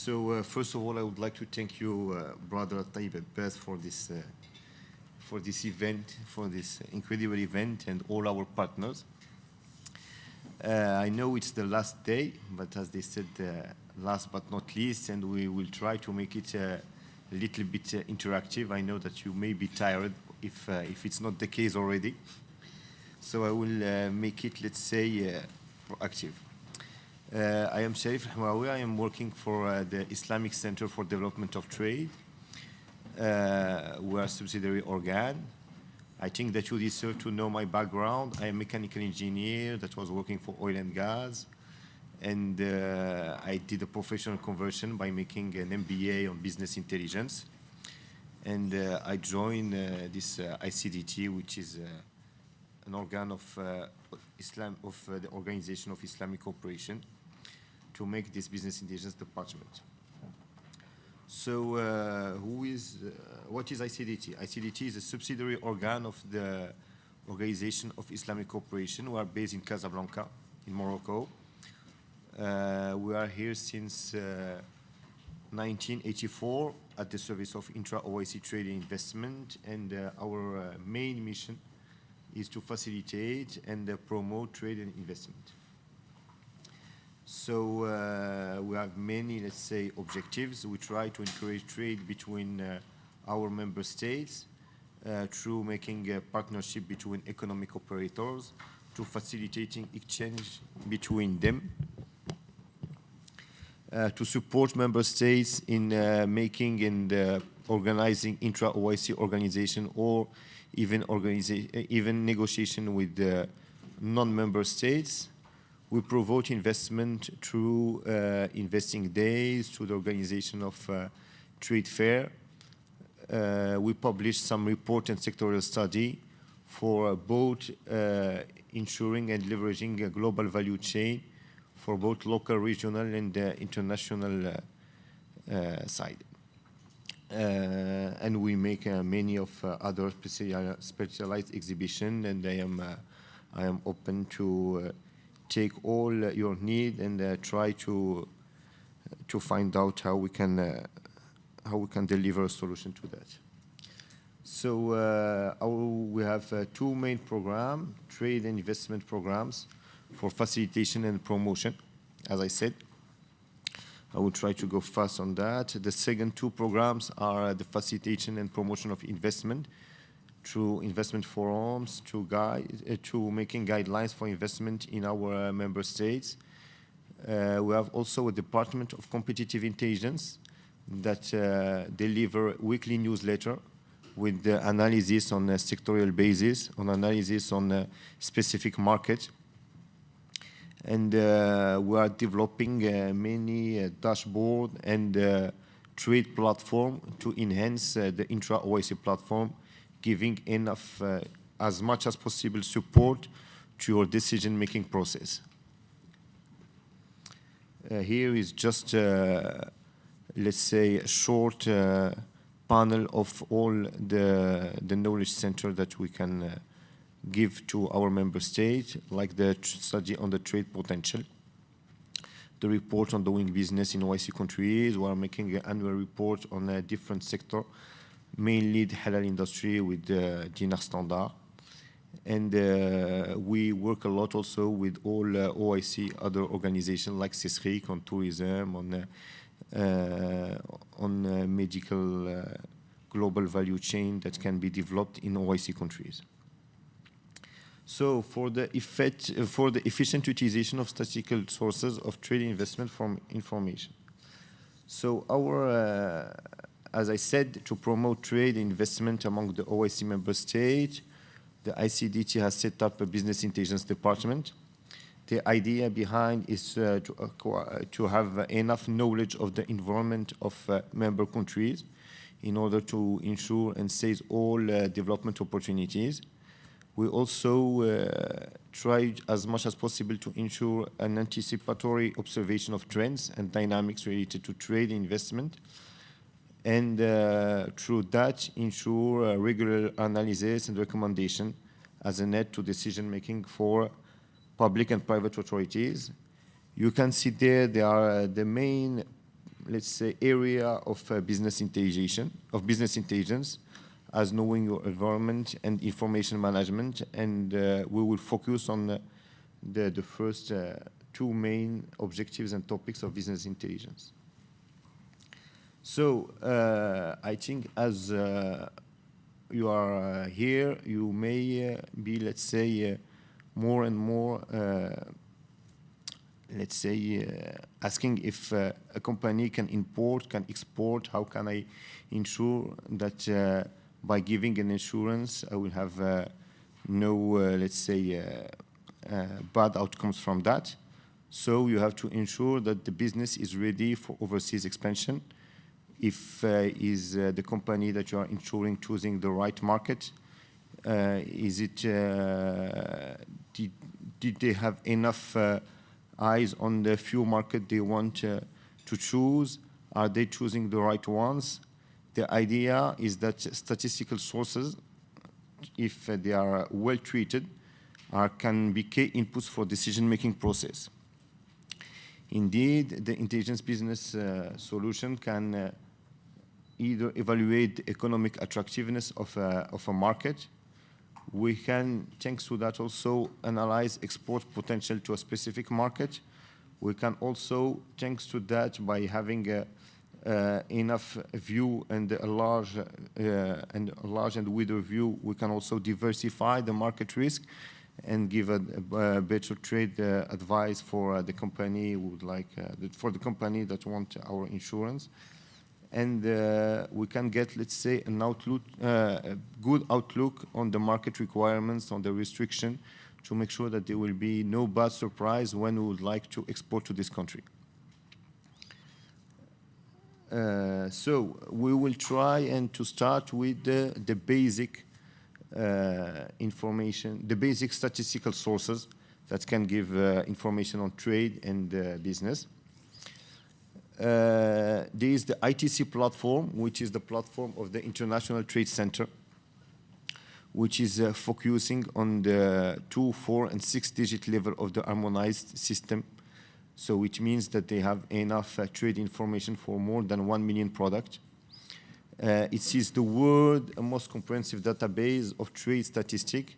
First of all, I would like to thank you, Brother Taib Abbas, for this event, for this incredible event, and all our partners. I know it's the last day, but as they said, last but not least, and we will try to make it a little bit interactive. I know that you may be tired if it's not the case already. So I will make it, let's say, proactive. I am Sharif Al-Hamawi. I am working for the Islamic Center for Development of Trade. We are a subsidiary organ. I think that you deserve to know my background. I am a mechanical engineer that was working for oil and gas. And I did a professional conversion by making an MBA on business intelligence. And I joined this ICDT, which is an organ of the Organization of Islamic Cooperation, to make this business intelligence department. So what is ICDT? ICDT is a subsidiary organ of the Organization of Islamic Cooperation. We are based in Casablanca, in Morocco. We are here since 1984 at the service of intra-OIC trade and investment, and our main mission is to facilitate and promote trade and investment. So we have many, let's say, objectives. We try to encourage trade between our member states through making a partnership between economic operators, to facilitating exchange between them, to support member states in making and organizing intra-OIC organization, or even negotiation with non-member states. We promote investment through investing days, through the organization of trade fair. We publish some report and sectorial study for both ensuring and leveraging a global value chain for both local, regional, and international side. And we make many of other specialized exhibitions, and I am open to take all your need and try to find out how we can deliver a solution to that. So we have two main programs, trade and investment programs for facilitation and promotion. As I said, I will try to go fast on that. The second two programs are the facilitation and promotion of investment through investment forums, to making guidelines for investment in our member states. We have also a Department of Competitive Intelligence that deliver weekly newsletter with the analysis on a sectorial basis, on analysis on a specific market. And we are developing many dashboard and trade platform to enhance the intra-OIC platform, giving enough, as much as possible, support to your decision-making process. Here is just, let's say, a short panel of all the knowledge center that we can give to our member state, like the study on the trade potential, the report on doing business in OIC countries. We are making an annual report on a different sector, mainly the halal industry with the dinar standard. And we work a lot also with all OIC other organizations like CESRIC on tourism, on medical global value chain that can be developed in OIC countries. So for the efficient utilization of statistical sources of trade investment from information. So as I said, to promote trade investment among the OIC member states, the ICDT has set up a business intelligence department. The idea behind is to have enough knowledge of the environment of member countries in order to ensure and seize all development opportunities. We also try as much as possible to ensure an anticipatory observation of trends and dynamics related to trade investment, and through that ensure regular analysis and recommendation as an aid to decision making for public and private authorities. You can see there are the main let's say, area of business intelligence, as knowing your environment and information management, and we will focus on the first two main objectives and topics of business intelligence. So I think as you are here, you may be, let's say, more and more, let's say, asking if a company can import, can export, how can I ensure that by giving an insurance, I will have no, let's say, bad outcomes from that. So you have to ensure that the business is ready for overseas expansion. If is the company that you are insuring choosing the right market? Is it, did they have enough eyes on the few market they want to choose? Are they choosing the right ones? The idea is that statistical sources, if they are well treated, can be key inputs for decision-making process. Indeed, the intelligence business solution can either evaluate the economic attractiveness of a market. We can, thanks to that, also analyze export potential to a specific market. We can also, thanks to that, by having enough view and a large and wider view, we can also diversify the market risk and give a better trade advice for the company who would like for the company that want our insurance. And we can get, let's say, an outlook, a good outlook on the market requirements, on the restriction, to make sure that there will be no bad surprise when we would like to export to this country. So we will try and to start with the basic information, the basic statistical sources that can give information on trade and business. There is the ITC platform, which is the platform of the International Trade Center, which is focusing on the 2, 4, and 6-digit level of the harmonized system. So which means that they have enough trade information for more than 1 million products. It is the world's most comprehensive database of trade statistics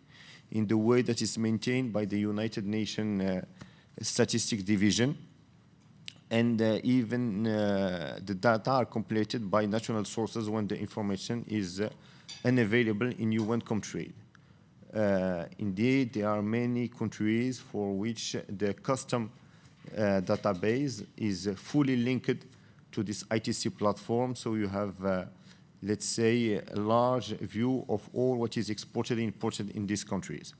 in the way that is maintained by the United Nations Statistics Division. And even the data are completed by national sources when the information is unavailable in UN trade. Indeed, there are many countries for which the custom database is fully linked to this ITC platform. So you have, let's say, a large view of all what is exported and imported in these countries.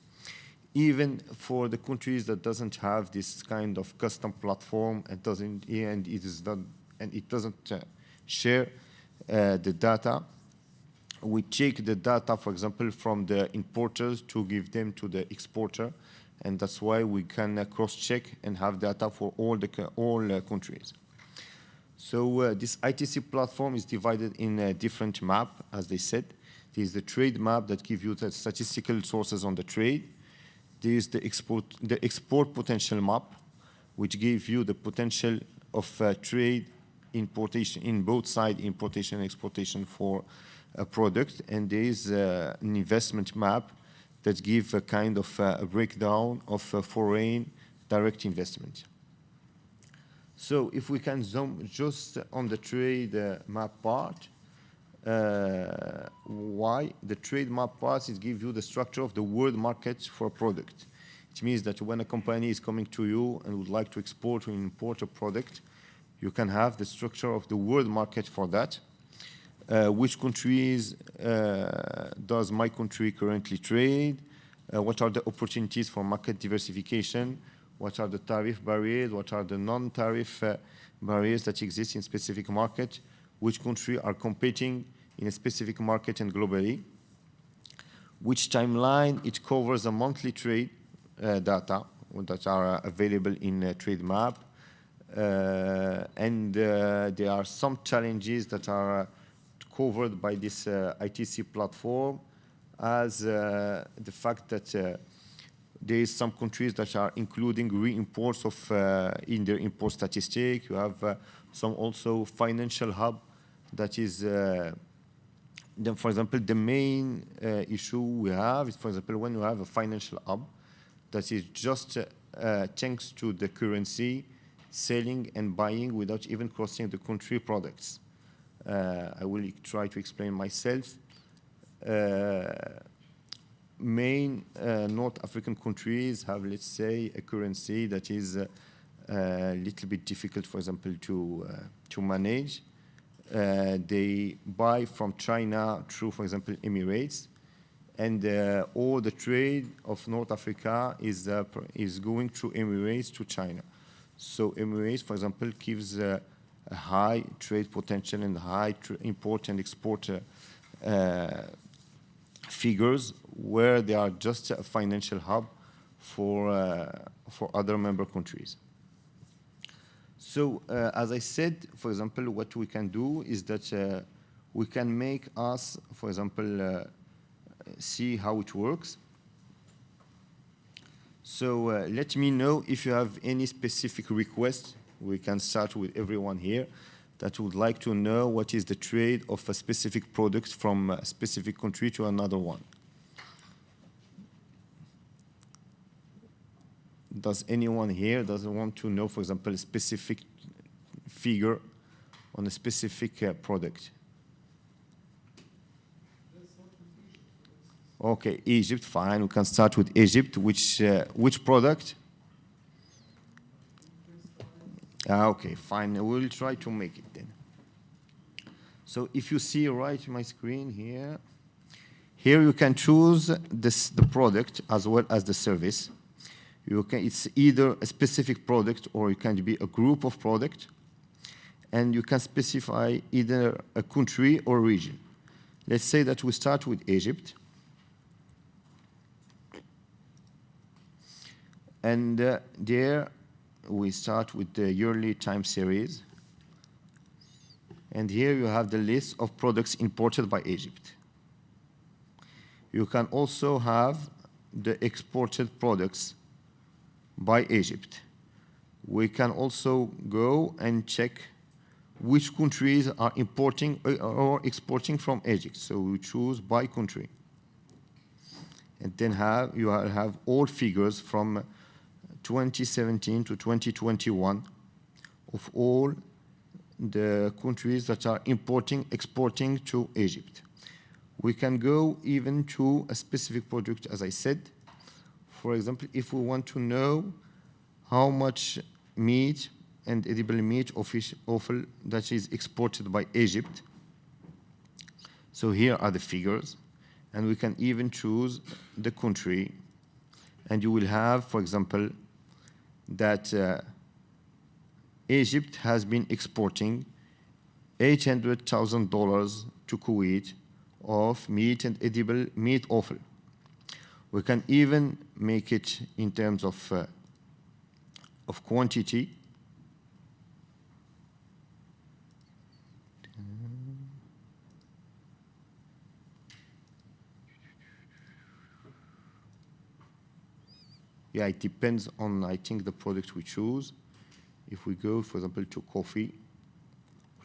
Even for the countries that doesn't have this kind of custom platform and it doesn't share the data, we take the data, for example, from the importers to give them to the exporter, and that's why we can cross-check and have data for all countries. So this ITC platform is divided in a different map, as they said. There is the trade map that gives you the statistical sources on the trade. There is the export potential map, which gives you the potential of trade importation in both sides, importation and exportation for a product. And there is an investment map that gives a kind of a breakdown of foreign direct investment. So if we can zoom just on the trade map part, why? The trade map part, it gives you the structure of the world market for a product. It means that when a company is coming to you and would like to export or import a product, you can have the structure of the world market for that. Which countries does my country currently trade? What are the opportunities for market diversification? What are the tariff barriers? What are the non-tariff barriers that exist in specific market? Which countries are competing in a specific market and globally? Which timeline it covers a monthly trade data that are available in trade map. And there are some challenges that are covered by this ITC platform, as the fact that there is some countries that are including re-imports of in their import statistic. You have some also financial hub that is, for example, the main issue we have is, for example, when you have a financial hub that is just thanks to the currency selling and buying without even crossing the country products. I will try to explain myself. Main North African countries have, let's say, a currency that is a little bit difficult, for example, to manage. They buy from China through, for example, Emirates, and all the trade of North Africa is going through Emirates to China. So Emirates, for example, gives a high trade potential and high import and export figures, where they are just a financial hub for other member countries. So as I said, for example, what we can do is that we can make us, for example, see how it works. So let me know if you have any specific request. We can start with everyone here that would like to know what is the trade of a specific product from a specific country to another one. Does anyone here want to know, for example, a specific figure on a specific product? Okay, Egypt, fine. We can start with Egypt. Which product? Okay, fine. We'll try to make it then. So if you see right my screen here, you can choose the product as well as the service. It's either a specific product or it can be a group of products, and you can specify either a country or region. Let's say that we start with Egypt. And there we start with the yearly time series. And here you have the list of products imported by Egypt. You can also have the exported products by Egypt. We can also go and check which countries are importing or exporting from Egypt. So we choose by country. And then you have all figures from 2017 to 2021 of all the countries that are importing, exporting to Egypt. We can go even to a specific product, as I said. For example, if we want to know how much meat and edible meat offal that is exported by Egypt. So here are the figures, and we can even choose the country. And you will have, for example, that Egypt has been exporting $800,000 to Kuwait of meat and edible meat offal. We can even make it in terms of quantity. Yeah, it depends on, I think, the product we choose. If we go, for example, to coffee,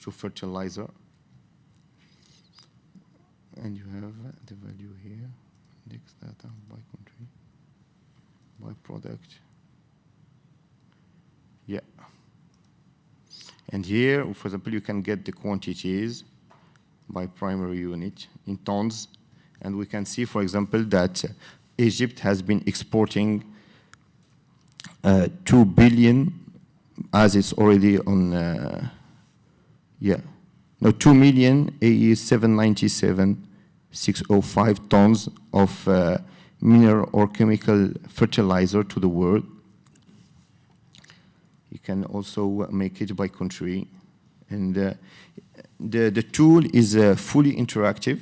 to fertilizer, and you have the value here, index data by country, by product. Yeah. And here, for example, you can get the quantities by primary unit in tons. And we can see, for example, that Egypt has been exporting 2 billion, as it's already on, 2,797,605 tons of mineral or chemical fertilizer to the world. You can also make it by country. And the tool is fully interactive.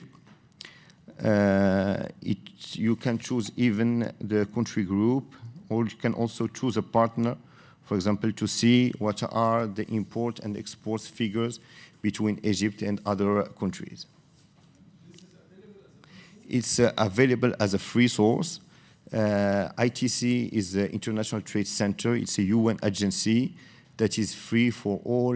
You can choose even the country group, or you can also choose a partner, for example, to see what are the import and export figures between Egypt and other countries. It's available as a free source. ITC is the International Trade Center. It's a UN agency that is free for all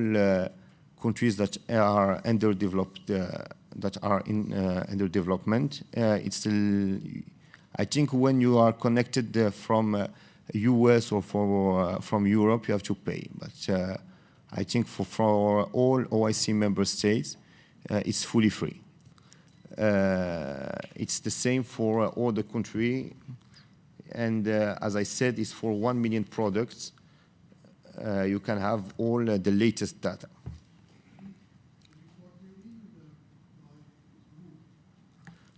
countries that are underdeveloped, that are in under development. I think when you are connected from US or from Europe, you have to pay. But I think for all OIC member states, it's fully free. It's the same for all the country. And as I said, it's for 1 million products. You can have all the latest data.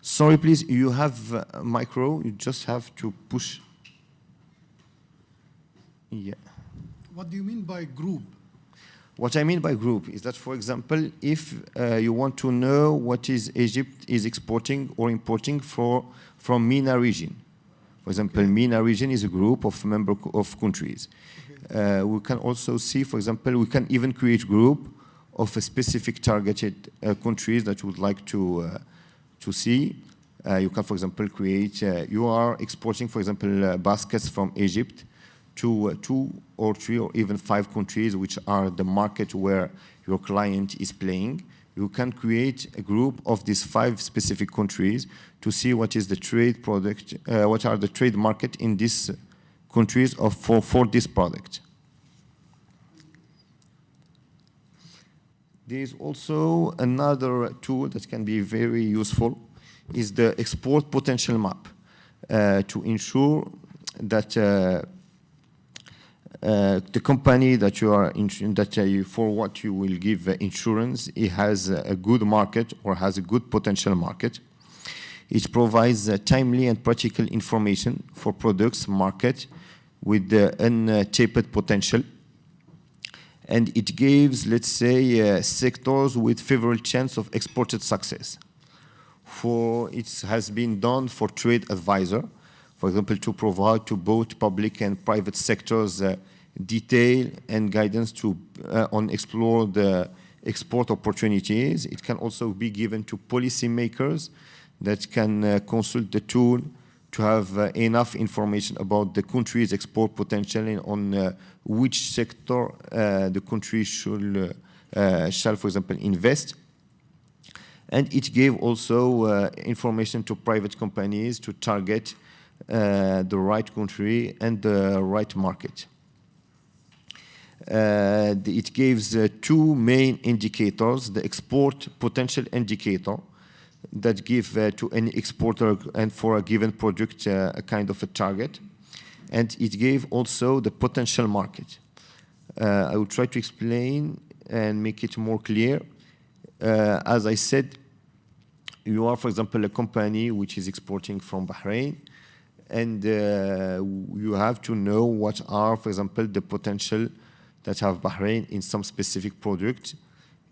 Sorry, please, you have a micro, you just have to push. Yeah. What do you mean by group? What I mean by group is that, for example, if you want to know what is Egypt is exporting or importing from MENA region. For example, okay. MENA region is a group of member of countries. Okay. We can also see, for example, we can even create group of a specific targeted countries that you would like to see. You can, for example, create, you are exporting, for example, baskets from Egypt to 2 or 3 or even 5 countries, which are the market where your client is playing. You can create a group of these 5 specific countries to see what is the trade product, what are the trade market in these countries for this product. There is also another tool that can be very useful, is the export potential map, to ensure that the company that you are for what you will give insurance, it has a good market or has a good potential market. It provides timely and practical information for products market with the untapped potential. And it gives, let's say, sectors with favorable chance of exported success. It has been done for trade advisor, for example, to provide to both public and private sectors detail and guidance on explore the export opportunities. It can also be given to policymakers that can consult the tool to have enough information about the country's export potential and on which sector the country shall, for example, invest. And it gave also information to private companies to target the right country and the right market. It gives 2 main indicators, the export potential indicator that give to any exporter and for a given product a kind of a target. And it gave also the potential market. I will try to explain and make it more clear. As I said, you are, for example, a company which is exporting from Bahrain, and you have to know what are, for example, the potential that have Bahrain in some specific product.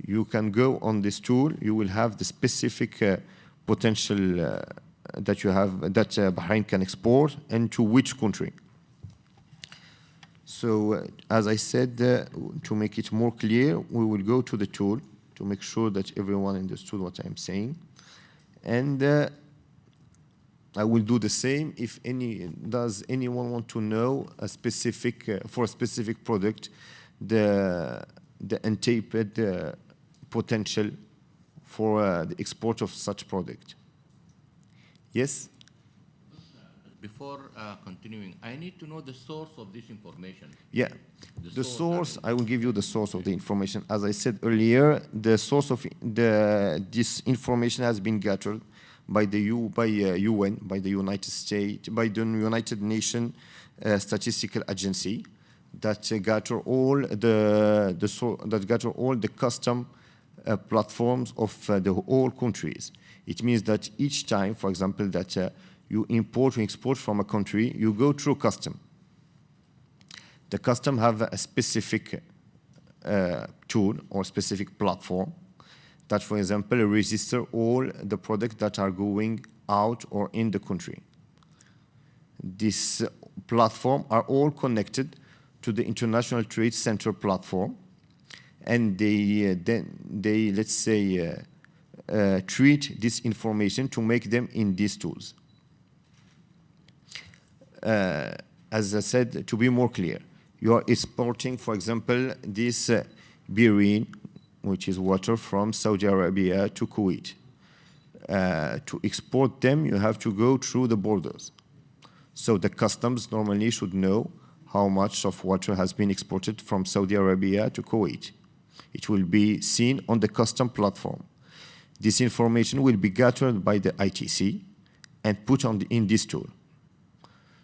You can go on this tool, you will have the specific potential that you have, that Bahrain can export, and to which country. So, as I said, to make it more clear, we will go to the tool to make sure that everyone understood what I'm saying. And I will do the same if does anyone want to know a specific, for a specific product, the untapped potential for the export of such product. Yes? Before continuing, I need to know the source of this information. Yeah, the source, I will give you the source of the information. As I said earlier, the source of this information has been gathered by the UN, by the United States, by the United Nations Statistical Agency, that gather all the custom platforms of the all countries. It means that each time, for example, that you import or export from a country, you go through custom. The custom have a specific tool or specific platform that, for example, register all the products that are going out or in the country. This platform are all connected to the International Trade Center platform, and they let's say, treat this information to make them in these tools. as I said, to be more clear, you are exporting, for example, this birine, which is water from Saudi Arabia to Kuwait. To export them, you have to go through the borders. So the customs normally should know how much of water has been exported from Saudi Arabia to Kuwait. It will be seen on the custom platform. This information will be gathered by the ITC and put in this tool.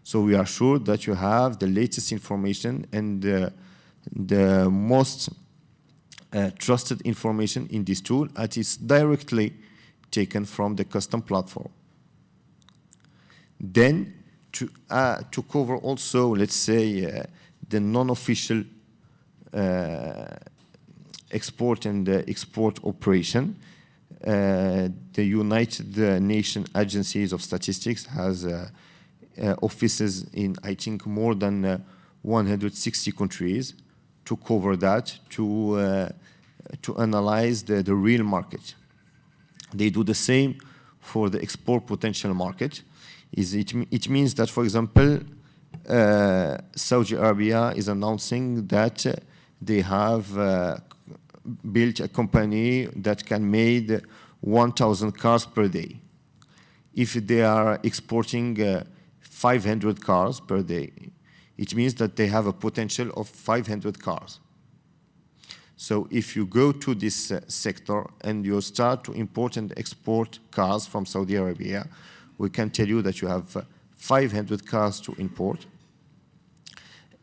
So we are sure that you have the latest information and the most trusted information in this tool, and it's directly taken from the custom platform. Then to cover also, let's say, the non-official export and export operation, the United Nations Agencies of Statistics has offices in, I think, more than 160 countries to cover that, to analyze the real market. They do the same for the export potential market. It means that, for example, Saudi Arabia is announcing that they have built a company that can make 1,000 cars per day. If they are exporting 500 cars per day, it means that they have a potential of 500 cars. So if you go to this sector and you start to import and export cars from Saudi Arabia, we can tell you that you have 500 cars to import.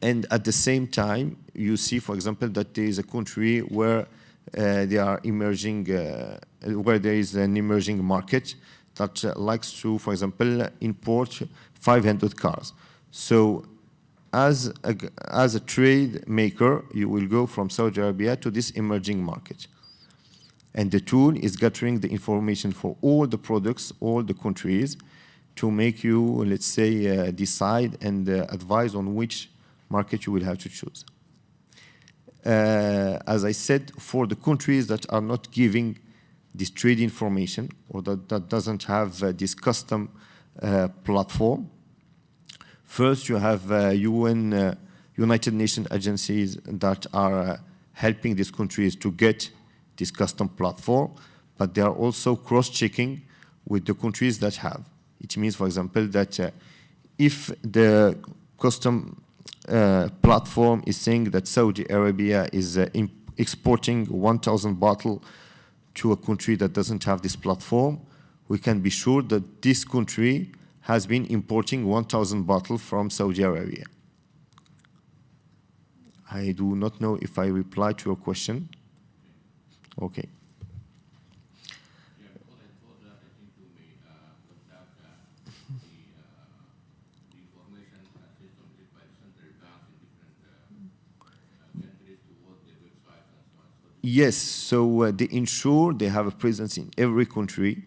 And at the same time, you see, for example, that there is a country where they are emerging, where there is an emerging market that likes to, for example, import 500 cars. So as a trade maker, you will go from Saudi Arabia to this emerging market. And the tool is gathering the information for all the products, all the countries, to make you, let's say, decide and advise on which market you will have to choose. As I said, for the countries that are not giving this trade information or that doesn't have this custom platform, first you have United Nations agencies that are helping these countries to get this custom platform, but they are also cross-checking with the countries that have. It means, for example, that if the custom platform is saying that Saudi Arabia is exporting 1,000 bottles to a country that doesn't have this platform, we can be sure that this country has been importing 1,000 bottles from Saudi Arabia. I do not know if I replied to your question. Okay. Yes, so they ensure they have a presence in every country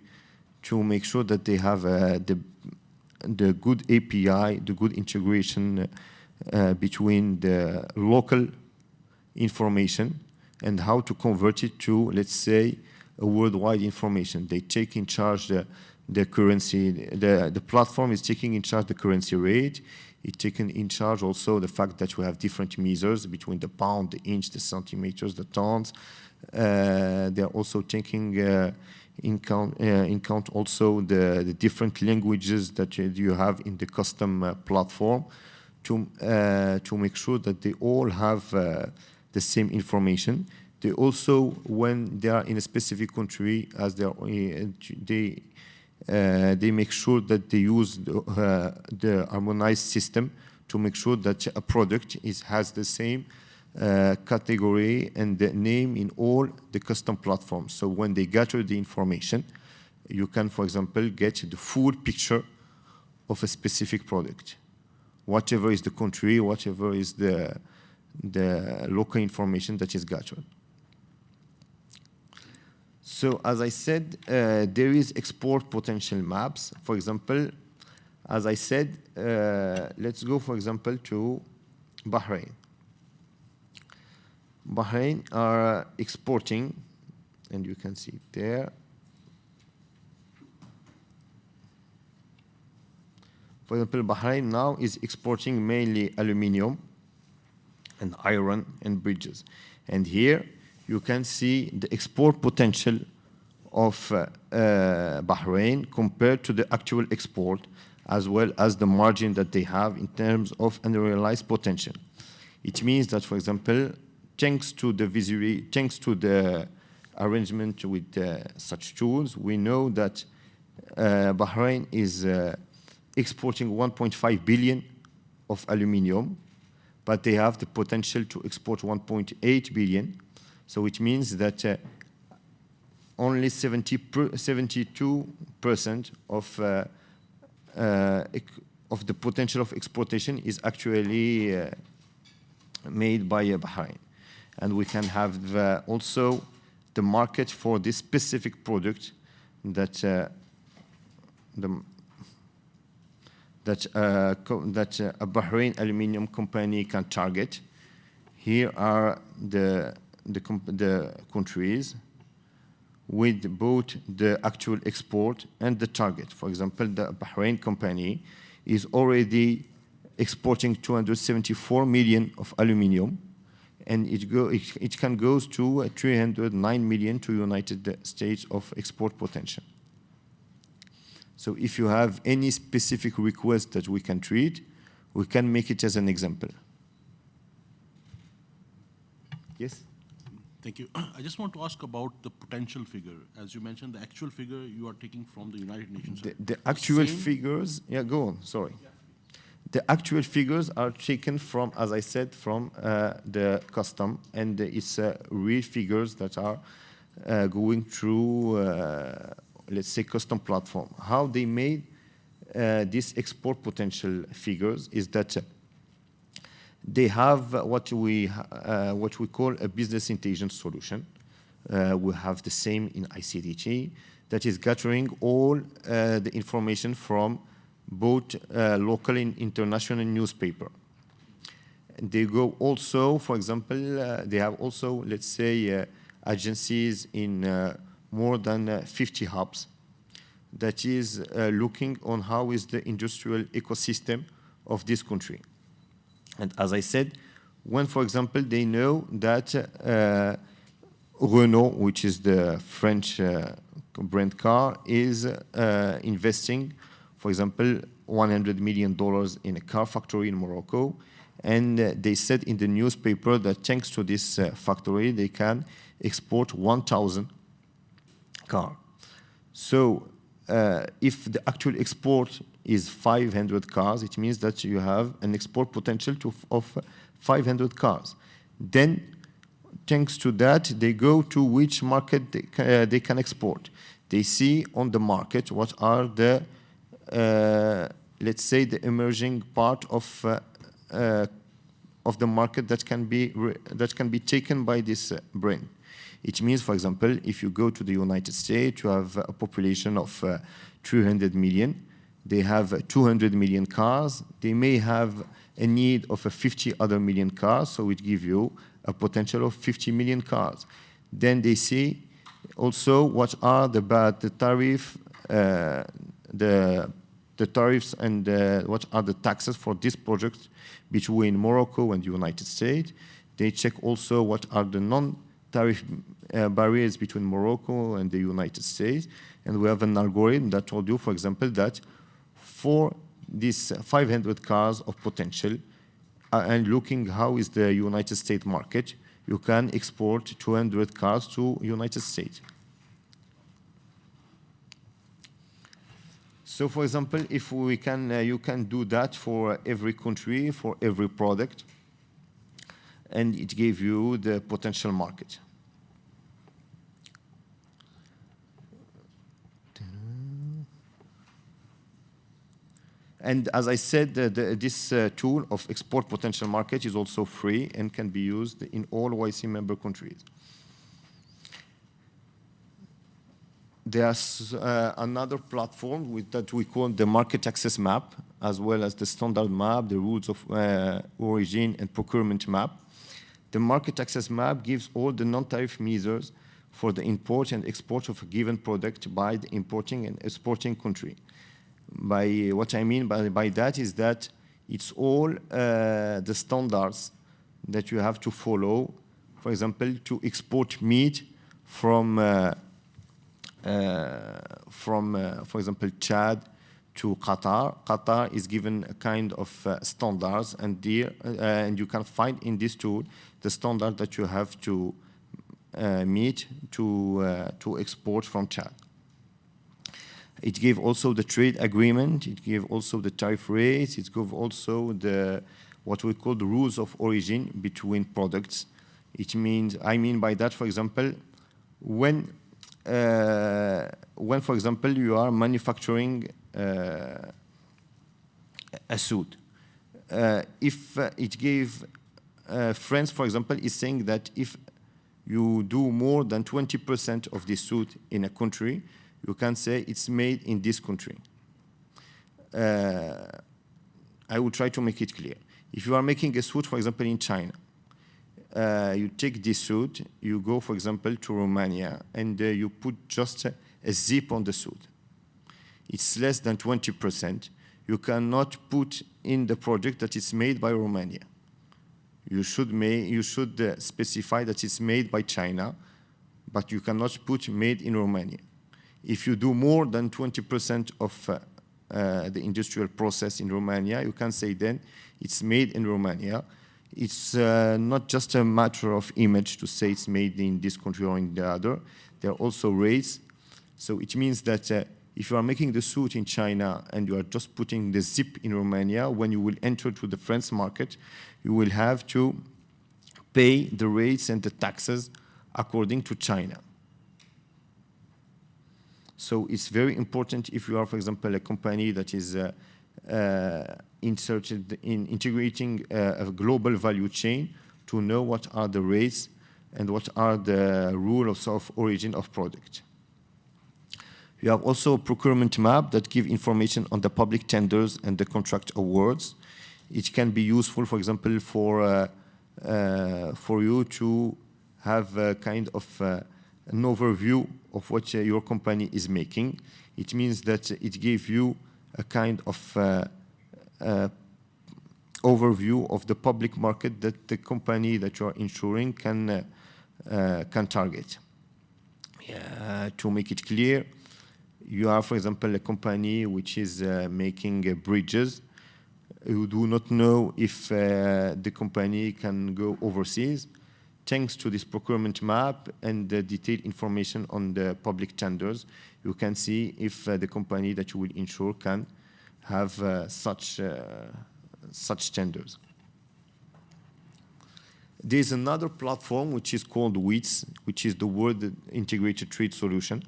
to make sure that they have the good API, the good integration between the local information and how to convert it to, let's say, a worldwide information. They take in charge the currency, the platform is taking in charge the currency rate. It's taken in charge also the fact that we have different measures between the pound, the inch, the centimeters, the tons. They're also taking in count also the different languages that you have in the custom platform to make sure that they all have the same information. They also, when they are in a specific country, as they make sure that they use the harmonized system to make sure that a product has the same category and the name in all the custom platforms. So when they gather the information, you can, for example, get the full picture of a specific product. Whatever is the country, whatever is the local information that is gathered. So as I said, there is export potential maps. For example, as I said, let's go, for example, to Bahrain. Bahrain are exporting, and you can see it there. For example, Bahrain now is exporting mainly aluminium and iron and bridges. And here you can see the export potential of Bahrain compared to the actual export, as well as the margin that they have in terms of unrealized potential. It means that, for example, thanks to the arrangement with such tools, we know that Bahrain is exporting 1.5 billion of aluminium, but they have the potential to export 1.8 billion. So it means that only 72% of the potential of exportation is actually made by Bahrain. And we can have also the market for this specific product that a Bahrain aluminium company can target. Here are the countries with both the actual export and the target. For example, the Bahrain company is already exporting 274 million of aluminium, and it can go to 309 million to United States of export potential. So if you have any specific request that we can treat, we can make it as an example. Yes? Thank you. I just want to ask about the potential figure. As you mentioned, the actual figure you are taking from the United Nations. The actual figures, yeah, go on, sorry. Yeah. The actual figures are taken from, as I said, from the custom, and it's real figures that are going through, let's say, custom platform. How they made these export potential figures is that they have what we call a business intelligence solution. We have the same in ICDT that is gathering all the information from both local and international newspaper. They go also, for example, they have also, let's say, agencies in more than 50 hubs that is looking on how is the industrial ecosystem of this country. And as I said, when, for example, they know that Renault, which is the French brand car, is investing, for example, $100 million in a car factory in Morocco. And they said in the newspaper that thanks to this factory, they can export 1,000 cars. So if the actual export is 500 cars, it means that you have an export potential of 500 cars. Then, thanks to that, they go to which market they can export. They see on the market what are the, let's say, the emerging part of the market that can be taken by this brand. It means, for example, if you go to the United States, you have a population of 300 million. They have 200 million cars. They may have a need of 50 other million cars, so it gives you a potential of 50 million cars. Then they see also what are the tariff, the tariffs and what are the taxes for this project between Morocco and the United States. They check also what are the non-tariff barriers between Morocco and the United States. And we have an algorithm that told you, for example, that for these 500 cars of potential, and looking how is the United States market, you can export 200 cars to United States. So, for example, if we can, you can do that for every country, for every product, and it gave you the potential market. And as I said, this tool of export potential market is also free and can be used in all YC member countries. There's another platform that we call the market access map, as well as the standard map, the rules of origin and procurement map. The market access map gives all the non-tariff measures for the import and export of a given product by the importing and exporting country. What I mean by that is that it's all the standards that you have to follow. For example, to export meat from for example, Chad to Qatar. Qatar is given a kind of standards, and you can find in this tool the standard that you have to meet to export from Chad. It gave also the trade agreement. It gave also the tariff rates. It gave also what we call the rules of origin between products. It means, I mean by that, for example, when for example, you are manufacturing a suit, if it gave France, for example, is saying that if you do more than 20% of the suit in a country, you can say it's made in this country. I will try to make it clear. If you are making a suit, for example, in China, you take this suit, you go, for example, to Romania, and you put just a zip on the suit. It's less than 20%. You cannot put in the project that it's made by Romania. You should specify that it's made by China, but you cannot put made in Romania. If you do more than 20% of the industrial process in Romania, you can say then it's made in Romania. It's not just a matter of image to say it's made in this country or in the other. There are also rates. So it means that if you are making the suit in China and you are just putting the zip in Romania, when you will enter to the French market, you will have to pay the rates and the taxes according to China. So it's very important if you are, for example, a company that is inserted in integrating a global value chain, to know what are the rates and what are the rules of origin of product. You have also a procurement map that give information on the public tenders and the contract awards. It can be useful, for example, for you to have a kind of an overview of what your company is making. It means that it gives you a kind of overview of the public market that the company that you are insuring can target. To make it clear, you are, for example, a company which is making bridges. You do not know if the company can go overseas. Thanks to this procurement map and the detailed information on the public tenders, you can see if the company that you will insure can have such tenders. There's another platform which is called WITS, which is the World Integrated Trade Solution.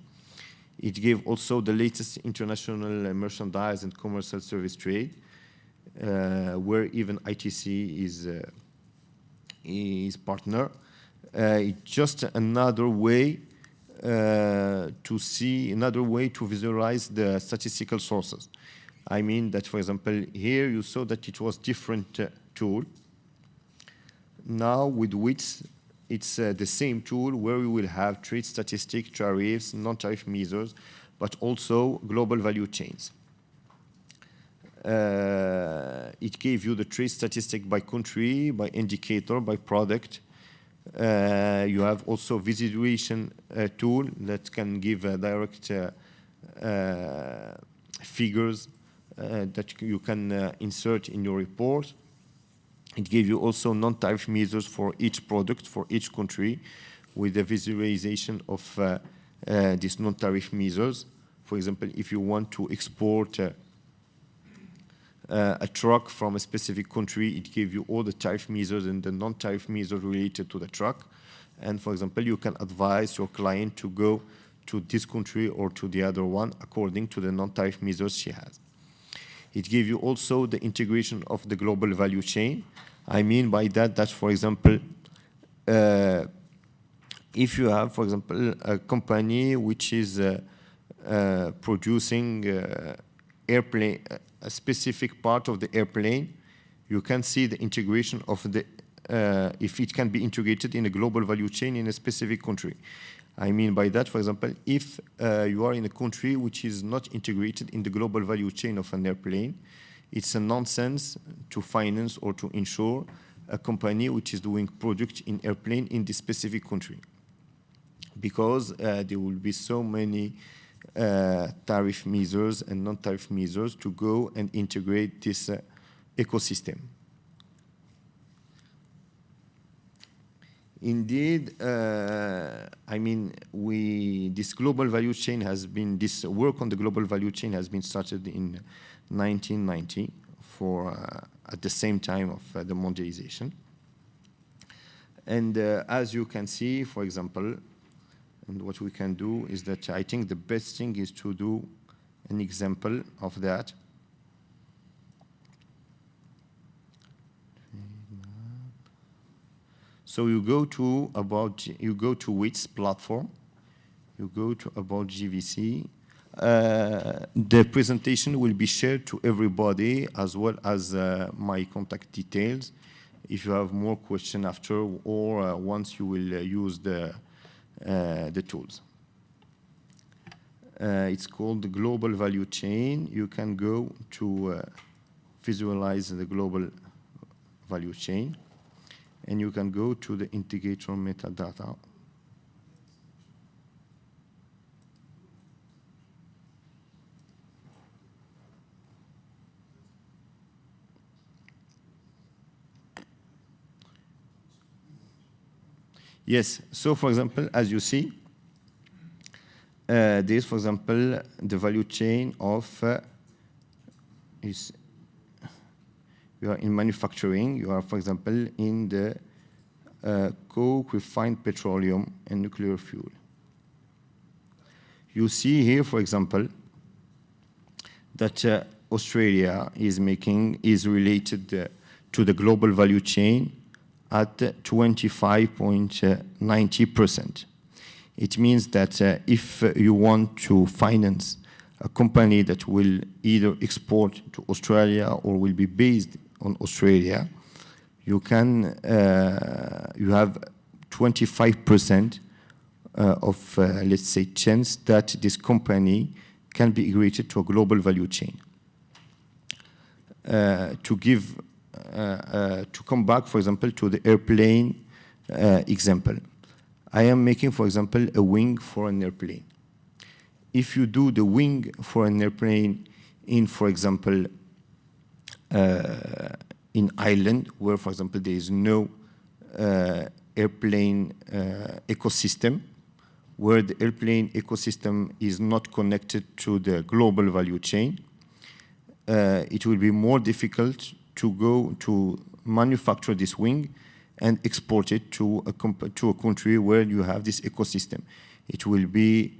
It gave also the latest international merchandise and commercial service trade, where even ITC is partner. It's just another way another way to visualize the statistical sources. I mean that, for example, here you saw that it was different tool. Now with WITS, it's the same tool where we will have trade statistics, tariffs, non-tariff measures, but also global value chains. It gave you the trade statistic by country, by indicator, by product. You have also visualization tool that can give direct figures that you can insert in your report. It gave you also non-tariff measures for each product, for each country, with the visualization of these non-tariff measures. For example, if you want to export a truck from a specific country, it gives you all the tariff measures and the non-tariff measures related to the truck. And for example, you can advise your client to go to this country or to the other one according to the non-tariff measures she has. It gives you also the integration of the global value chain. I mean by that, for example, if you have, for example, a company which is producing airplane, a specific part of the airplane, you can see the integration of the if it can be integrated in a global value chain in a specific country. I mean by that, for example, if you are in a country which is not integrated in the global value chain of an airplane, it's a nonsense to finance or to insure a company which is doing product in airplane in this specific country, because there will be so many tariff measures and non-tariff measures to go and integrate this ecosystem. Indeed, I mean, this global value chain has been, this work on the global value chain has been started in 1990 at the same time of the mondialization. And as you can see, for example, and what we can do is that I think the best thing is to do an example of that. So you go to WIT's platform, you go to about GVC. The presentation will be shared to everybody, as well as my contact details. If you have more questions after, or once you will use the tools. It's called the global value chain. You can go to visualize the global value chain, and you can go to the integrator metadata. Yes, so for example, as you see, there is, for example, the value chain of, you are in manufacturing, you are, for example, in the coke, refined petroleum, and nuclear fuel. You see here, for example, that Australia is related to the global value chain at 25.90%. It means that if you want to finance a company that will either export to Australia or will be based on Australia, you have 25% of, let's say, chance that this company can be integrated to a global value chain. To come back, for example, to the airplane example. I am making, for example, a wing for an airplane. If you do the wing for an airplane in, for example, in Ireland, where, for example, there is no airplane ecosystem, where the airplane ecosystem is not connected to the global value chain, it will be more difficult to go to manufacture this wing and export it to a country where you have this ecosystem. It will be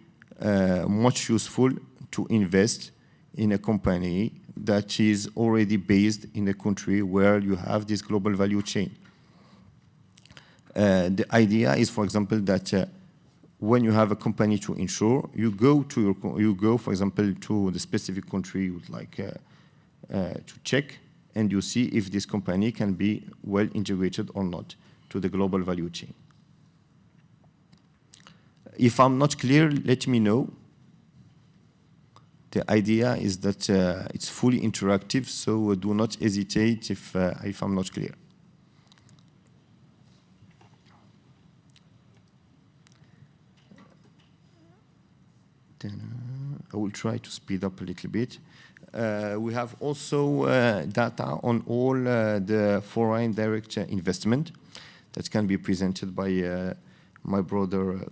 much useful to invest in a company that is already based in a country where you have this global value chain. The idea is, for example, that when you have a company to insure, you go, for example, to the specific country you would like to check, and you see if this company can be well integrated or not to the global value chain. If I'm not clear, let me know. The idea is that it's fully interactive, so do not hesitate if I'm not clear. Then I will try to speed up a little bit. We have also data on all the foreign direct investment that can be presented by my brother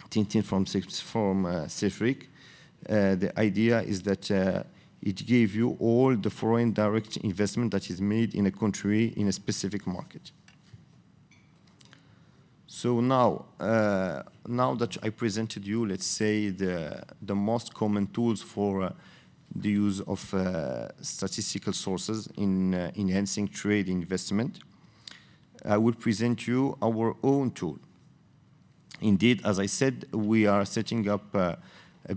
Tintin from Cefric. The idea is that it gave you all the foreign direct investment that is made in a country in a specific market. So now that I presented you, let's say, the most common tools for the use of statistical sources in enhancing trade investment, I will present you our own tool. Indeed, as I said, we are setting up a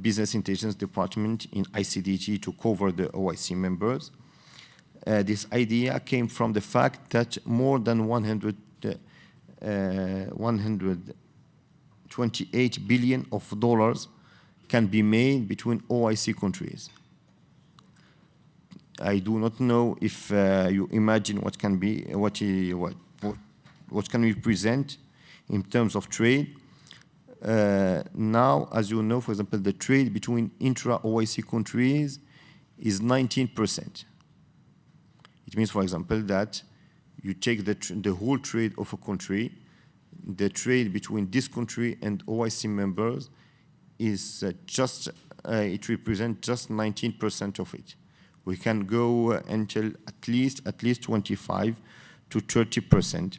business intelligence department in ICDG to cover the OIC members. This idea came from the fact that more than 128 billion of dollars can be made between OIC countries. I do not know if you imagine what can be, what can we present in terms of trade. Now, as you know, for example, the trade between intra-OIC countries is 19%. It means, for example, that you take the whole trade of a country, the trade between this country and OIC members is it represents just 19% of it. We can go until at least 25 to 30%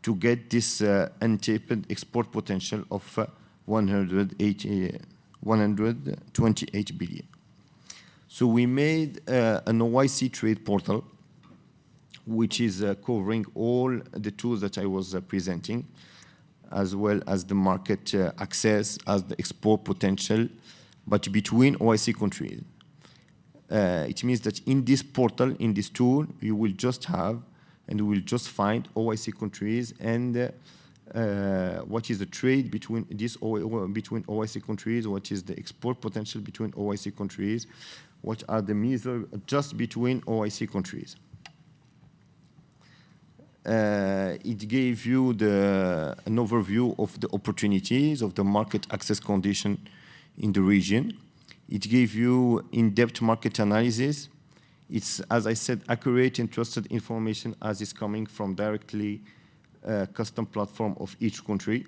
to get this untapped export potential of 128 billion. So we made an OIC trade portal, which is covering all the tools that I was presenting, as well as the market access, as the export potential, but between OIC countries. It means that in this portal, in this tool, you will just have, and you will just find OIC countries and what is the trade between between OIC countries, what is the export potential between OIC countries, what are the measures just between OIC countries. It gave you an overview of the opportunities of the market access condition in the region. It gave you in-depth market analysis. It's, as I said, accurate and trusted information as is coming from directly custom platform of each country.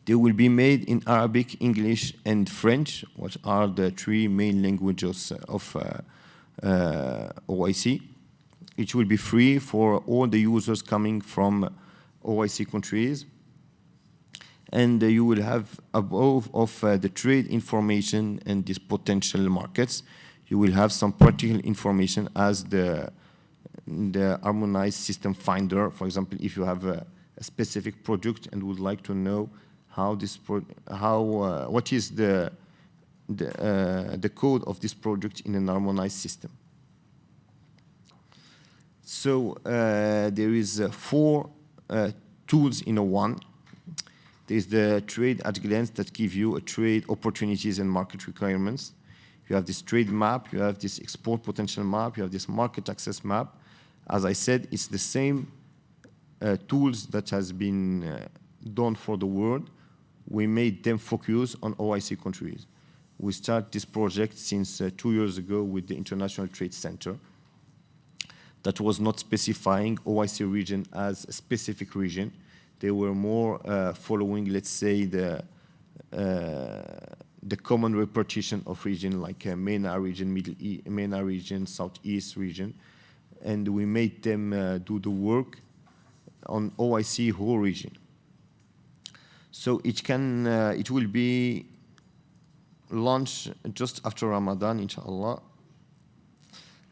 They will be made in Arabic, English, and French, which are the three main languages of OIC. It will be free for all the users coming from OIC countries. And you will have above of the trade information and these potential markets, you will have some practical information as the harmonized system finder. For example, if you have a specific product and would like to know how this what is the code of this product in an harmonized system. So there is 4 tools in a one. There's the trade at glance that give you a trade opportunities and market requirements. You have this trade map, you have this export potential map, you have this market access map. As I said, it's the same tools that has been done for the world. We made them focus on OIC countries. We started this project since 2 years ago with the International Trade Center that was not specifying OIC region as a specific region. They were more following, let's say, the common repartition of region, like MENA region, MENA region, Southeast region, and we made them do the work on OIC whole region. So it will be launched just after Ramadan, inshallah.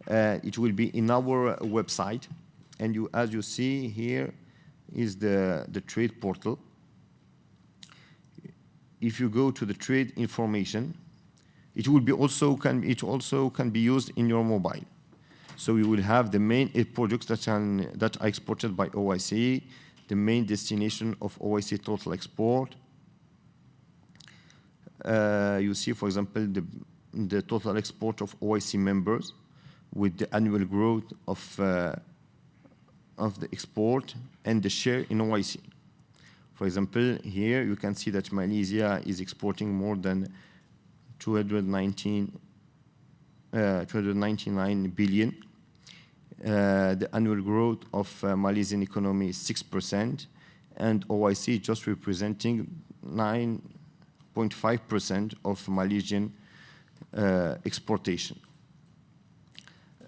It will be in our website, and as you see here is the trade portal. If you go to the trade information, it also can be used in your mobile. So you will have the main products that are exported by OIC, the main destination of OIC total export. You see, for example, the total export of OIC members with the annual growth of the export and the share in OIC. For example, here you can see that Malaysia is exporting more than 299 billion. The annual growth of Malaysian economy is 6%, and OIC just representing 9.5% of Malaysian exportation.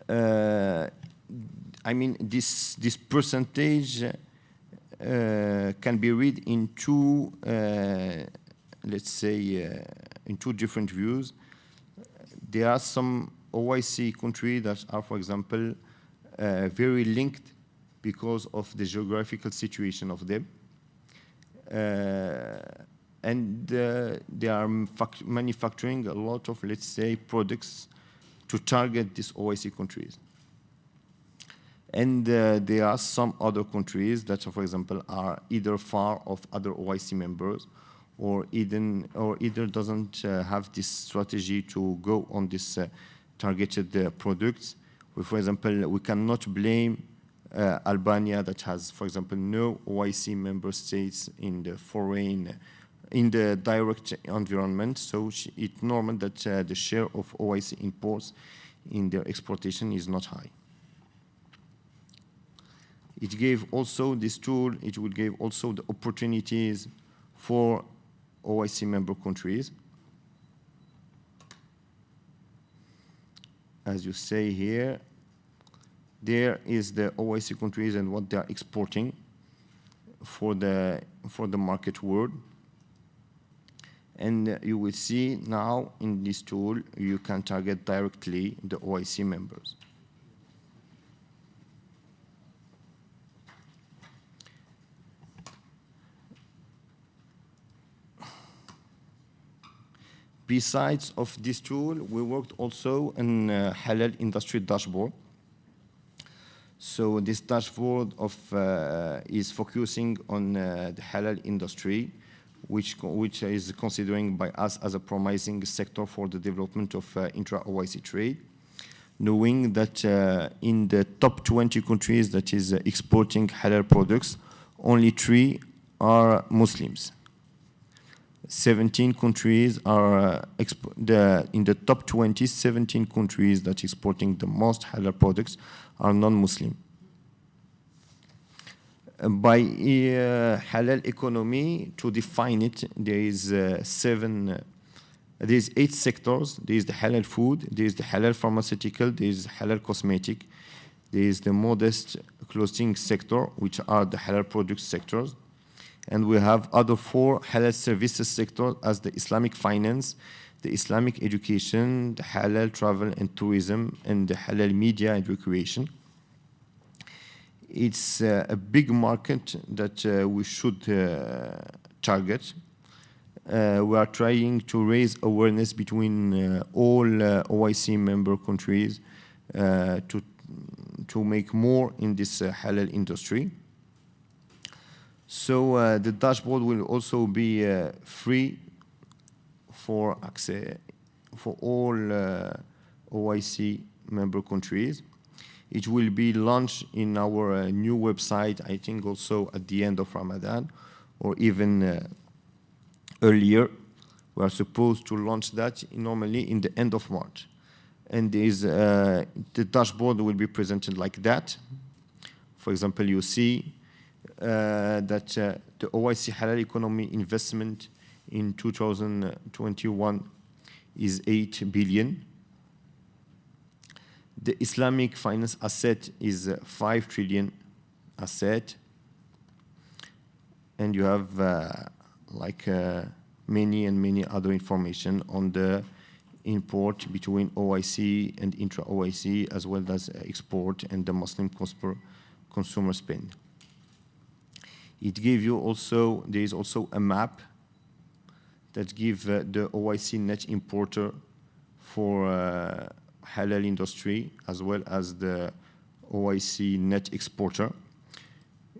I mean, this percentage can be read in two, let's say, in two different views. There are some OIC countries that are, for example, very linked because of the geographical situation of them. And they are manufacturing a lot of, let's say, products to target these OIC countries. And there are some other countries that, for example, are either far of other OIC members or either doesn't have this strategy to go on this targeted products. For example, we cannot blame Albania that has, for example, no OIC member states in the direct environment. So it's normal that the share of OIC imports in their exportation is not high. It gave also this tool, it will give also the opportunities for OIC member countries. As you say here, there is the OIC countries and what they are exporting for the market world. And you will see now in this tool, you can target directly the OIC members. Besides of this tool, we worked also in halal industry dashboard. So this dashboard is focusing on the halal industry, which is considering by us as a promising sector for the development of intra-OIC trade, knowing that in the top 20 countries that is exporting halal products, only 3 are Muslims. 17 countries are, in the top 20, 17 countries that exporting the most halal products are non-Muslim. By halal economy, to define it, there is 8 sectors. There is the halal food, there is the halal pharmaceutical, there is halal cosmetic, there is the modest clothing sector, which are the halal products sectors. And we have other 4 halal services sectors as the Islamic finance, the Islamic education, the halal travel and tourism, and the halal media and recreation. It's a big market that we should target. We are trying to raise awareness between all OIC member countries to make more in this halal industry. So the dashboard will also be free for access for all OIC member countries. It will be launched in our new website, I think also at the end of Ramadan, or even earlier. We are supposed to launch that normally in the end of March. And the dashboard will be presented like that. For example, you see that the OIC halal economy investment in 2021 is 8 billion. The Islamic finance asset is 5 trillion asset. And you have many other information on the import between OIC and intra-OIC, as well as export and the Muslim consumer spend. It gives you also, there is also a map that gives the OIC net importer for halal industry, as well as the OIC net exporter.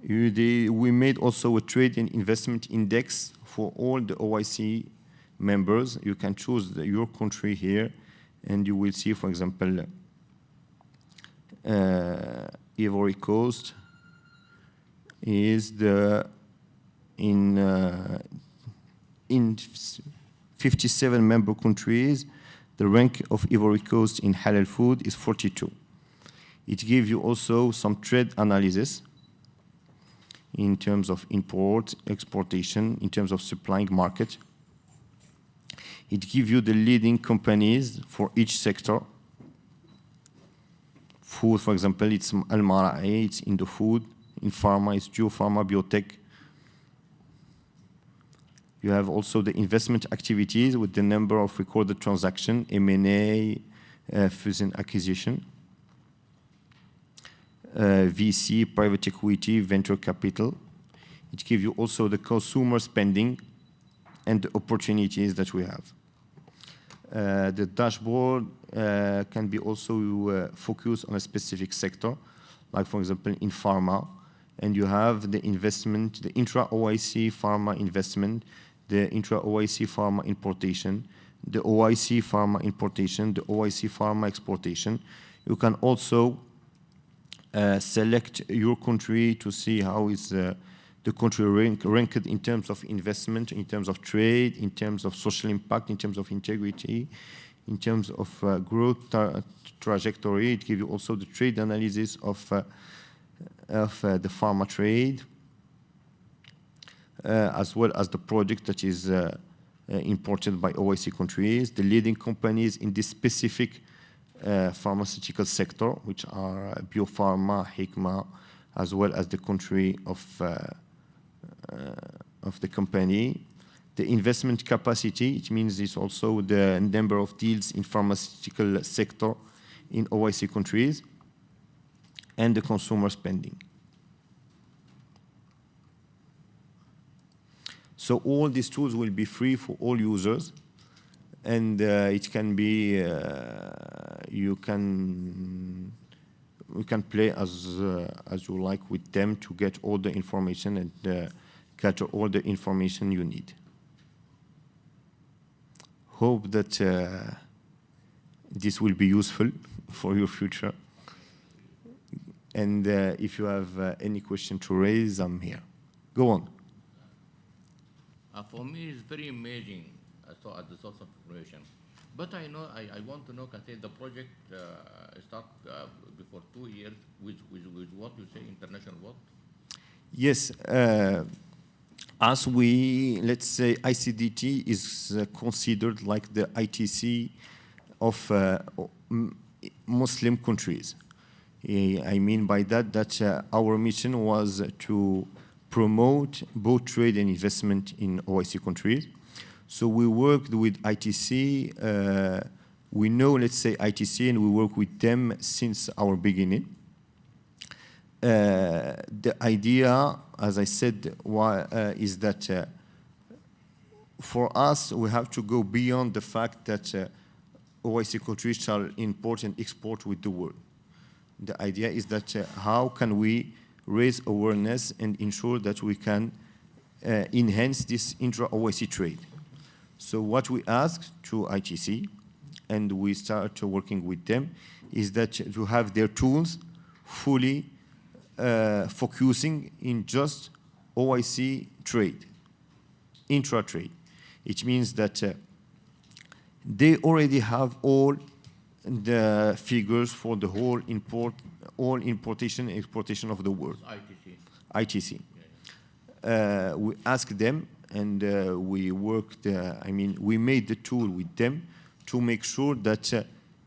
We made also a trade and investment index for all the OIC members. You can choose your country here, and you will see, for example, Ivory Coast is in 57 member countries. The rank of Ivory Coast in halal food is 42. It gives you also some trade analysis in terms of import, exportation, in terms of supplying market. It gives you the leading companies for each sector. Food, for example, it's Al-Mara'i, it's in the food. In pharma, it's Geopharma, Biotech. You have also the investment activities with the number of recorded transactions, M&A, fusion acquisition, VC, private equity, venture capital. It gives you also the consumer spending and the opportunities that we have. The dashboard can be also focused on a specific sector, like for example in pharma, and you have the investment, the intra-OIC pharma investment, the intra-OIC pharma importation, the OIC pharma importation, the OIC pharma exportation. You can also select your country to see how is the country ranked in terms of investment, in terms of trade, in terms of social impact, in terms of integrity, in terms of growth trajectory. It gives you also the trade analysis of the pharma trade, as well as the product that is imported by OIC countries, the leading companies in this specific pharmaceutical sector, which are biopharma, Hikma, as well as the country of the company. The investment capacity, it means it's also the number of deals in pharmaceutical sector in OIC countries, and the consumer spending. So all these tools will be free for all users, and it can be, you can play as you like with them to get all the information and gather all the information you need. Hope that this will be useful for your future. And if you have any question to raise, I'm here. Go on. For me, it's very amazing at the source of information. But I know, I want to know, Kate, the project start before 2 years with what you say, international what? Yes. As we, let's say, ICDT is considered like the ITC of Muslim countries. I mean by that our mission was to promote both trade and investment in OIC countries. So we worked with ITC. We know, let's say, ITC, and we work with them since our beginning. The idea, as I said, is that for us, we have to go beyond the fact that OIC countries shall import and export with the world. The idea is that how can we raise awareness and ensure that we can enhance this intra-OIC trade. So what we asked to ITC, and we started working with them, is that to have their tools fully focusing in just OIC trade, intra-trade. It means that they already have all the figures for the whole importation and exportation of the world. ITC. Yeah. We asked them, and we worked, we made the tool with them to make sure that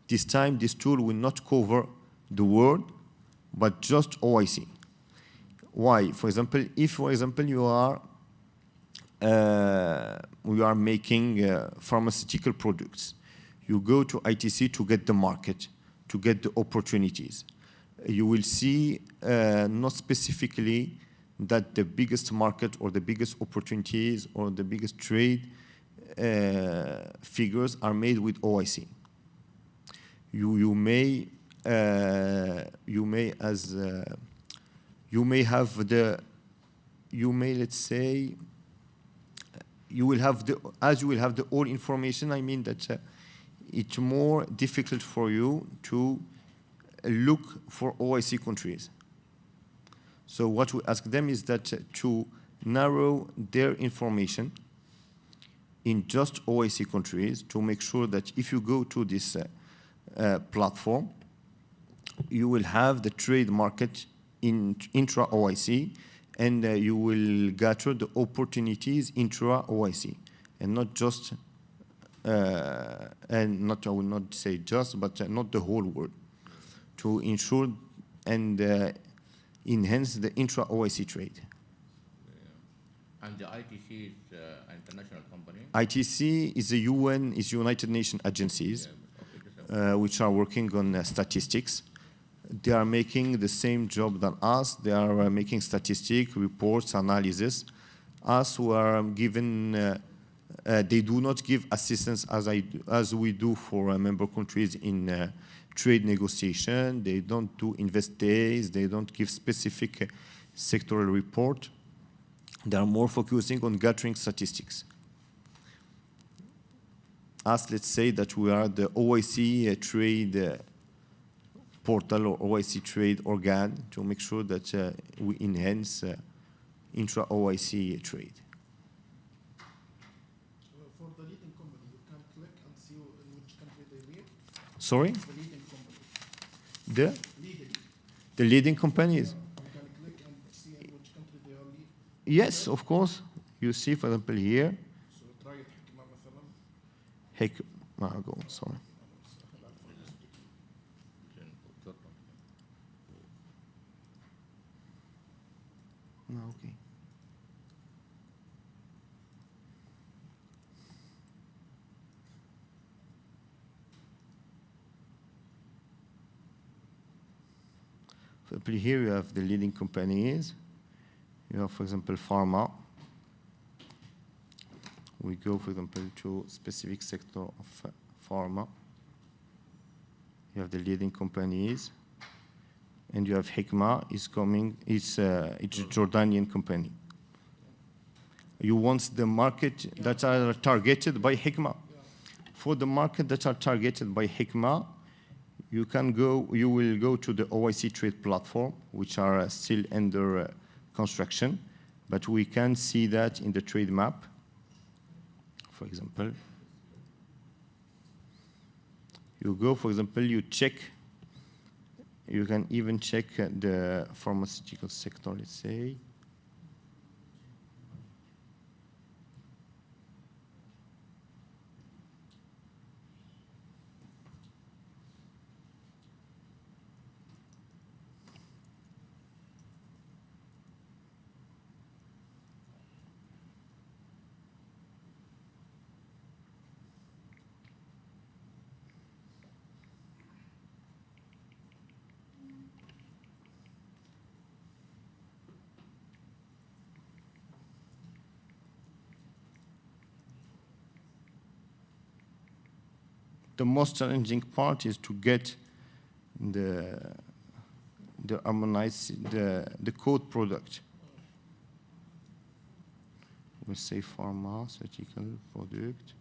this time this tool will not cover the world, but just OIC. Why? For example, if, for example, we are making pharmaceutical products, you go to ITC to get the market, to get the opportunities. You will see not specifically that the biggest market or the biggest opportunities or the biggest trade figures are made with OIC. You may let's say, you will have the all information. I mean that it's more difficult for you to look for OIC countries. So what we ask them is that to narrow their information in just OIC countries, to make sure that if you go to this platform, you will have the trade market in intra-OIC, and you will gather the opportunities intra-OIC, and not just, and not, I will not say just, but not the whole world, to ensure and enhance the intra-OIC trade. Yeah. And the ITC is an international company? ITC is the UN, is United Nations agencies, yeah, okay, which are working on statistics. They are making the same job than us. They are making statistic reports, analysis. Us, who are given they do not give assistance as we do for member countries in trade negotiation. They don't do invest days. They don't give specific sectoral report. They are more focusing on gathering statistics. As let's say that we are the OIC trade portal or OIC trade organ to make sure that we enhance intra-OIC trade. For the leading company, you can click and see in which country they live. Sorry? The leading company. Leading. The leading companies? You can click and see in which country they are leading. Yes, of course. You see, for example, here, So try it حكمة مثلا. go, sorry. No, okay. For example, here you have the leading companies. You have, for example, pharma. We go, for example, to specific sector of pharma. You have the leading companies. And you have Hikma is coming, it's a Jordanian company. You want the market that are targeted by Hikma. For the market that are targeted by Hikma, you will go to the OIC trade platform, which are still under construction, but we can see that in the trade map, for example. You go, for example, you check. You can even check the pharmaceutical sector, let's say. The most challenging part is to get the harmonized, the code product. We say pharmaceutical product.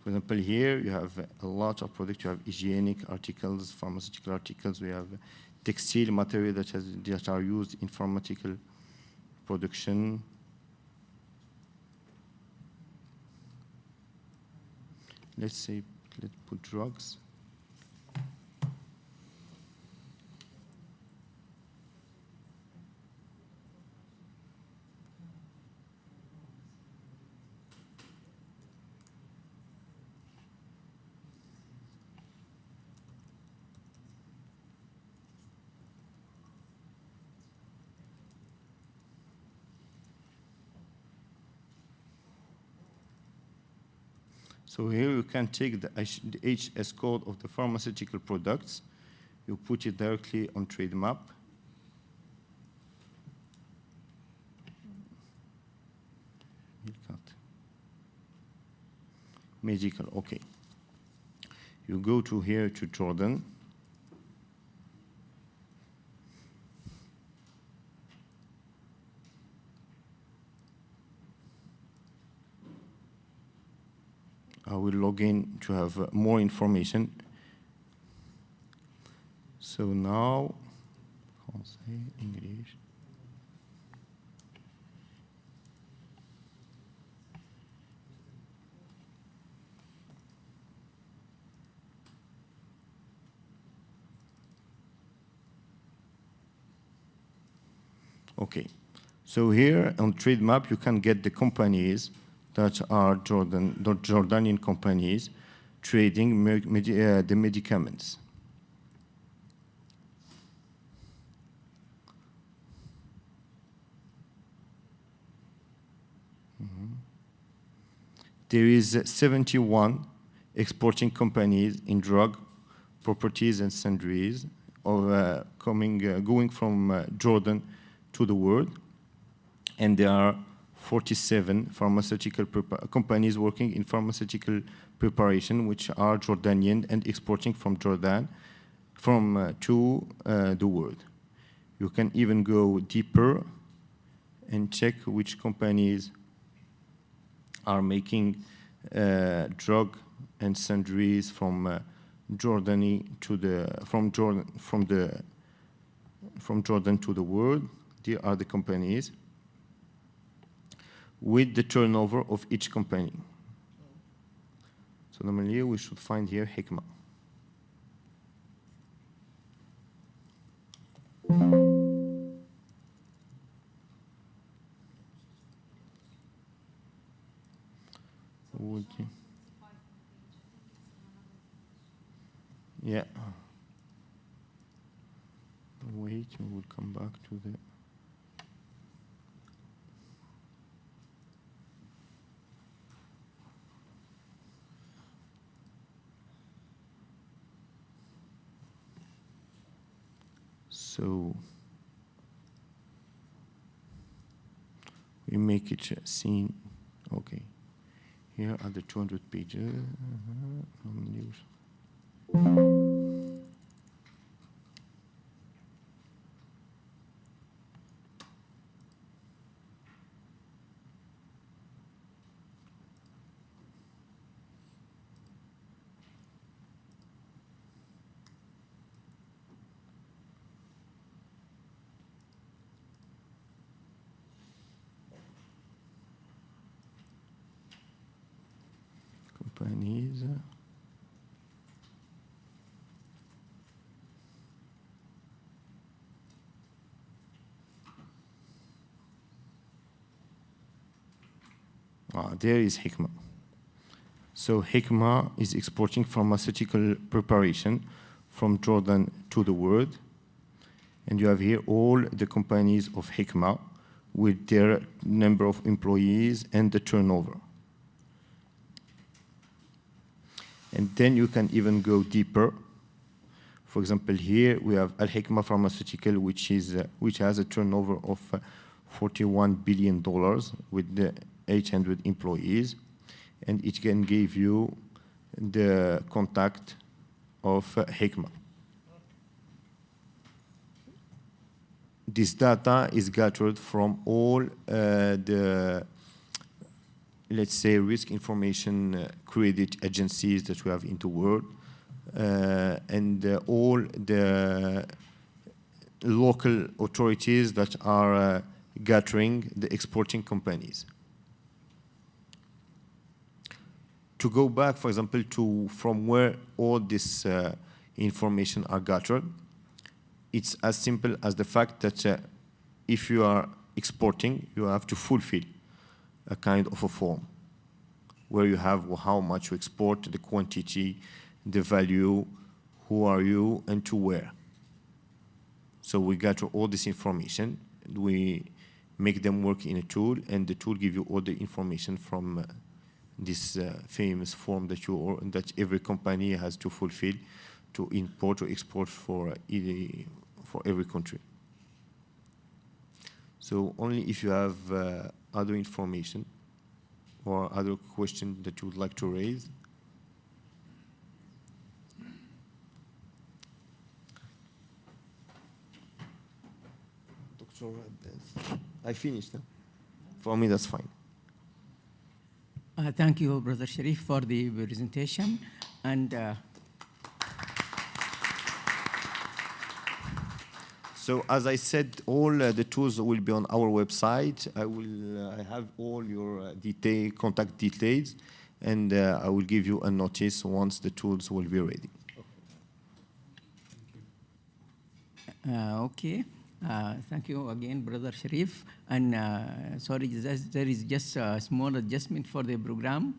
For example, here you have a lot of products. You have hygienic articles, pharmaceutical articles. We have textile material that are used in pharmaceutical production. Let's say, let's put drugs. So here you can take the HS code of the pharmaceutical products. You put it directly on trade map. Medical, okay. You go to here to Jordan. I will log in to have more information. So now, Français, English. Okay, so here on trade map, you can get the companies that are Jordanian companies trading the medicaments. There is 71 exporting companies in drug, properties, and sundries of going from Jordan to the world. And there are 47 pharmaceutical companies working in pharmaceutical preparation, which are Jordanian and exporting from Jordan to the world. You can even go deeper and check which companies are making drug and sundries from Jordan to the world. There are the companies with the turnover of each company. So normally we should find here Hikma. Yeah. Wait, we will come back to the. So we make it seen. Okay. Here are the 200 pages. News. Companies. There is Hikma. So Hikma is exporting pharmaceutical preparation from Jordan to the world. And you have here all the companies of Hikma with their number of employees and the turnover. And then you can even go deeper. For example, here we have Al Hikma Pharmaceutical, which has a turnover of $41 billion with the 800 employees, and it can give you the contact of Hikma. This data is gathered from all the, let's say, risk information credit agencies that we have in the world, and all the local authorities that are gathering the exporting companies. To go back, for example, from where all this information are gathered, it's as simple as the fact that if you are exporting, you have to fulfill a kind of a form where you have how much you export, the quantity, the value, who are you, and to where. So we gather all this information, we make them work in a tool, and the tool gives you all the information from this famous form that every company has to fulfill to import or export for every country. So only if you have other information or other question that you would like to raise. Dr. I finished. Huh? For me, that's fine. Thank you, Brother Sharif, for the presentation. And so, as I said, all the tools will be on our website. I have all your contact details, and I will give you a notice once the tools will be ready. Okay. Thank you again, Brother Sharif. And sorry, there is just a small adjustment for the program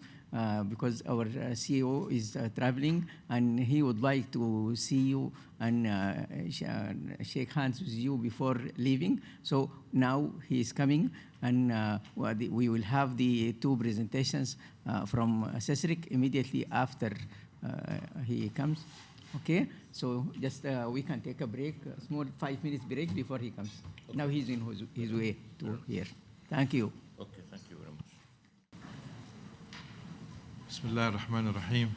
because our CEO is traveling, and he would like to see you and shake hands with you before leaving. So now he is coming, and we will have the two presentations from Cesric immediately after he comes. Okay, so just we can take a break, a small 5 minutes break before he comes. Now he's in his way to here. Thank you. Okay, thank you very much. بسم الله الرحمن الرحيم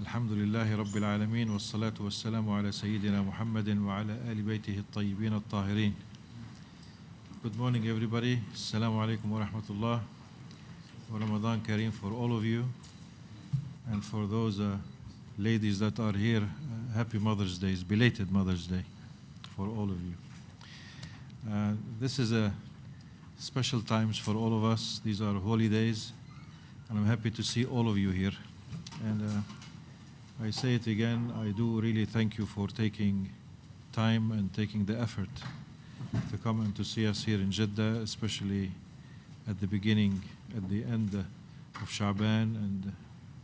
الحمد لله رب العالمين والصلاة والسلام على سيدنا محمد وعلى آل بيته الطيبين الطاهرين. Good morning everybody. Assalamu alaikum wa rahmatullah. Wa Ramadan Kareem for all of you. And for those ladies that are here, happy Mother's Day, belated Mother's Day for all of you. This is a special times for all of us. These are holy days. And I'm happy to see all of you here. And I say it again, I do really thank you for taking time and taking the effort to come and to see us here in Jeddah, especially at the beginning, at the end of Sha'ban, and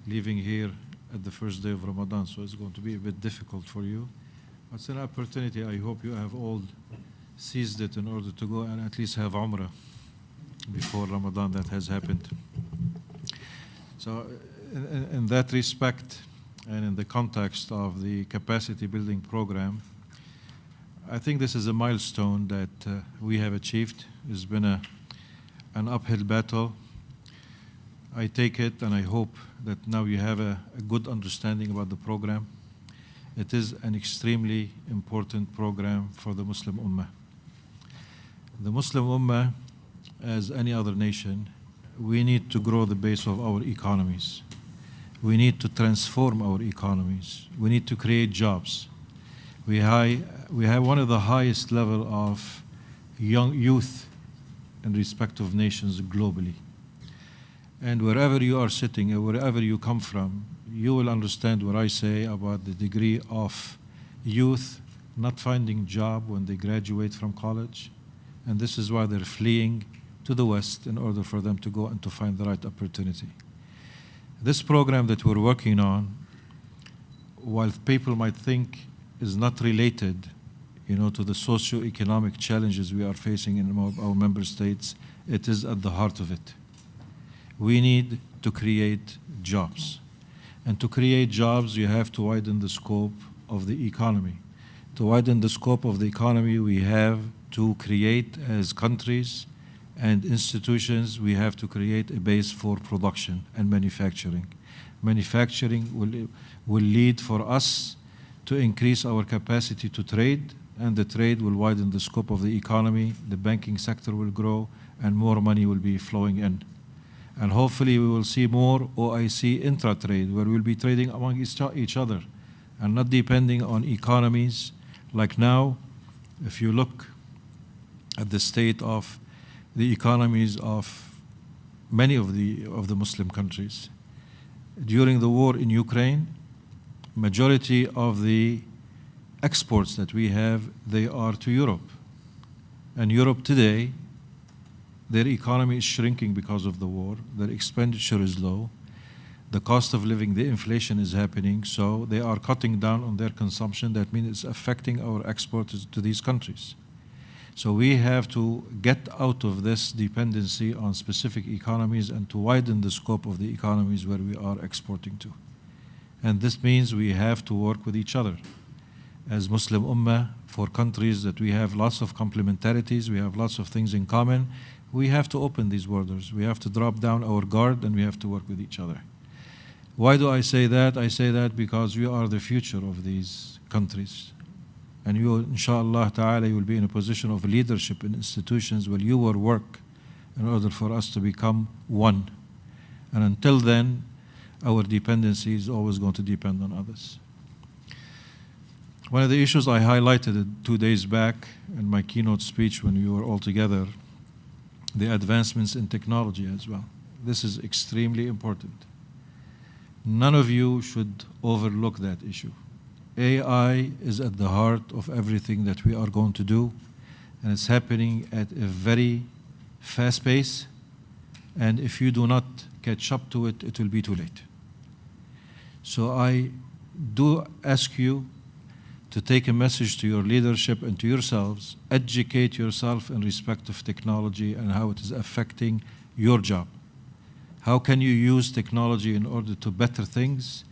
leaving here at the first day of Ramadan. So it's going to be a bit difficult for you. But it's an opportunity. I hope you have all seized it in order to go and at least have Umrah before Ramadan that has happened. So in that respect, and in the context of the capacity building program, I think this is a milestone that we have achieved. It's been an uphill battle. I take it and I hope that now you have a good understanding about the program. It is an extremely important program for the Muslim Ummah. The Muslim Ummah, as any other nation, we need to grow the base of our economies. We need to transform our economies. We need to create jobs. We have one of the highest level of young youth in respective nations globally. And wherever you are sitting or wherever you come from, you will understand what I say about the degree of youth not finding job when they graduate from college. And this is why they're fleeing to the West in order for them to go and to find the right opportunity. This program that we're working on, while people might think is not related, to the socio-economic challenges we are facing in our member states, it is at the heart of it. We need to create jobs. And to create jobs, you have to widen the scope of the economy. To widen the scope of the economy, we have to create, as countries and institutions, we have to create a base for production and manufacturing. Manufacturing will lead for us to increase our capacity to trade, and the trade will widen the scope of the economy, the banking sector will grow, and more money will be flowing in. And hopefully we will see more OIC intra-trade, where we'll be trading among each other and not depending on economies. Like now, if you look at the state of the economies of many of the Muslim countries, during the war in Ukraine, majority of the exports that we have, they are to Europe. And Europe today, their economy is shrinking because of the war. Their expenditure is low. The cost of living, the inflation is happening. So they are cutting down on their consumption. That means it's affecting our exports to these countries. So we have to get out of this dependency on specific economies and to widen the scope of the economies where we are exporting to. And this means we have to work with each other. As Muslim Ummah, for countries that we have lots of complementarities, we have lots of things in common, we have to open these borders. We have to drop down our guard and we have to work with each other. Why do I say that? I say that because we are the future of these countries. And you, inshallah ta'ala, you will be in a position of leadership in institutions where you will work in order for us to become one. And until then, our dependency is always going to depend on others. One of the issues I highlighted 2 days back in my keynote speech when we were all together, the advancements in technology as well. This is extremely important. None of you should overlook that issue. AI is at the heart of everything that we are going to do, and it's happening at a very fast pace, and if you do not catch up to it, it will be too late. So I do ask you to take a message to your leadership and to yourselves, educate yourself in respect of technology and how it is affecting your job. How can you use technology in order to better things,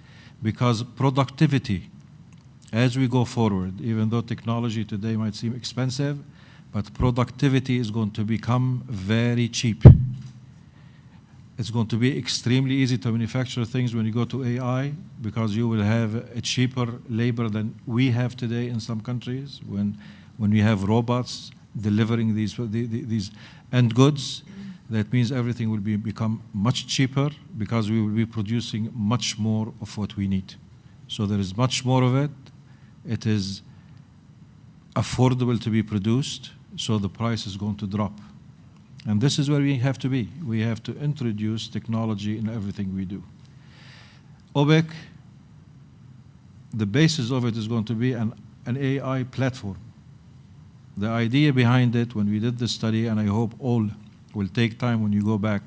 because productivity, as we go forward, even though technology today might seem expensive, but productivity is going to become very cheap. It's going to be extremely easy to manufacture things when you go to AI, because you will have a cheaper labor than we have today in some countries. When we have robots delivering these end goods, that means everything will become much cheaper, because we will be producing much more of what we need. So there is much more of it. It is affordable to be produced, so the price is going to drop. And this is where we have to be. We have to introduce technology in everything we do. Obic, the basis of it is going to be an AI platform. The idea behind it, when we did the study, and I hope all will take time when you go back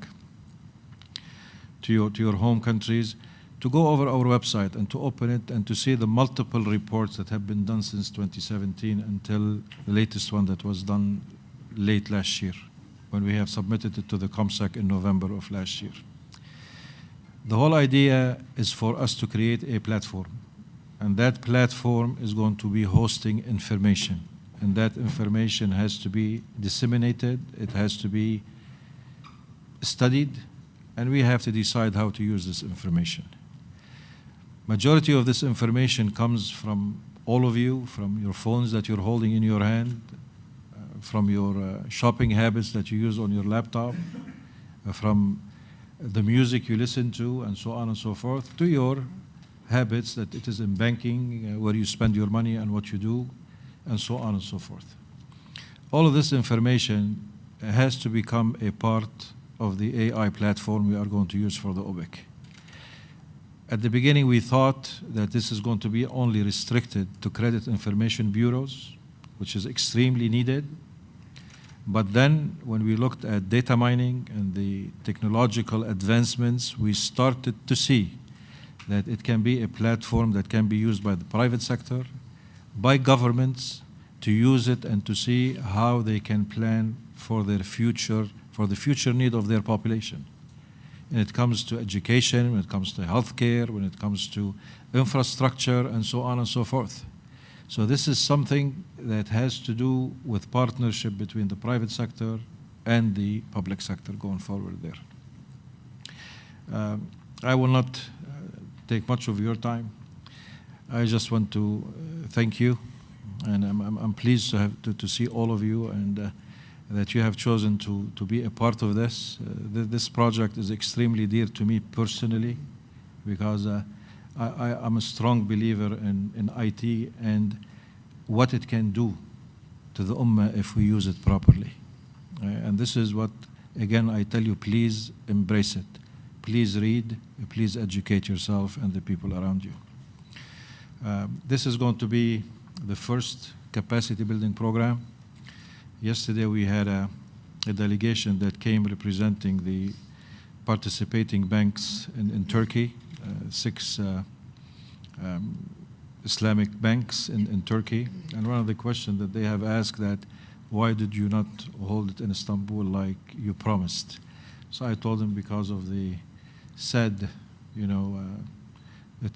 to your home countries, to go over our website and to open it and to see the multiple reports that have been done since 2017 until the latest one that was done late last year, when we have submitted it to the ComSec in November of last year. The whole idea is for us to create a platform, and that platform is going to be hosting information, and that information has to be disseminated, it has to be studied, and we have to decide how to use this information. Majority of this information comes from all of you, from your phones that you're holding in your hand, from your shopping habits that you use on your laptop, from the music you listen to, and so on and so forth, to your habits that it is in banking, where you spend your money and what you do, and so on and so forth. All of this information has to become a part of the AI platform we are going to use for the Obic. At the beginning, we thought that this is going to be only restricted to credit information bureaus, which is extremely needed. But then, when we looked at data mining and the technological advancements, we started to see that it can be a platform that can be used by the private sector, by governments, to use it and to see how they can plan for their future, for the future need of their population. When it comes to education, when it comes to healthcare, when it comes to infrastructure, and so on and so forth. So this is something that has to do with partnership between the private sector and the public sector going forward there. I will not take much of your time. I just want to thank you, and I'm pleased to see all of you, and that you have chosen to be a part of this. This project is extremely dear to me personally, because I'm a strong believer in IT and what it can do to the Ummah if we use it properly. And this is what, again, I tell you, please embrace it. Please read, please educate yourself and the people around you. This is going to be the first capacity building program. Yesterday we had a delegation that came representing the participating banks in Turkey, 6 Islamic banks in Turkey. And one of the questions that they have asked that, why did you not hold it in Istanbul like you promised? So I told them because of the sad, the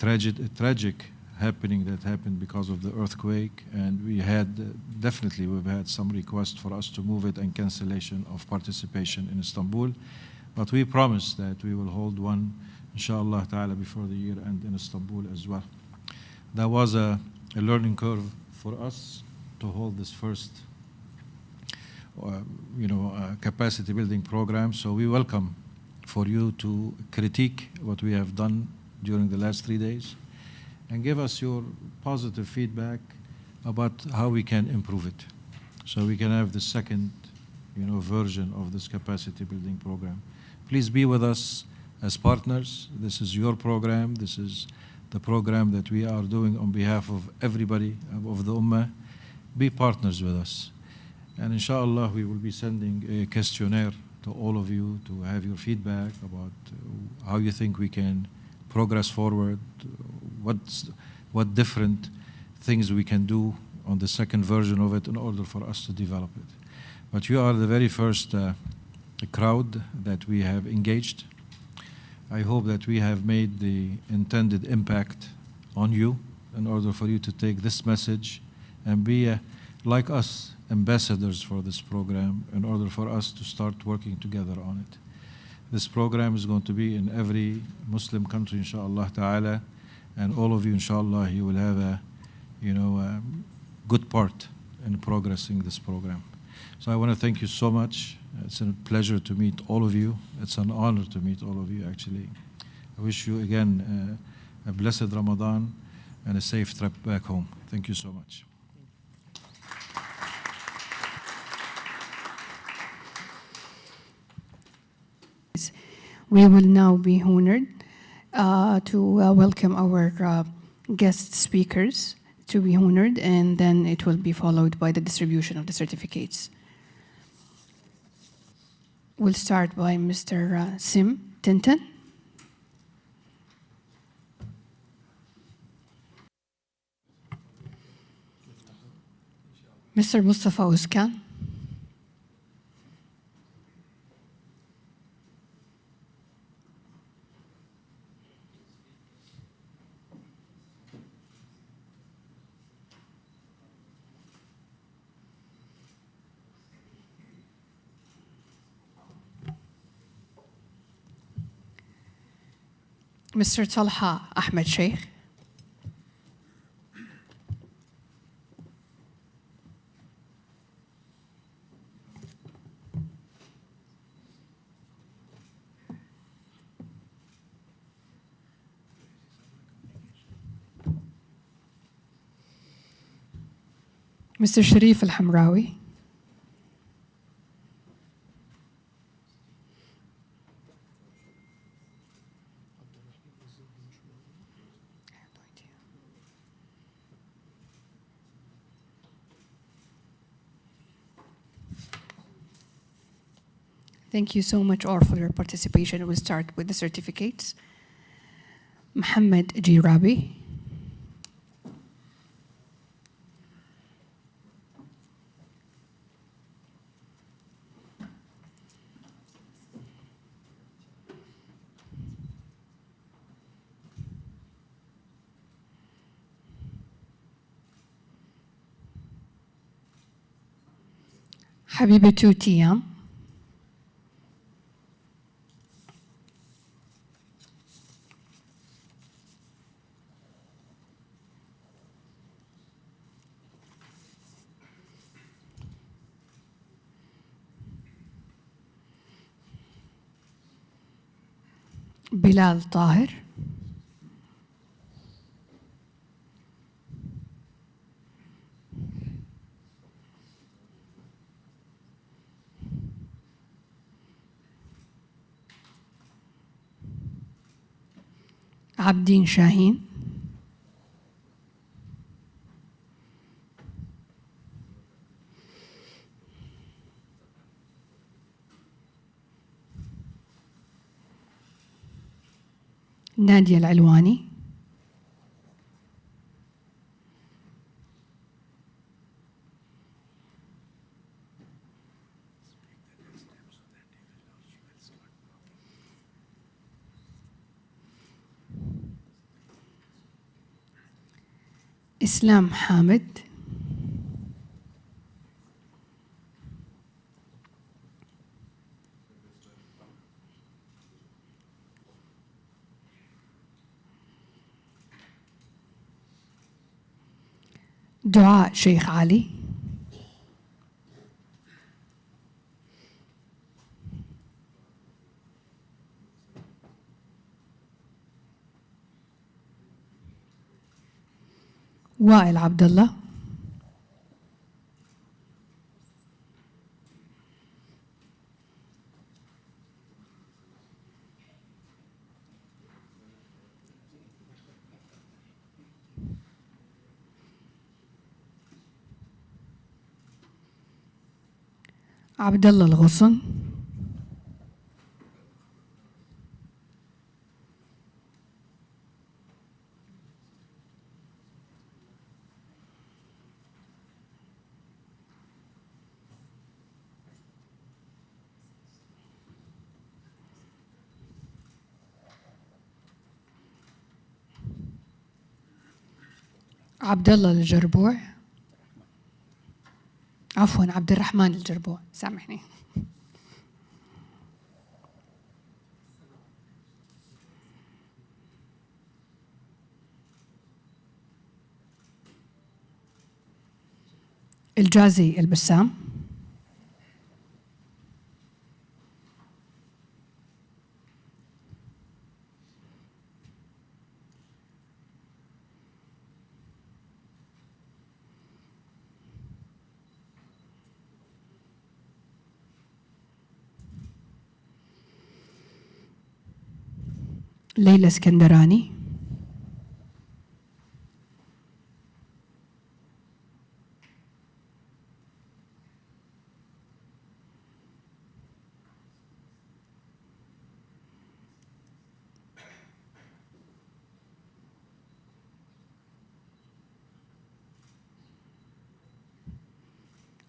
tragic happening that happened because of the earthquake, and we've had some requests for us to move it and cancellation of participation in Istanbul, but we promised that we will hold one, inshallah ta'ala, before the year end in Istanbul as well. That was a learning curve for us to hold this first capacity building program, so we welcome for you to critique what we have done during the last 3 days, and give us your positive feedback about how we can improve it, so we can have the second, version of this capacity building program. Please be with us as partners. This is your program. This is the program that we are doing on behalf of everybody, of the Ummah. Be partners with us. And inshallah, we will be sending a questionnaire to all of you to have your feedback about how you think we can progress forward, what different things we can do on the second version of it in order for us to develop it. But you are the very first crowd that we have engaged. I hope that we have made the intended impact on you in order for you to take this message and be, like us, ambassadors for this program in order for us to start working together on it. This program is going to be in every Muslim country, inshallah ta'ala, and all of you, inshallah, you will have a, good part in progressing this program. So I want to thank you so much. It's a pleasure to meet all of you. It's an honor to meet all of you, actually. I wish you, again, a blessed Ramadan and a safe trip back home. Thank you so much. We will now be honored to welcome our guest speakers to be honored, and then it will be followed by the distribution of the certificates. We'll start by Mr. Sim Tintin. Mr. Mustafa Uskan. Mr. Talha Ahmed Sheikh. Mr. Sharif Al-Hamrawi. Thank you so much all for your participation. We'll start with the certificates. Mohammed Jirabi. Habibatu Tiam. Bilal Tahir. Abdin Shaheen. نادية العلواني. إسلام حامد. دعاء شيخ علي. وائل عبد الله. عبد الله الغصن. عبد الله الجربوع. عفوا، عبد الرحمن الجربوع، سامحني. الجازي البسام. ليلى اسكندراني.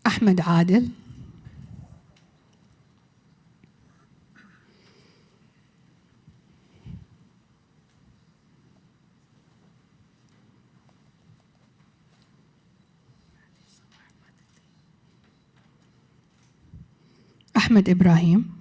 أحمد عادل. أحمد إبراهيم.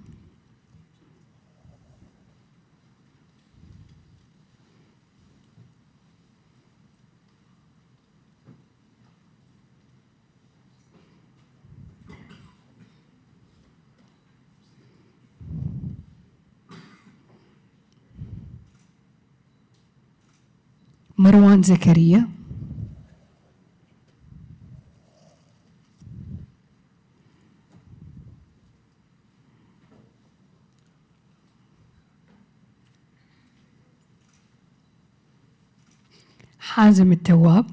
مروان زكريا. حازم التواب.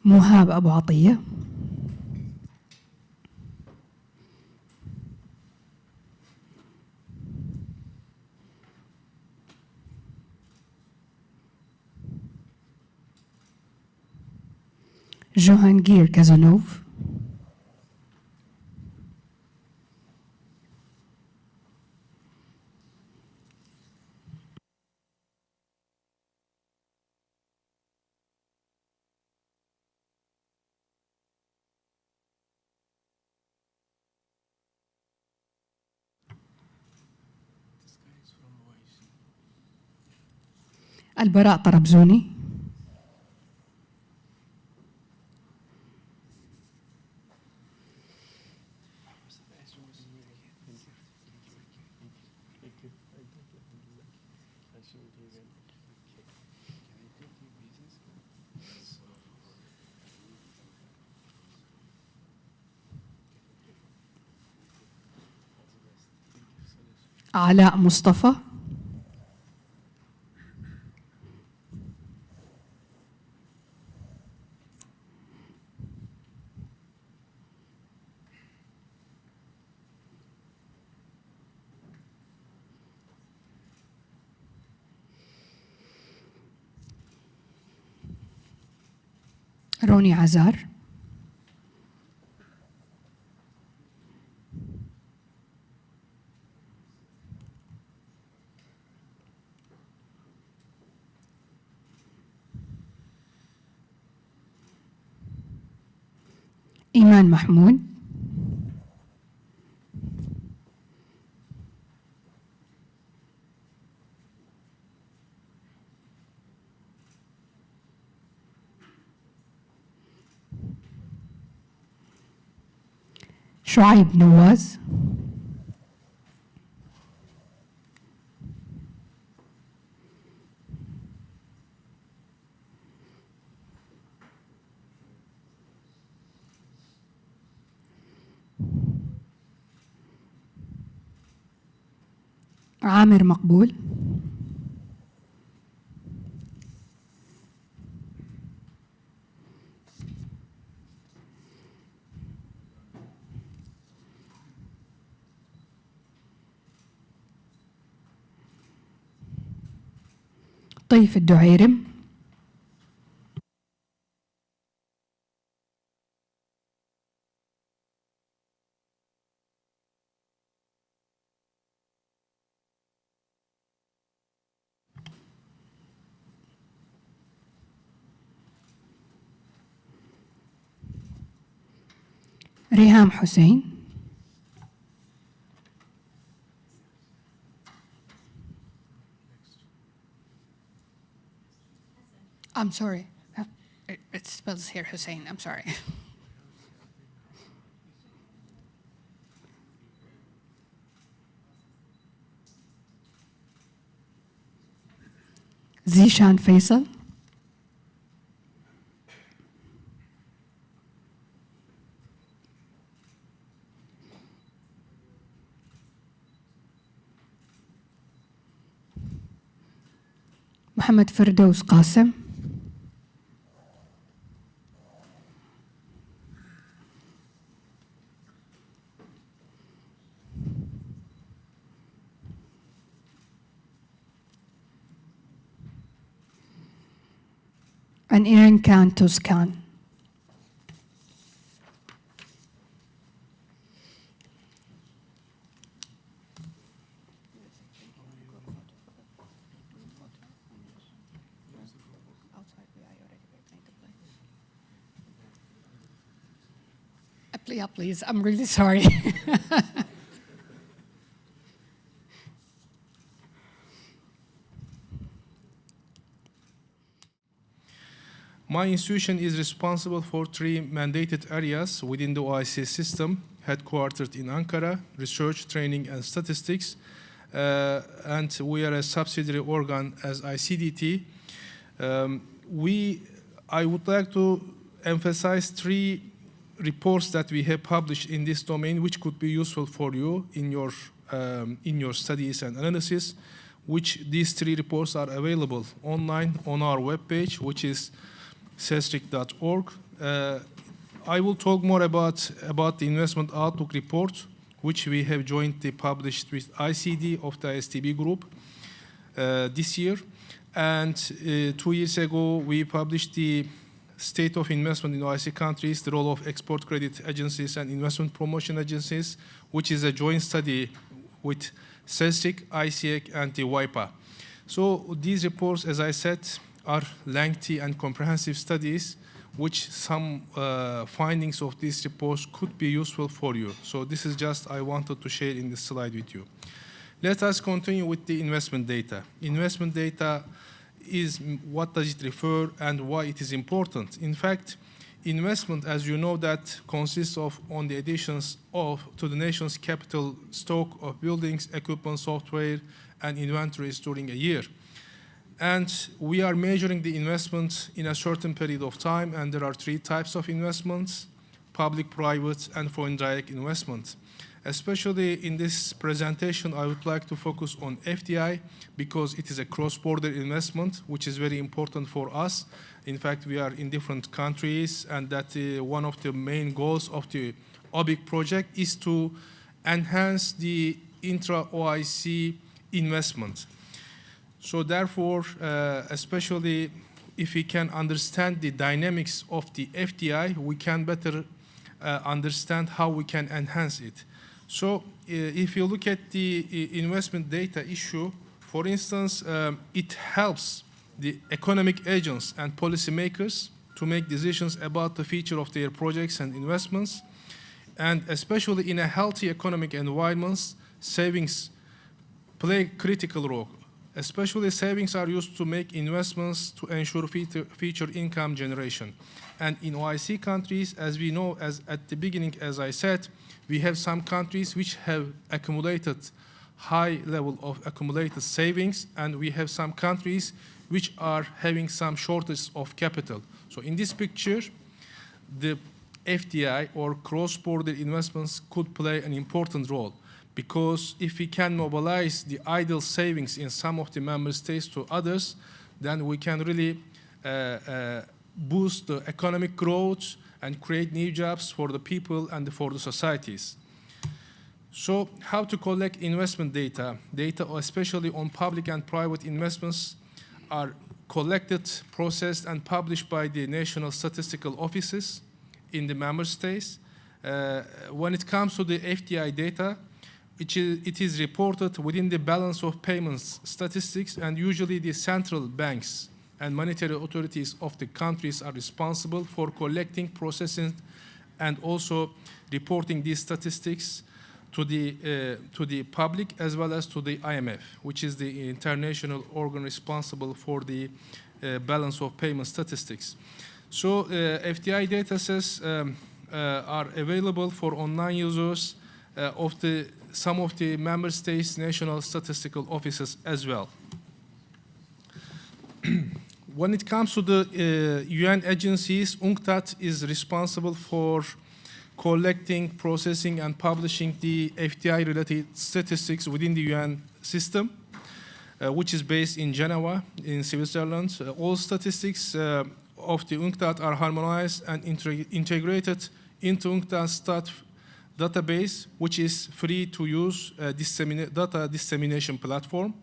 مهاب أبو عطية. جوهانجير كازانوف. البراء طربزوني. علاء مصطفى. روني عزار. إيمان محمود. شعيب نواز. عامر مقبول. طيف الدعيرم. Riham Hussein. I'm sorry. It spells here Hussein. I'm sorry. Zishan Faisal. Mohammed Firdaus Qasim. And Iran Khan Tuscan. Please, I'm really sorry. My institution is responsible for 3 mandated areas within the OIC system, headquartered in Ankara: research, training, and statistics. And we are a subsidiary organ as ICDT. I would like to emphasize 3 reports that we have published in this domain, which could be useful for you in your studies and analysis. Which these 3 reports are available online on our webpage, which is cestric.org. I will talk more about the investment outlook report, which we have jointly published with ICD of the ISTB group this year. And 2 years ago, we published the State of Investment in OIC countries, the role of export credit agencies and investment promotion agencies, which is a joint study with CESTIC, ICEC, and the WIPA. So these reports, as I said, are lengthy and comprehensive studies, which some findings of these reports could be useful for you. So this is just I wanted to share in this slide with you. Let us continue with the investment data. Investment data is what does it refer and why it is important. In fact, investment, as you know, that consists of on the additions to the nation's capital stock of buildings, equipment, software, and inventories during a year. And we are measuring the investment in a certain period of time, and there are 3 types of investments: public, private, and foreign direct investment. Especially in this presentation, I would like to focus on FDI because it is a cross-border investment, which is very important for us. In fact, we are in different countries, and that one of the main goals of the Obic project is to enhance the intra-OIC investment. So therefore, especially if we can understand the dynamics of the FDI, we can better understand how we can enhance it. So if you look at the investment data issue, for instance, it helps the economic agents and policymakers to make decisions about the future of their projects and investments. And especially in a healthy economic environment, savings play a critical role. Especially savings are used to make investments to ensure future income generation. And in OIC countries, as we know, as at the beginning, as I said, we have some countries which have accumulated high level of accumulated savings, and we have some countries which are having some shortage of capital. So in this picture, the FDI or cross-border investments could play an important role, because if we can mobilize the idle savings in some of the member states to others, then we can really boost the economic growth and create new jobs for the people and for the societies. So how to collect investment data? Data, especially on public and private investments, are collected, processed, and published by the national statistical offices in the member states. When it comes to the FDI data, it is reported within the balance of payments statistics, and usually the central banks and monetary authorities of the countries are responsible for collecting, processing, and also reporting these statistics to the public as well as to the IMF, which is the international organ responsible for the balance of payment statistics. So FDI datasets are available for online users of some of the member states' national statistical offices as well. When it comes to the UN agencies, UNCTAD is responsible for collecting, processing, and publishing the FDI-related statistics within the UN system, which is based in Geneva, in Switzerland. All statistics of the UNCTAD are harmonized and integrated into UNCTAD Stat database, which is free to use data dissemination platform.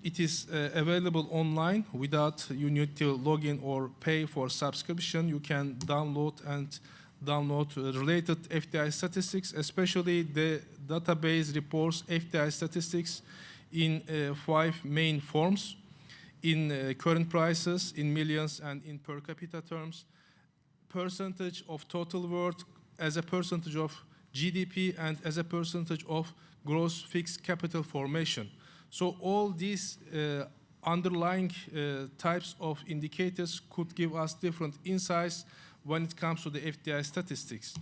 It is available online without you need to log in or pay for subscription. You can download related FDI statistics, especially the database reports FDI statistics in 5 main forms: in current prices, in millions, and in per capita terms, percentage of total worth as a percentage of GDP, and as a percentage of gross fixed capital formation. So all these underlying types of indicators could give us different insights when it comes to the FDI statistics.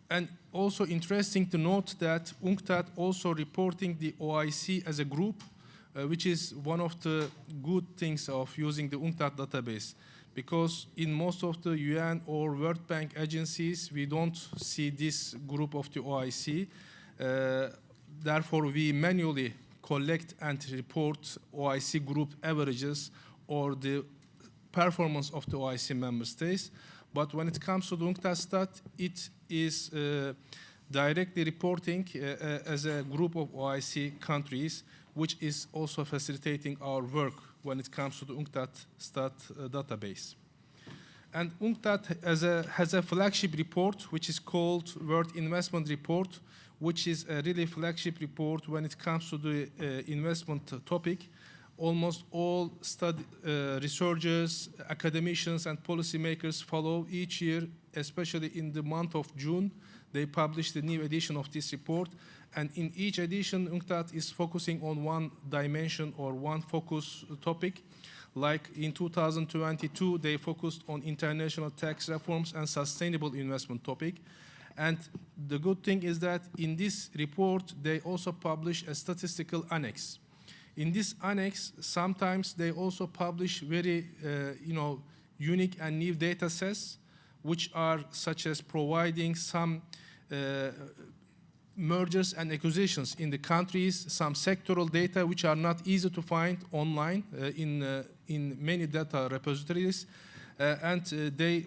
And also interesting to note that UNCTAD also reporting the OIC as a group, which is one of the good things of using the UNCTAD database. Because in most of the UN or World Bank agencies, we don't see this group of the OIC. Therefore, we manually collect and report OIC group averages or the performance of the OIC member states. But when it comes to the UNCTAD stat, it is directly reporting as a group of OIC countries, which is also facilitating our work when it comes to the UNCTAD stat database. And UNCTAD has a flagship report, which is called World Investment Report, which is a really flagship report when it comes to the investment topic. Almost all researchers, academicians, and policymakers follow each year, especially in the month of June. They publish the new edition of this report. And in each edition, UNCTAD is focusing on one dimension or one focus topic. Like in 2022, they focused on international tax reforms and sustainable investment topic. And the good thing is that in this report, they also publish a statistical annex. In this annex, sometimes they also publish very, unique and new data sets, which are such as providing some mergers and acquisitions in the countries, some sectoral data which are not easy to find online in many data repositories, and they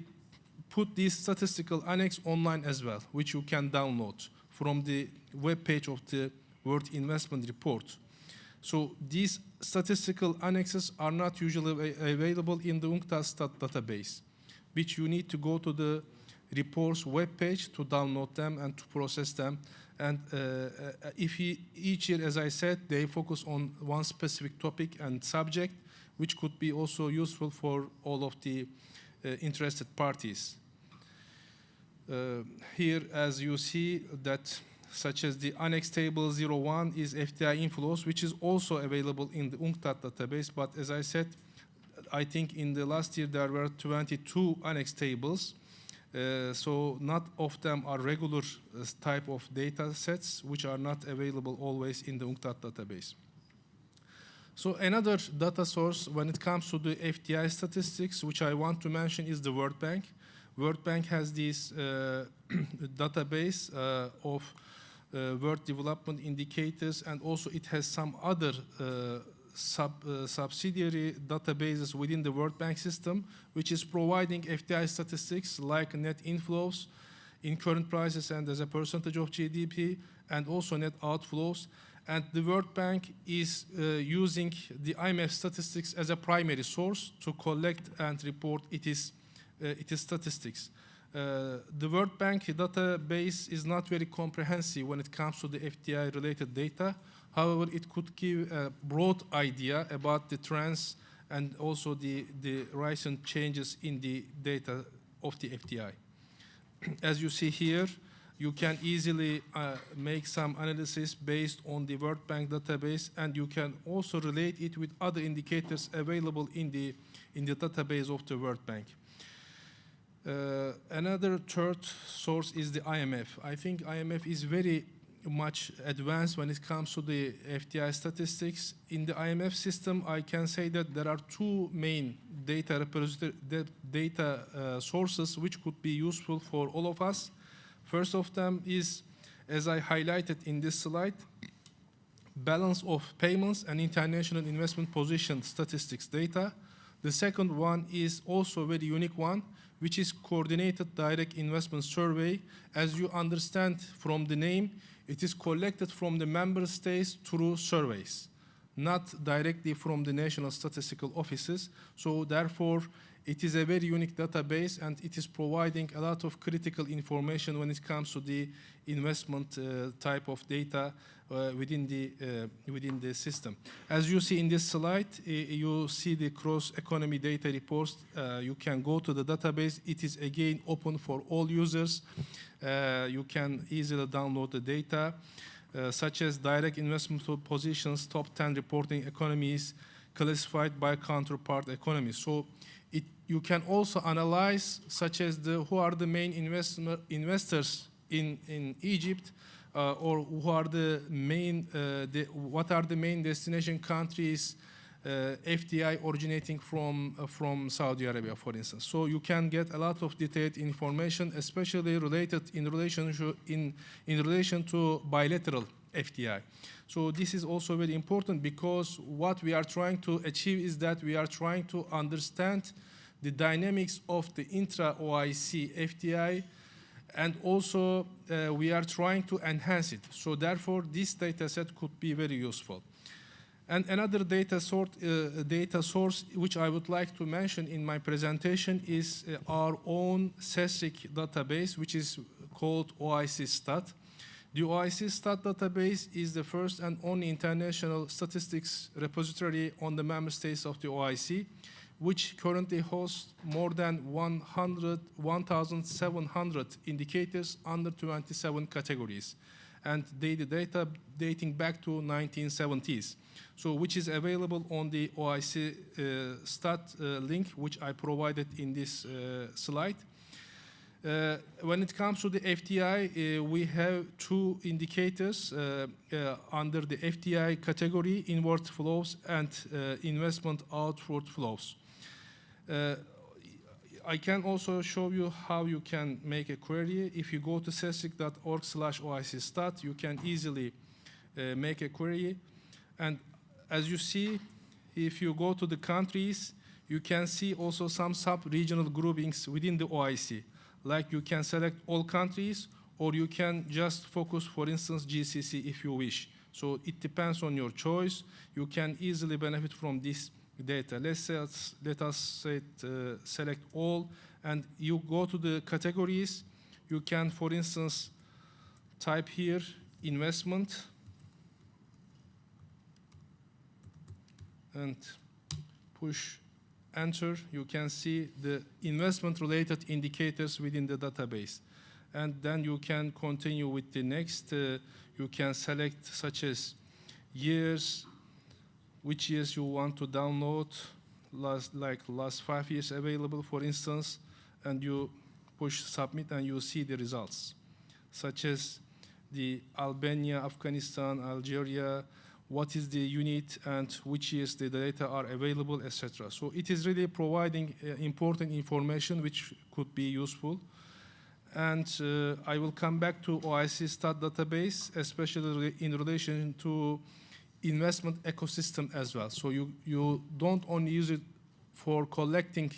put this statistical annex online as well, which you can download from the web page of the World Investment Report. So these statistical annexes are not usually available in the UNCTAD stat database, which you need to go to the report's web page to download them and to process them. And each year, as I said, they focus on one specific topic and subject, which could be also useful for all of the interested parties. Here, as you see, that such as the Annex Table 01 is FDI inflows, which is also available in the UNCTAD database. But as I said, I think in the last year there were 22 Annex Tables. So not of them are regular type of data sets, which are not available always in the UNCTAD database. So another data source when it comes to the FDI statistics, which I want to mention, is the World Bank. World Bank has this database of world development indicators, and also it has some other subsidiary databases within the World Bank system, which is providing FDI statistics like net inflows in current prices and as a percentage of GDP, and also net outflows. And the World Bank is using the IMF statistics as a primary source to collect and report its statistics. The World Bank database is not very comprehensive when it comes to the FDI-related data. However, it could give a broad idea about the trends and also the recent changes in the data of the FDI. As you see here, you can easily make some analysis based on the World Bank database, and you can also relate it with other indicators available in the database of the World Bank. Another third source is the IMF. I think IMF is very much advanced when it comes to the FDI statistics. In the IMF system, I can say that there are two main data sources which could be useful for all of us. First of them is, as I highlighted in this slide, balance of payments and international investment position statistics data. The second one is also a very unique one, which is coordinated direct investment survey. As you understand from the name, it is collected from the member states through surveys, not directly from the national statistical offices. So therefore, it is a very unique database, and it is providing a lot of critical information when it comes to the investment type of data within the system. As you see in this slide, you see the cross-economy data reports. You can go to the database. It is again open for all users. You can easily download the data, such as direct investment positions, top 10 reporting economies, classified by counterpart economies. So you can also analyze, such as who are the main investors in Egypt, or who are the main, what are the main destination countries FDI originating from Saudi Arabia, for instance. So you can get a lot of detailed information, especially related in relation to bilateral FDI. So this is also very important, because what we are trying to achieve is that we are trying to understand the dynamics of the intra-OIC FDI, and also we are trying to enhance it. So therefore, this data set could be very useful. And another data source which I would like to mention in my presentation is our own CESRIC database, which is called OIC Stat. The OIC Stat database is the first and only international statistics repository on the member states of the OIC, which currently hosts more than 1,700 indicators under 27 categories, and data dating back to 1970s. So which is available on the OIC Stat link, which I provided in this slide. When it comes to the FDI, we have two indicators under the FDI category: inward flows and investment outward flows. I can also show you how you can make a query. If you go to cesic.org/OIC-stat, you can easily make a query. And as you see, if you go to the countries, you can see also some sub-regional groupings within the OIC. Like you can select all countries, or you can just focus, for instance, GCC if you wish. So it depends on your choice. You can easily benefit from this data. Let us select all, and you go to the categories. You can, for instance, type here investment, and push enter. You can see the investment related indicators within the database. And then you can continue with the next. You can select such as years, which years you want to download, last 5 years available, for instance, and you push submit and you see the results, such as the Albania, Afghanistan, Algeria, what is the unit and which years the data are available, etc. So it is really providing important information which could be useful. And I will come back to OIC Stat database, especially in relation to investment ecosystem as well. So you don't only use it for collecting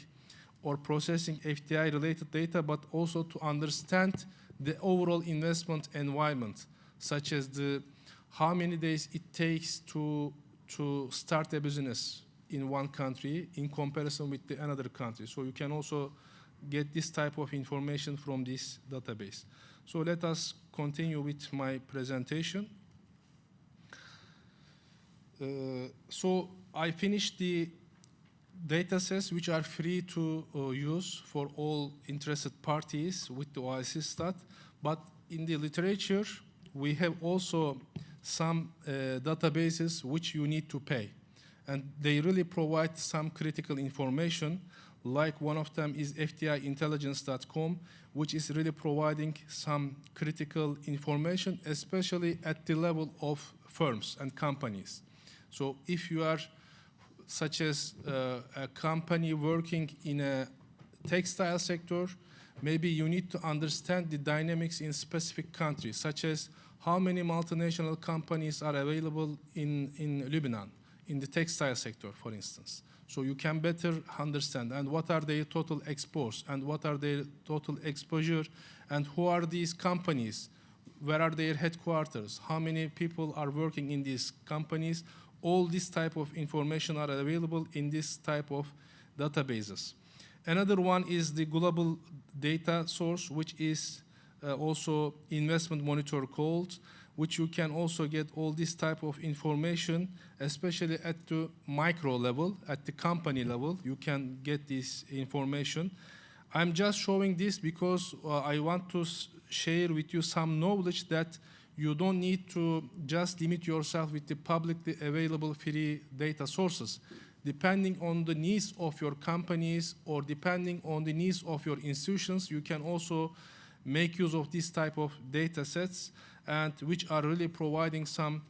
or processing FDI related data, but also to understand the overall investment environment, such as how many days it takes to start a business in one country in comparison with another country. So you can also get this type of information from this database. So let us continue with my presentation. So I finished the data sets which are free to use for all interested parties with the OIC stat, but in the literature, we have also some databases which you need to pay. And they really provide some critical information, like one of them is fdiintelligence.com, which is really providing some critical information, especially at the level of firms and companies. So if you are such as a company working in a textile sector, maybe you need to understand the dynamics in specific countries, such as how many multinational companies are available in Lebanon, in the textile sector, for instance. So you can better understand, and what are their total exports, and what are their total exposure, and who are these companies, where are their headquarters, how many people are working in these companies. All this type of information are available in this type of databases. Another one is the global data source, which is also investment monitor called, which you can also get all this type of information, especially at the micro level, at the company level, you can get this information. I'm just showing this because I want to share with you some knowledge that you don't need to just limit yourself with the publicly available free data sources. Depending on the needs of your companies or depending on the needs of your institutions, you can also make use of this type of data sets, and which are really providing some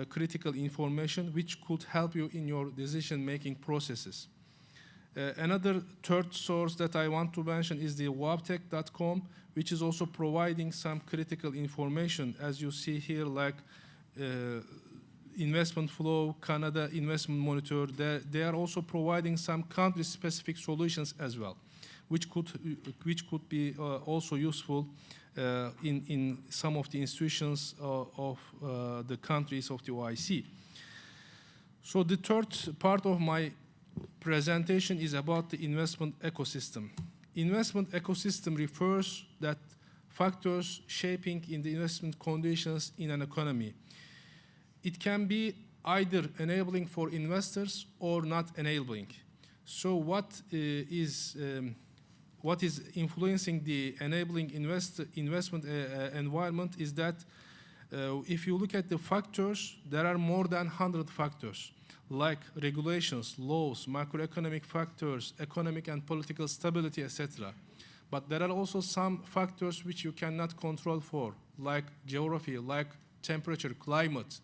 critical information which could help you in your decision-making processes. Another third source that I want to mention is the wabtech.com, which is also providing some critical information, as you see here, like investment flow, Canada investment monitor. They are also providing some country-specific solutions as well, which could be also useful in some of the institutions of the countries of the OIC. So the third part of my presentation is about the investment ecosystem. Investment ecosystem refers that factors shaping in the investment conditions in an economy. It can be either enabling for investors or not enabling. So what is influencing the enabling investment environment is that if you look at the factors, there are more than 100 factors, like regulations, laws, macroeconomic factors, economic and political stability, etc. But there are also some factors which you cannot control for, like geography, like temperature, climate,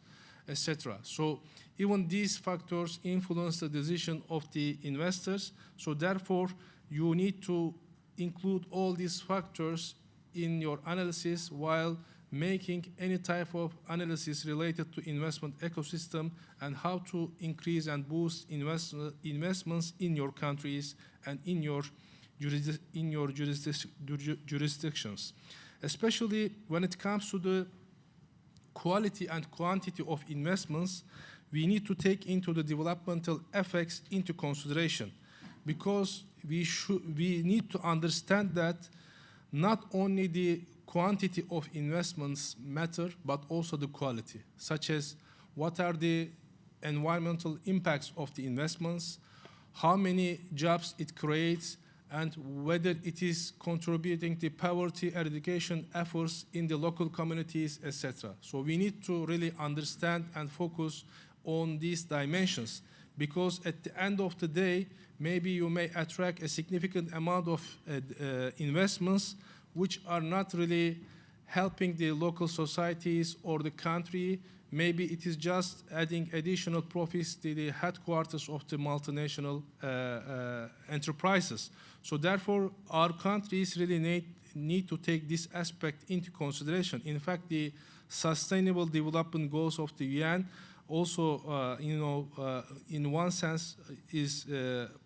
etc. So even these factors influence the decision of the investors. So therefore, you need to include all these factors in your analysis while making any type of analysis related to investment ecosystem and how to increase and boost investments in your countries and in your jurisdictions. Especially when it comes to the quality and quantity of investments, we need to take into the developmental effects into consideration, because we need to understand that not only the quantity of investments matter, but also the quality, such as what are the environmental impacts of the investments, how many jobs it creates, and whether it is contributing to poverty eradication efforts in the local communities, etc. So we need to really understand and focus on these dimensions, because at the end of the day, maybe you may attract a significant amount of investments which are not really helping the local societies or the country. Maybe it is just adding additional profits to the headquarters of the multinational enterprises. So therefore, our countries really need to take this aspect into consideration. In fact, the Sustainable Development Goals of the UN also, in one sense, is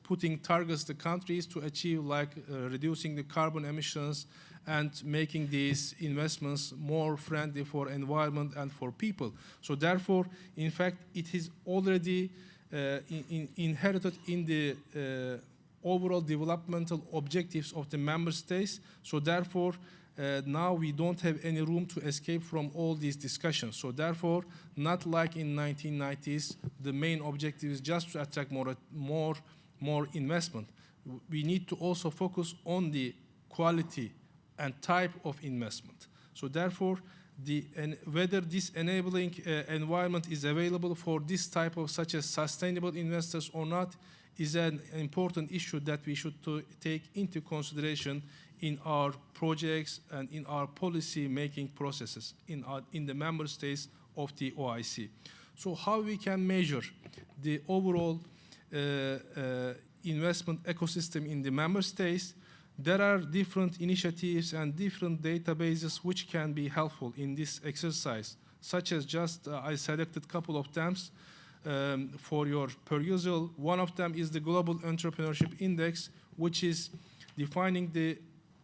putting targets to countries to achieve, like reducing the carbon emissions and making these investments more friendly for environment and for people. So therefore, in fact, it is already inherited in the overall developmental objectives of the member states. So therefore, now we don't have any room to escape from all these discussions. So therefore, not like in 1990s, the main objective is just to attract more more investment, we need to also focus on the quality and type of investment. So therefore, whether this enabling environment is available for this type of such as sustainable investors or not is an important issue that we should take into consideration in our projects and in our policy making processes in the member states of the OIC. So how we can measure the overall investment ecosystem in the member states? There are different initiatives and different databases which can be helpful in this exercise, such as I selected a couple of them for your perusal. One of them is the Global Entrepreneurship Index, which is defining the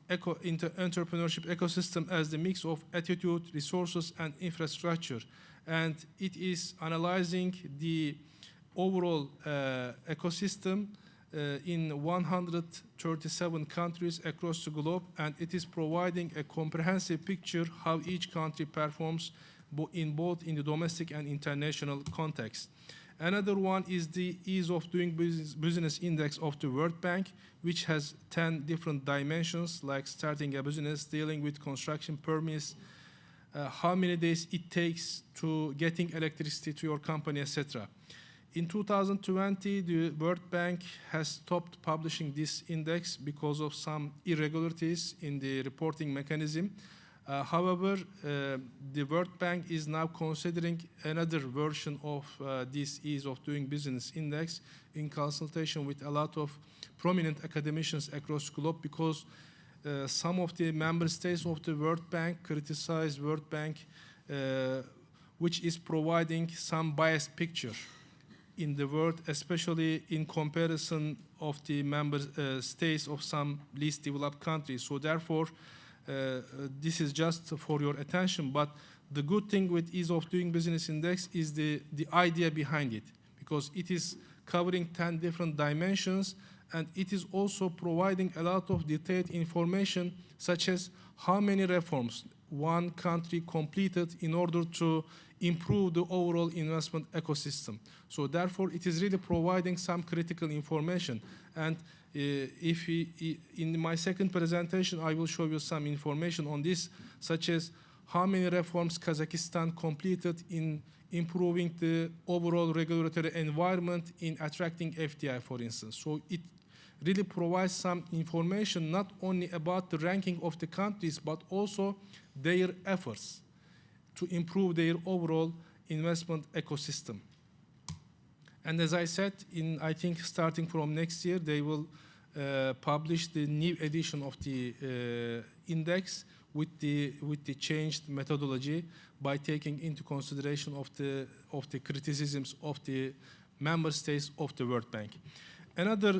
entrepreneurship ecosystem as the mix of attitude, resources, and infrastructure. And it is analyzing the overall ecosystem in 137 countries across the globe, and it is providing a comprehensive picture how each country performs both in the domestic and international context. Another one is the Ease of Doing Business Index of the World Bank, which has 10 different dimensions, like starting a business, dealing with construction permits, how many days it takes to getting electricity to your company, etc. In 2020, the World Bank has stopped publishing this index because of some irregularities in the reporting mechanism. However, the World Bank is now considering another version of this Ease of Doing Business Index in consultation with a lot of prominent academicians across the globe, because some of the member states of the World Bank criticize World Bank, which is providing some biased picture in the world, especially in comparison of the member states of some least developed countries. So therefore, this is just for your attention, but the good thing with Ease of Doing Business Index is the idea behind it, because it is covering 10 different dimensions, and it is also providing a lot of detailed information, such as how many reforms one country completed in order to improve the overall investment ecosystem. So therefore, it is really providing some critical information. And in my second presentation, I will show you some information on this, such as how many reforms Kazakhstan completed in improving the overall regulatory environment in attracting FDI, for instance. So it really provides some information not only about the ranking of the countries, but also their efforts to improve their overall investment ecosystem. And as I said, I think starting from next year, they will publish the new edition of the index with the changed methodology by taking into consideration of the criticisms of the member states of the World Bank. Another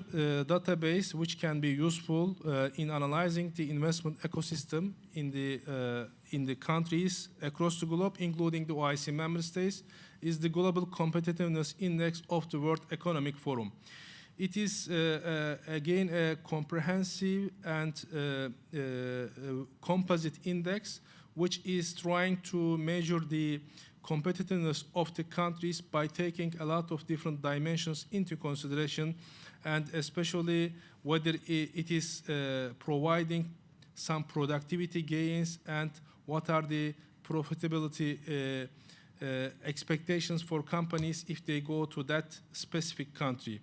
database which can be useful in analyzing the investment ecosystem in the countries across the globe, including the OIC member states, is the Global Competitiveness Index of the World Economic Forum. It is, again, a comprehensive and composite index which is trying to measure the competitiveness of the countries by taking a lot of different dimensions into consideration, and especially whether it is providing some productivity gains and what are the profitability expectations for companies if they go to that specific country.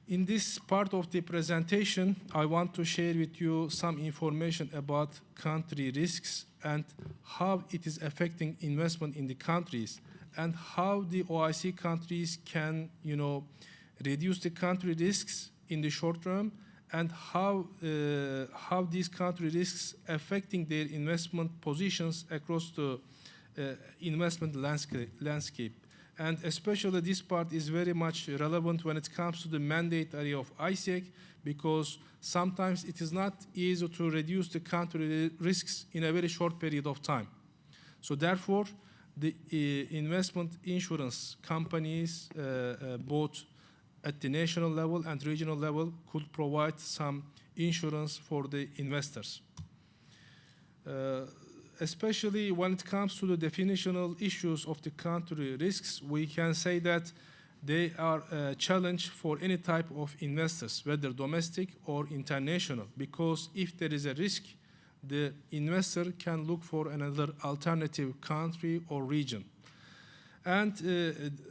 In this part of the presentation, I want to share with you some information about country risks and how it is affecting investment in the countries, and how the OIC countries can, reduce the country risks in the short term, and how these country risks affecting their investment positions across the investment landscape. And especially this part is very much relevant when it comes to the mandate area of ISEC, because sometimes it is not easy to reduce the country risks in a very short period of time. So therefore, the investment insurance companies, both at the national level and regional level, could provide some insurance for the investors. Especially when it comes to the definitional issues of the country risks, we can say that they are a challenge for any type of investors, whether domestic or international, because if there is a risk, the investor can look for another alternative country or region. And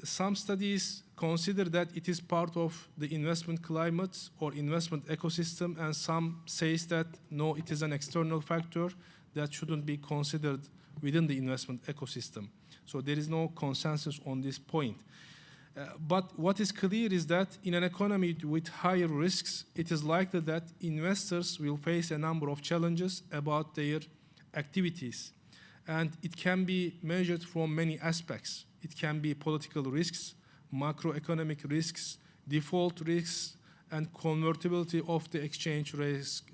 some studies consider that it is part of the investment climate or investment ecosystem, and some says that no, it is an external factor that shouldn't be considered within the investment ecosystem. So there is no consensus on this point. But what is clear is that in an economy with higher risks, it is likely that investors will face a number of challenges about their activities. And it can be measured from many aspects. It can be political risks, macroeconomic risks, default risks, and convertibility of the exchange risk,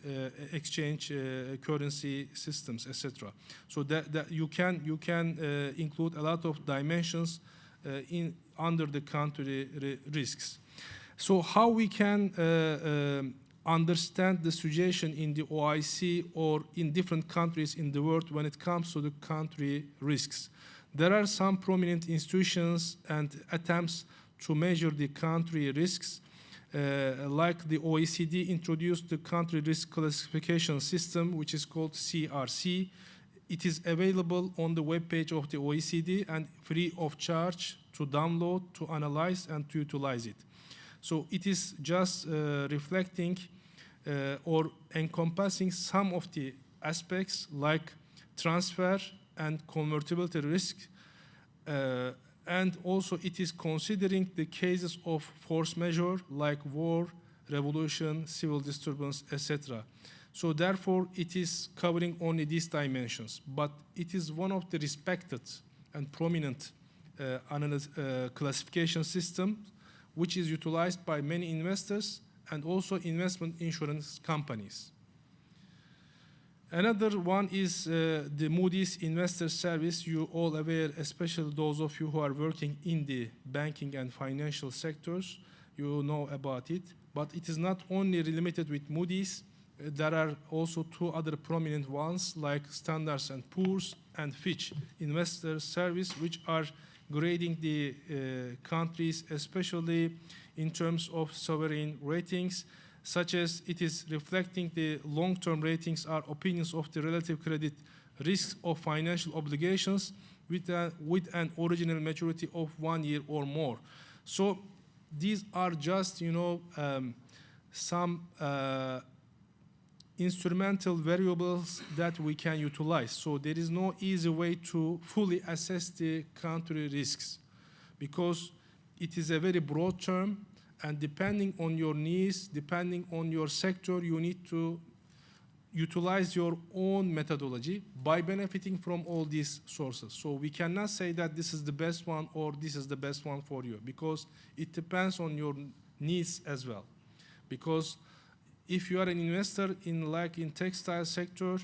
currency systems, etc. So that you can include a lot of dimensions under the country risks. So how we can understand the situation in the OIC or in different countries in the world when it comes to the country risks? There are some prominent institutions and attempts to measure the country risks, like the OECD introduced the country risk classification system, which is called CRC. It is available on the webpage of the OECD and free of charge to download, to analyze, and to utilize it. So it is just reflecting or encompassing some of the aspects like transfer and convertibility risk, and also it is considering the cases of force majeure like war, revolution, civil disturbance, etc. So therefore, it is covering only these dimensions, but it is one of the respected and prominent classification systems which is utilized by many investors and also investment insurance companies. Another one is the Moody's Investor Service. You all aware, especially those of you who are working in the banking and financial sectors, you know about it. But it is not only limited with Moody's. There are also two other prominent ones like Standard & Poor's and Fitch Investor Service, which are grading the countries, especially in terms of sovereign ratings, such as it is reflecting the long-term ratings are opinions of the relative credit risks of financial obligations with an original maturity of 1 year or more. So these are just, some instrumental variables that we can utilize. So there is no easy way to fully assess the country risks because it is a very broad term, and depending on your needs, depending on your sector, you need to utilize your own methodology by benefiting from all these sources. So we cannot say that this is the best one or this is the best one for you because it depends on your needs as well. Because if you are an investor in textile sector,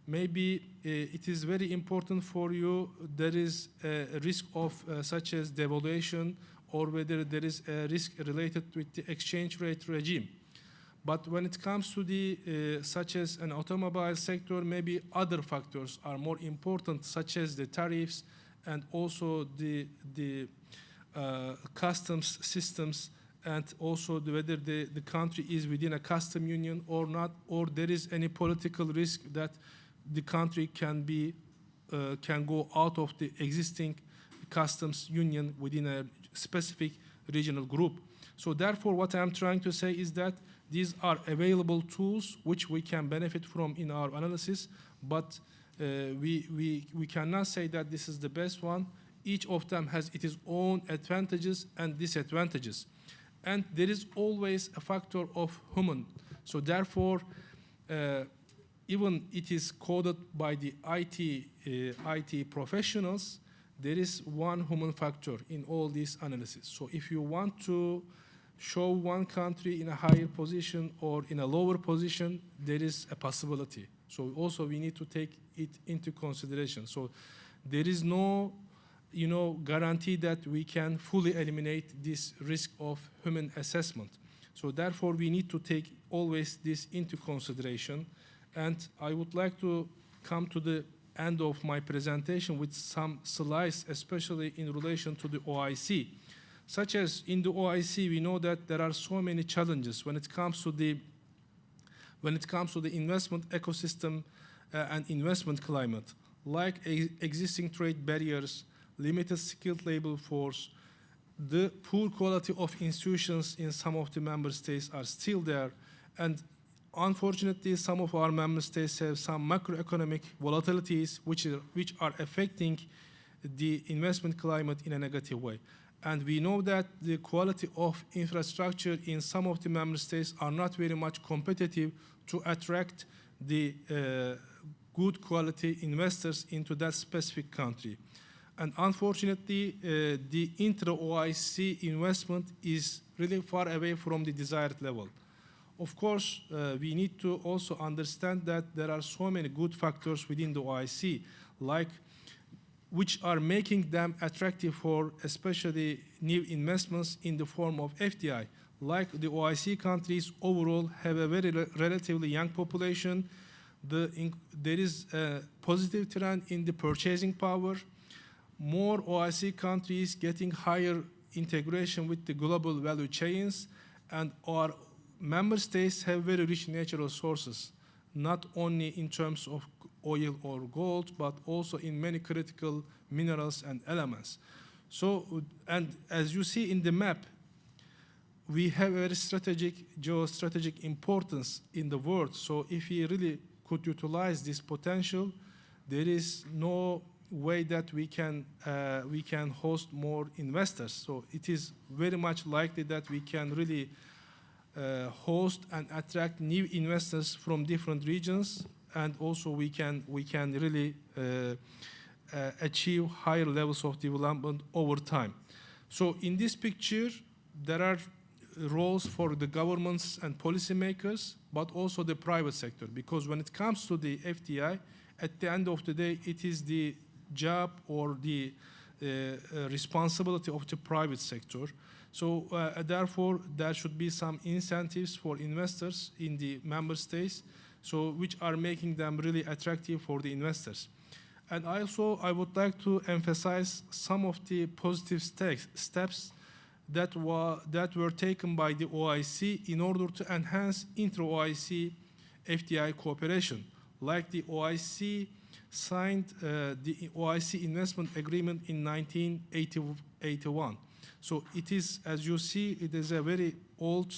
maybe it is very important for you. There is a risk of such as devaluation, or whether there is a risk related with the exchange rate regime. But when it comes to the such as an automobile sector, maybe other factors are more important, such as the tariffs and also the customs systems, and also whether the country is within a custom union or not, or there is any political risk that the country can go out of the existing customs union within a specific regional group. So therefore, what I'm trying to say is that these are available tools which we can benefit from in our analysis, but we cannot say that this is the best one. Each of them has its own advantages and disadvantages. And there is always a factor of human. So therefore, even it is coded by the IT professionals, there is one human factor in all these analysis. So if you want to show one country in a higher position or in a lower position, there is a possibility. So also we need to take it into consideration. So there is no guarantee that we can fully eliminate this risk of human assessment. So therefore, we need to take always this into consideration. And I would like to come to the end of my presentation with some slides, especially in relation to the OIC. such as in the OIC, we know that there are so many challenges when it comes to the investment ecosystem and investment climate, like existing trade barriers, limited skilled labor force, the poor quality of institutions in some of the member states are still there, and unfortunately, some of our member states have some macroeconomic volatilities which are affecting the investment climate in a negative way. And we know that the quality of infrastructure in some of the member states are not very much competitive to attract the good quality investors into that specific country. And unfortunately, the intra-OIC investment is really far away from the desired level. Of course, we need to also understand that there are so many good factors within the OIC, like which are making them attractive for especially new investments in the form of FDI. Like the OIC countries overall have a very relatively young population. There is a positive trend in the purchasing power. More OIC countries getting higher integration with the global value chains, and our member states have very rich natural sources, not only in terms of oil or gold, but also in many critical minerals and elements. So, and as you see in the map, we have a very geostrategic importance in the world. So if we really could utilize this potential, there is no way that we can host more investors. So it is very much likely that we can really host and attract new investors from different regions, and also we can really achieve higher levels of development over time. So in this picture, there are roles for the governments and policymakers, but also the private sector, because when it comes to the FDI, at the end of the day, it is the job or the responsibility of the private sector. So therefore, there should be some incentives for investors in the member states, so which are making them really attractive for the investors. And also, I would like to emphasize some of the positive steps that were taken by the OIC in order to enhance intra-OIC FDI cooperation. Like the OIC signed the OIC investment agreement in 1981. So it is, as you see, it is a very old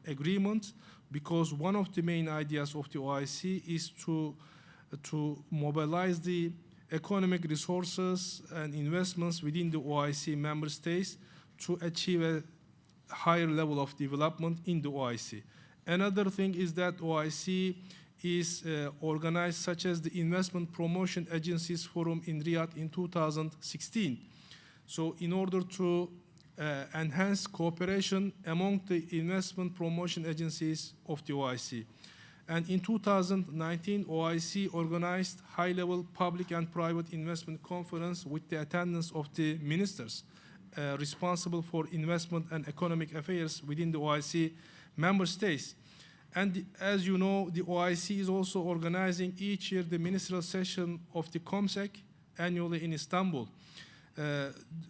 agreement, because one of the main ideas of the OIC is to mobilize the economic resources and investments within the OIC member states to achieve a higher level of development in the OIC. Another thing is that OIC is organized, such as the Investment Promotion Agencies Forum in Riyadh in 2016. So in order to enhance cooperation among the investment promotion agencies of the OIC. And in 2019, OIC organized high-level public and private investment conference with the attendance of the ministers responsible for investment and economic affairs within the OIC member states. And as you know, the OIC is also organizing each year the ministerial session of the COMSEC annually in Istanbul.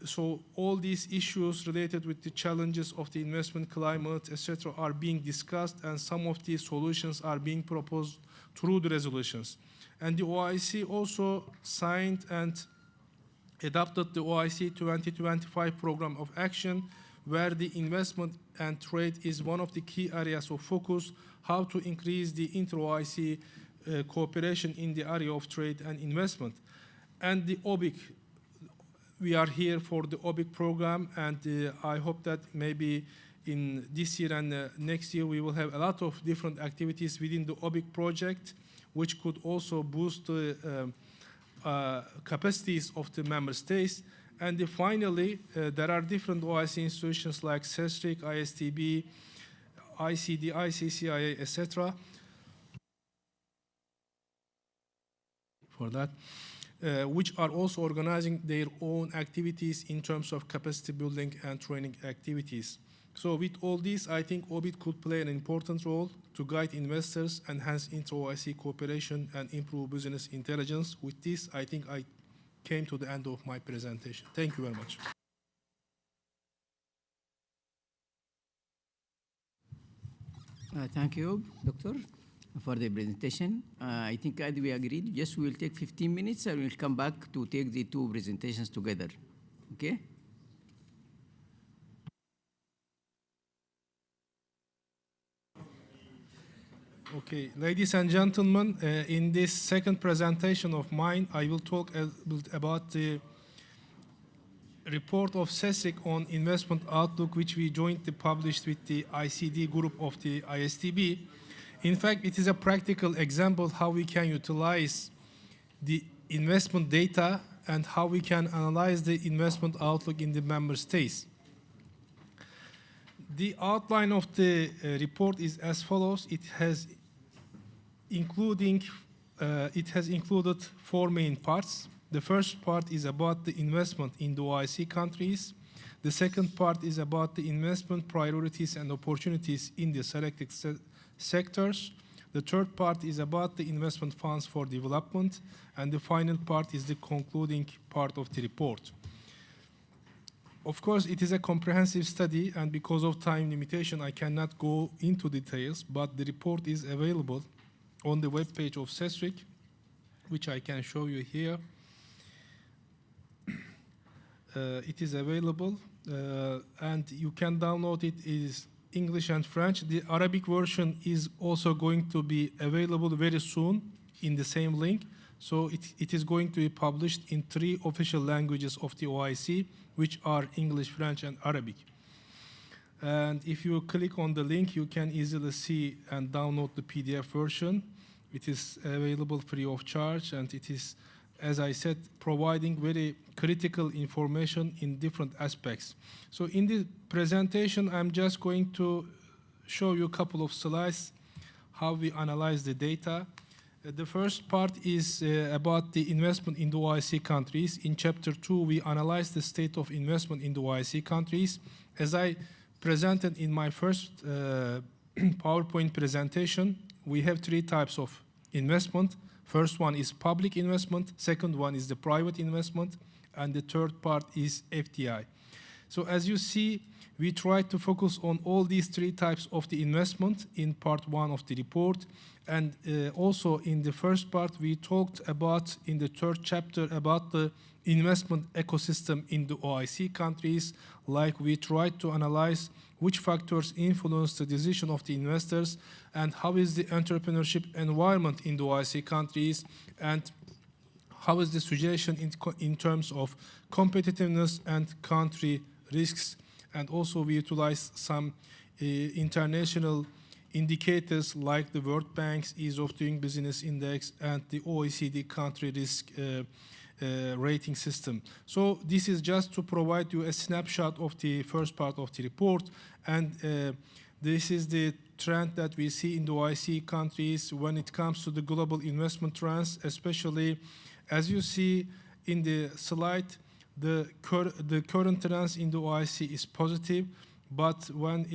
So all these issues related with the challenges of the investment climate, etc., are being discussed, and some of these solutions are being proposed through the resolutions. And the OIC also signed and adopted the OIC 2025 program of action, where the investment and trade is one of the key areas of focus, how to increase the inter-OIC cooperation in the area of trade and investment. And the Obic, we are here for the Obic program, and I hope that maybe in this year and next year we will have a lot of different activities within the Obic project, which could also boost the capacities of the member states. And finally, there are different OIC institutions like CESRIC, ISTB, ICD, ICCIA, etc. for that. Which are also organizing their own activities in terms of capacity building and training activities. So with all this, I think Obic could play an important role to guide investors, enhance inter-OIC cooperation, and improve business intelligence. With this, I think I came to the end of my presentation. Thank you very much. Thank you, Doctor, for the presentation. I think as we agreed, yes, we will take 15 minutes and we'll come back to take the two presentations together. Okay? Okay, ladies and gentlemen, in this second presentation of mine, I will talk a bit about the report of CESIC on investment outlook, which we jointly published with the ICD group of the ISTB. In fact, it is a practical example how we can utilize the investment data and how we can analyze the investment outlook in the member states. The outline of the report is as follows. It has included four main parts. The first part is about the investment in the OIC countries. The second part is about the investment priorities and opportunities in the selected sectors. The third part is about the investment funds for development. And the final part is the concluding part of the report. Of course, it is a comprehensive study, and because of time limitation, I cannot go into details, but the report is available on the webpage of CESRIC, which I can show you here. It is available, and you can download it. It is English and French. The Arabic version is also going to be available very soon in the same link. So it is going to be published in 3 official languages of the OIC, which are English, French, and Arabic. And if you click on the link, you can easily see and download the PDF version. It is available free of charge, and it is, as I said, providing very critical information in different aspects. So in the presentation, I'm just going to show you a couple of slides, how we analyze the data. The first part is about the investment in the OIC countries. In Chapter 2, we analyze the state of investment in the OIC countries. As I presented in my first PowerPoint presentation, we have 3 types of investment. First one is public investment, second one is the private investment, and the third part is FDI. So as you see, we try to focus on all these 3 types of the investment in part 1 of the report. And also in the first part, we talked about, in the 3rd chapter, about the investment ecosystem in the OIC countries. Like, we tried to analyze which factors influence the decision of the investors and how is the entrepreneurship environment in the OIC countries, and how is the situation in terms of competitiveness and country risks. And also we utilize some international indicators like the World Bank's Ease of Doing Business Index and the OECD country risk rating system. So this is just to provide you a snapshot of the first part of the report. And this is the trend that we see in the OIC countries when it comes to the global investment trends, especially as you see in the slide, the current trends in the OIC is positive. But when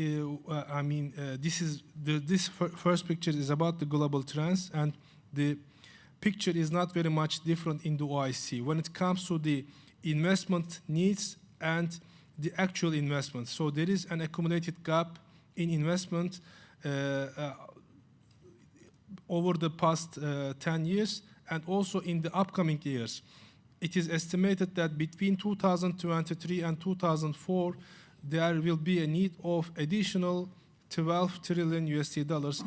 this first picture is about the global trends, and the picture is not very much different in the OIC when it comes to the investment needs and the actual investment. So there is an accumulated gap in investment over the past 10 years and also in the upcoming years. It is estimated that between 2023 and 2004, there will be a need of additional $12 trillion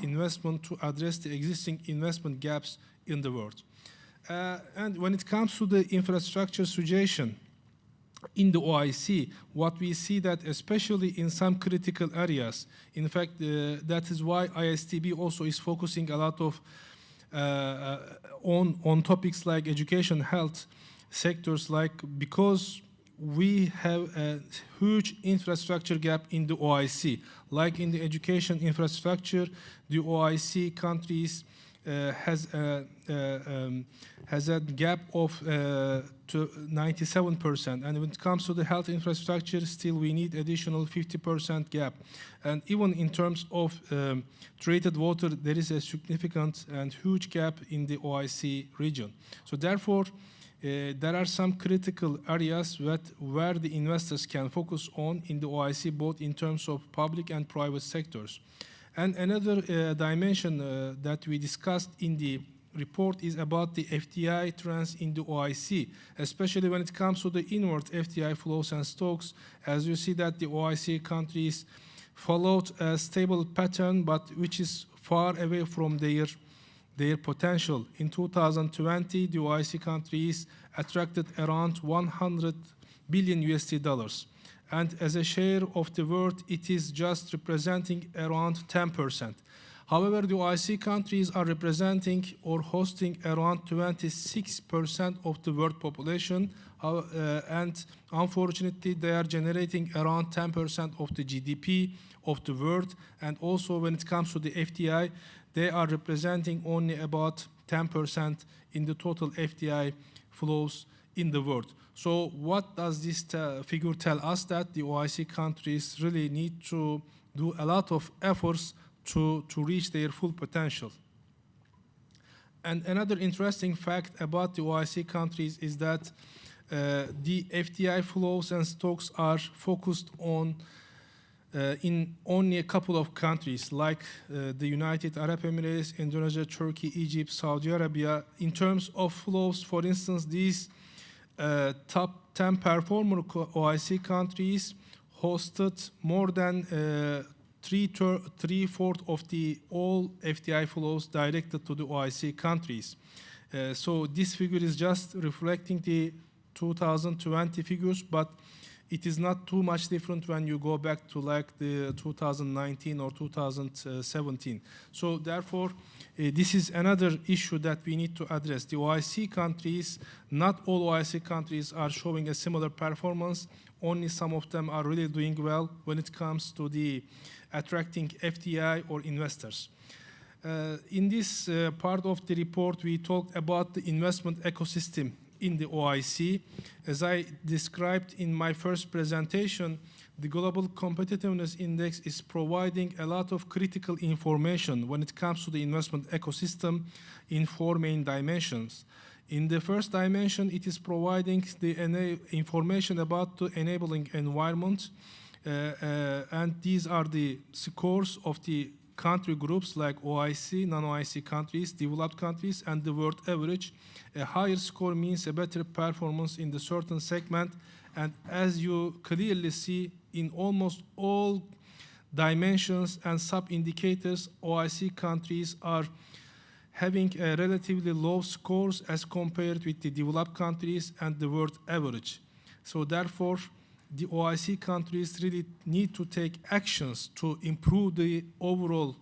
investment to address the existing investment gaps in the world. And when it comes to the infrastructure suggestion in the OIC, what we see that especially in some critical areas, in fact, that is why ISTB also is focusing a lot of on topics like education, health sectors, like, because we have a huge infrastructure gap in the OIC. Like in the education infrastructure, the OIC countries has a gap of to 97%. And when it comes to the health infrastructure, still we need additional 50% gap. And even in terms of treated water, there is a significant and huge gap in the OIC region. So therefore, there are some critical areas where the investors can focus on in the OIC, both in terms of public and private sectors. And another dimension that we discussed in the report is about the FDI trends in the OIC, especially when it comes to the inward FDI flows and stocks. As you see that the OIC countries followed a stable pattern, but which is far away from their potential. In 2020, the OIC countries attracted around 100 billion USD dollars. And as a share of the world, it is just representing around 10%. However, the OIC countries are representing or hosting around 26% of the world population, and unfortunately, they are generating around 10% of the GDP of the world. And also, when it comes to the FDI, they are representing only about 10% in the total FDI flows in the world. So what does this figure tell us? That the OIC countries really need to do a lot of efforts to reach their full potential. And another interesting fact about the OIC countries is that the FDI flows and stocks are focused on in only a couple of countries, like the United Arab Emirates, Indonesia, Turkey, Egypt, Saudi Arabia. In terms of flows, for instance, these top 10 performer OIC countries hosted more than three-fourths of the all FDI flows directed to the OIC countries. So this figure is just reflecting the 2020 figures, but it is not too much different when you go back to like the 2019 or 2017. So therefore, this is another issue that we need to address. The OIC countries, not all OIC countries are showing a similar performance. Only some of them are really doing well when it comes to the attracting FDI or investors. In this part of the report, we talked about the investment ecosystem in the OIC. As I described in my first presentation, the Global Competitiveness Index is providing a lot of critical information when it comes to the investment ecosystem in four main dimensions. In the first dimension, it is providing the information about the enabling environment, and these are the scores of the country groups like OIC, non-OIC countries, developed countries, and the world average. A higher score means a better performance in the certain segment, and as you clearly see in almost all dimensions and sub-indicators, OIC countries are having a relatively low scores as compared with the developed countries and the world average. So therefore, the OIC countries really need to take actions to improve the overall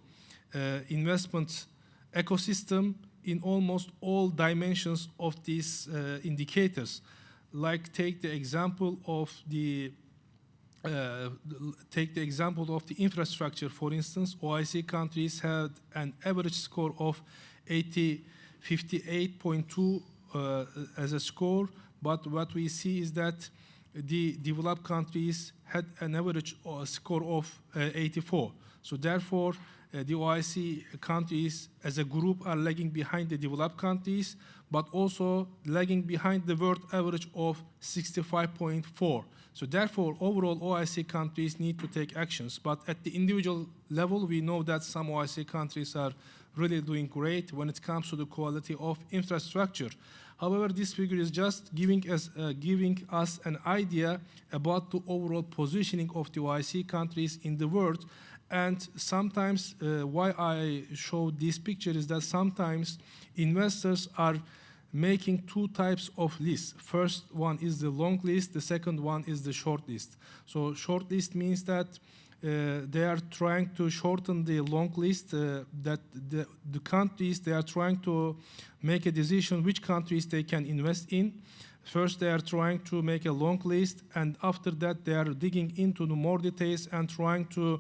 investment ecosystem in almost all dimensions of these indicators. Like take the example of the infrastructure, for instance. OIC countries had an average score of 58.2 as a score, but what we see is that the developed countries had an average score of 84. So therefore, the OIC countries as a group are lagging behind the developed countries, but also lagging behind the world average of 65.4. So therefore, overall OIC countries need to take actions. But at the individual level, we know that some OIC countries are really doing great when it comes to the quality of infrastructure. However, this figure is just giving us an idea about the overall positioning of the OIC countries in the world. And sometimes why I show this picture is that sometimes investors are making two types of lists. First one is the long list, the second one is the short list. So short list means that they are trying to shorten the long list, that the countries, they are trying to make a decision which countries they can invest in. First, they are trying to make a long list, and after that, they are digging into the more details and trying to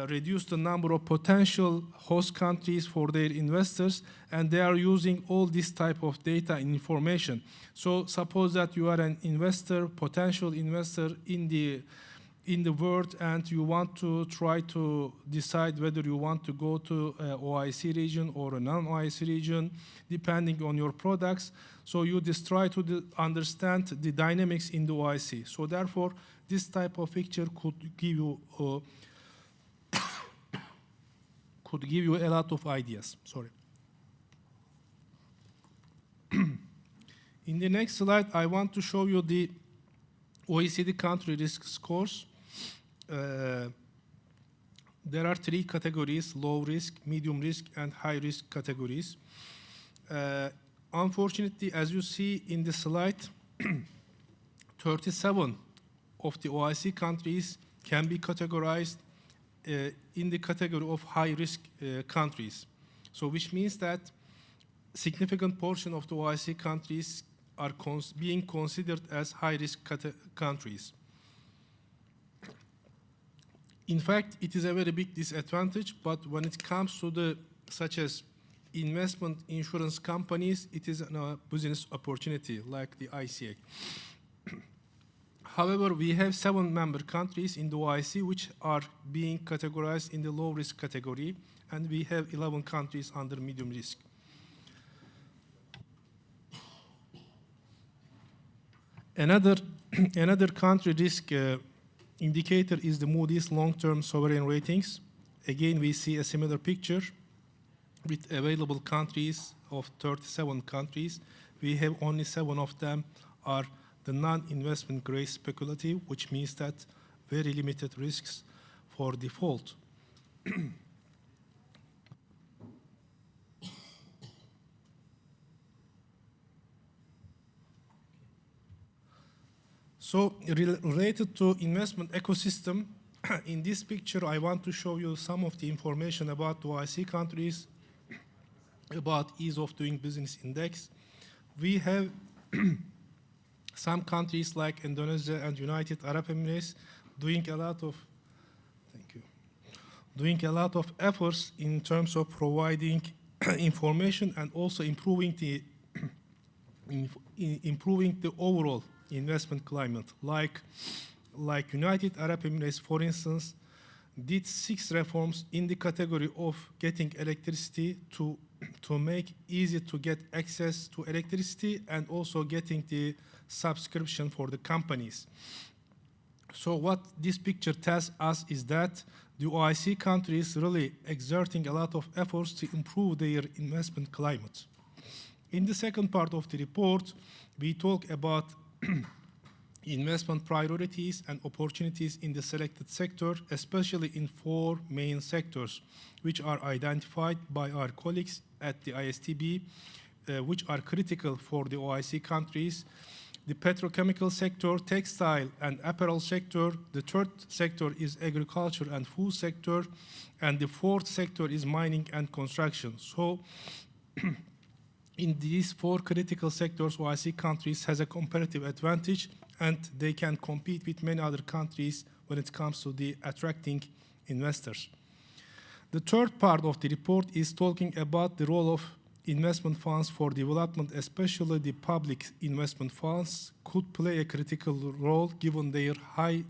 reduce the number of potential host countries for their investors, and they are using all this type of data and information. So suppose that you are an investor, potential investor in the world, and you want to try to decide whether you want to go to an OIC region or a non-OIC region, depending on your products. So you just try to understand the dynamics in the OIC. So therefore, this type of picture could give you could give you a lot of ideas. Sorry. In the next slide, I want to show you the OECD country risk scores. There are 3 categories: low risk, medium risk, and high risk categories. Unfortunately, as you see in the slide, 37 of the OIC countries can be categorized in the category of high risk countries. So which means that significant portion of the OIC countries are being considered as high risk countries. In fact, it is a very big disadvantage, but when it comes to the such as investment insurance companies, it is a business opportunity like the ICA. However, we have 7 member countries in the OIC which are being categorized in the low risk category, and we have 11 countries under medium risk. Another country risk indicator is the Moody's long-term sovereign ratings. Again, we see a similar picture with available countries of 37 countries. We have only 7 of them are the non-investment grade speculative, which means that very limited risks for default. So related to investment ecosystem, in this picture I want to show you some of the information about the OIC countries, about ease of doing business index. We have some countries like Indonesia and United Arab Emirates doing a lot of efforts in terms of providing information and also improving the overall investment climate. Like United Arab Emirates, for instance, did 6 reforms in the category of getting electricity to make easy to get access to electricity and also getting the subscription for the companies. So what this picture tells us is that the OIC countries really exerting a lot of efforts to improve their investment climate. In the second part of the report, we talk about investment priorities and opportunities in the selected sector, especially in 4 main sectors, which are identified by our colleagues at the ISTB, which are critical for the OIC countries: the petrochemical sector, textile and apparel sector. The third sector is agriculture and food sector, and the fourth sector is mining and construction. So in these 4 critical sectors, OIC countries has a comparative advantage, and they can compete with many other countries when it comes to the attracting investors. The third part of the report is talking about the role of investment funds for development, especially the public investment funds could play a critical role given their high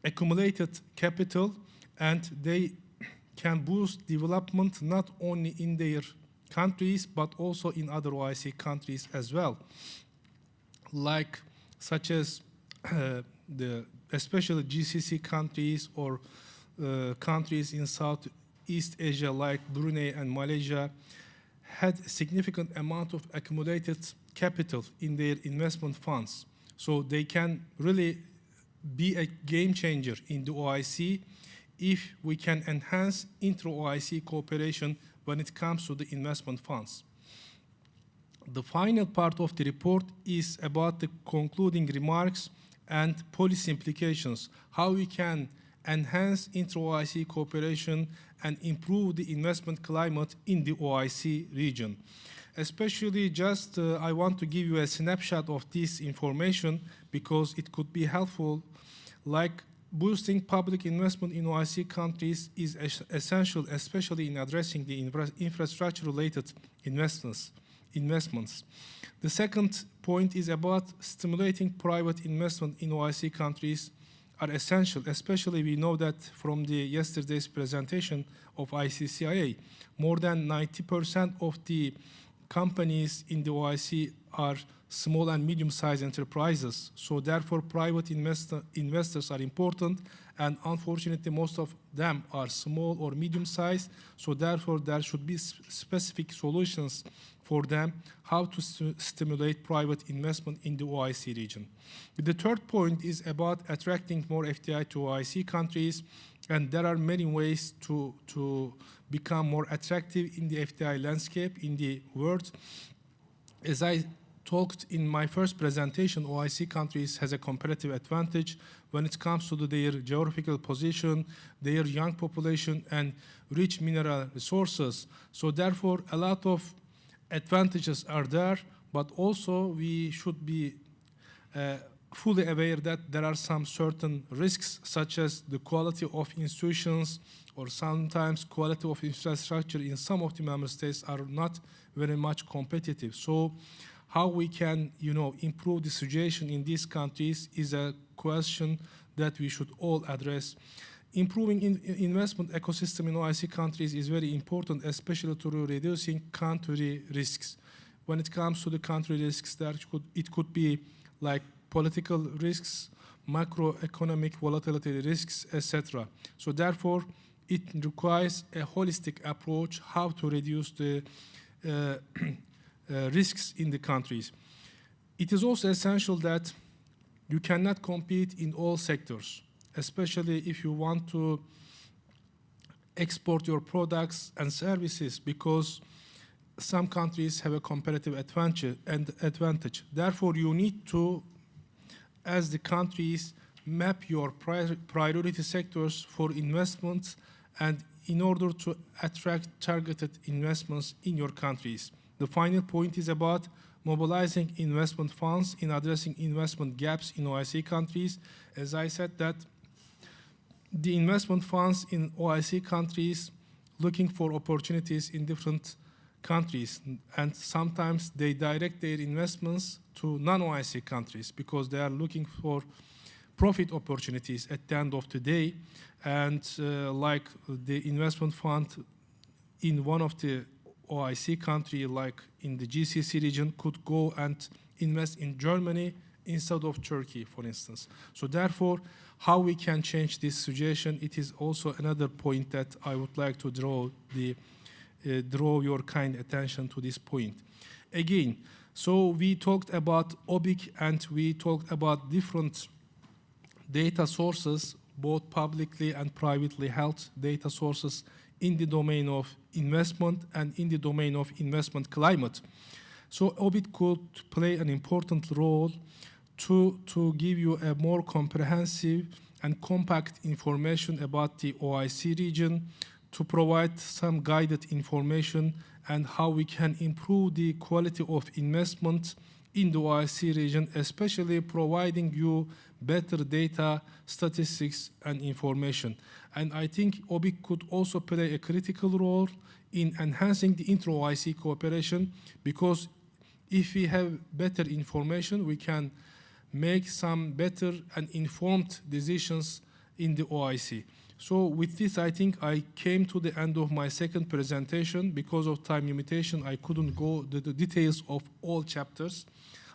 accumulated capital, and they can boost development not only in their countries but also in other OIC countries as well, like such as especially GCC countries or countries in Southeast Asia like Brunei and Malaysia had a significant amount of accumulated capital in their investment funds. So they can really be a game changer in the OIC if we can enhance intra-OIC cooperation when it comes to the investment funds. The final part of the report is about the concluding remarks and policy implications, how we can enhance intra-OIC cooperation and improve the investment climate in the OIC region. Especially just I want to give you a snapshot of this information because it could be helpful. Like boosting public investment in OIC countries is essential, especially in addressing the infrastructure-related investments. The second point is about stimulating private investment in OIC countries are essential, especially we know that from the yesterday's presentation of ICCIA, more than 90% of the companies in the OIC are small and medium-sized enterprises. So therefore, private investors are important, and unfortunately, most of them are small or medium-sized. So therefore, there should be specific solutions for them how to stimulate private investment in the OIC region. The third point is about attracting more FDI to OIC countries, and there are many ways to become more attractive in the FDI landscape in the world. As I talked in my first presentation, OIC countries has a comparative advantage when it comes to their geographical position, their young population, and rich mineral resources. So therefore, a lot of advantages are there, but also we should be fully aware that there are some certain risks, such as the quality of institutions or sometimes quality of infrastructure in some of the member states are not very much competitive. So how we can, improve the situation in these countries is a question that we should all address. Improving investment ecosystem in OIC countries is very important, especially through reducing country risks. When it comes to the country risks, it could be like political risks, macroeconomic volatility risks, etc. So therefore, it requires a holistic approach how to reduce the risks in the countries. It is also essential that you cannot compete in all sectors, especially if you want to export your products and services, because some countries have a comparative advantage. Therefore, you need to, as the countries, map your priority sectors for investments and in order to attract targeted investments in your countries. The final point is about mobilizing investment funds in addressing investment gaps in OIC countries. As I said, that the investment funds in OIC countries looking for opportunities in different countries, and sometimes they direct their investments to non-OIC countries because they are looking for profit opportunities at the end of the day. And like the investment fund in one of the OIC country, like in the GCC region, could go and invest in Germany instead of Turkey, for instance. So therefore, how we can change this situation, it is also another point that I would like to draw your kind attention to this point. Again, so we talked about Obic and we talked about different data sources, both publicly and privately held data sources in the domain of investment and in the domain of investment climate. So Obic could play an important role to give you a more comprehensive and compact information about the OIC region, to provide some guided information and how we can improve the quality of investment in the OIC region, especially providing you better data, statistics, and information. And I think Obic could also play a critical role in enhancing the intra-OIC cooperation, because if we have better information, we can make some better and informed decisions in the OIC. So with this, I think I came to the end of my second presentation. Because of time limitation, I couldn't go to the details of all chapters.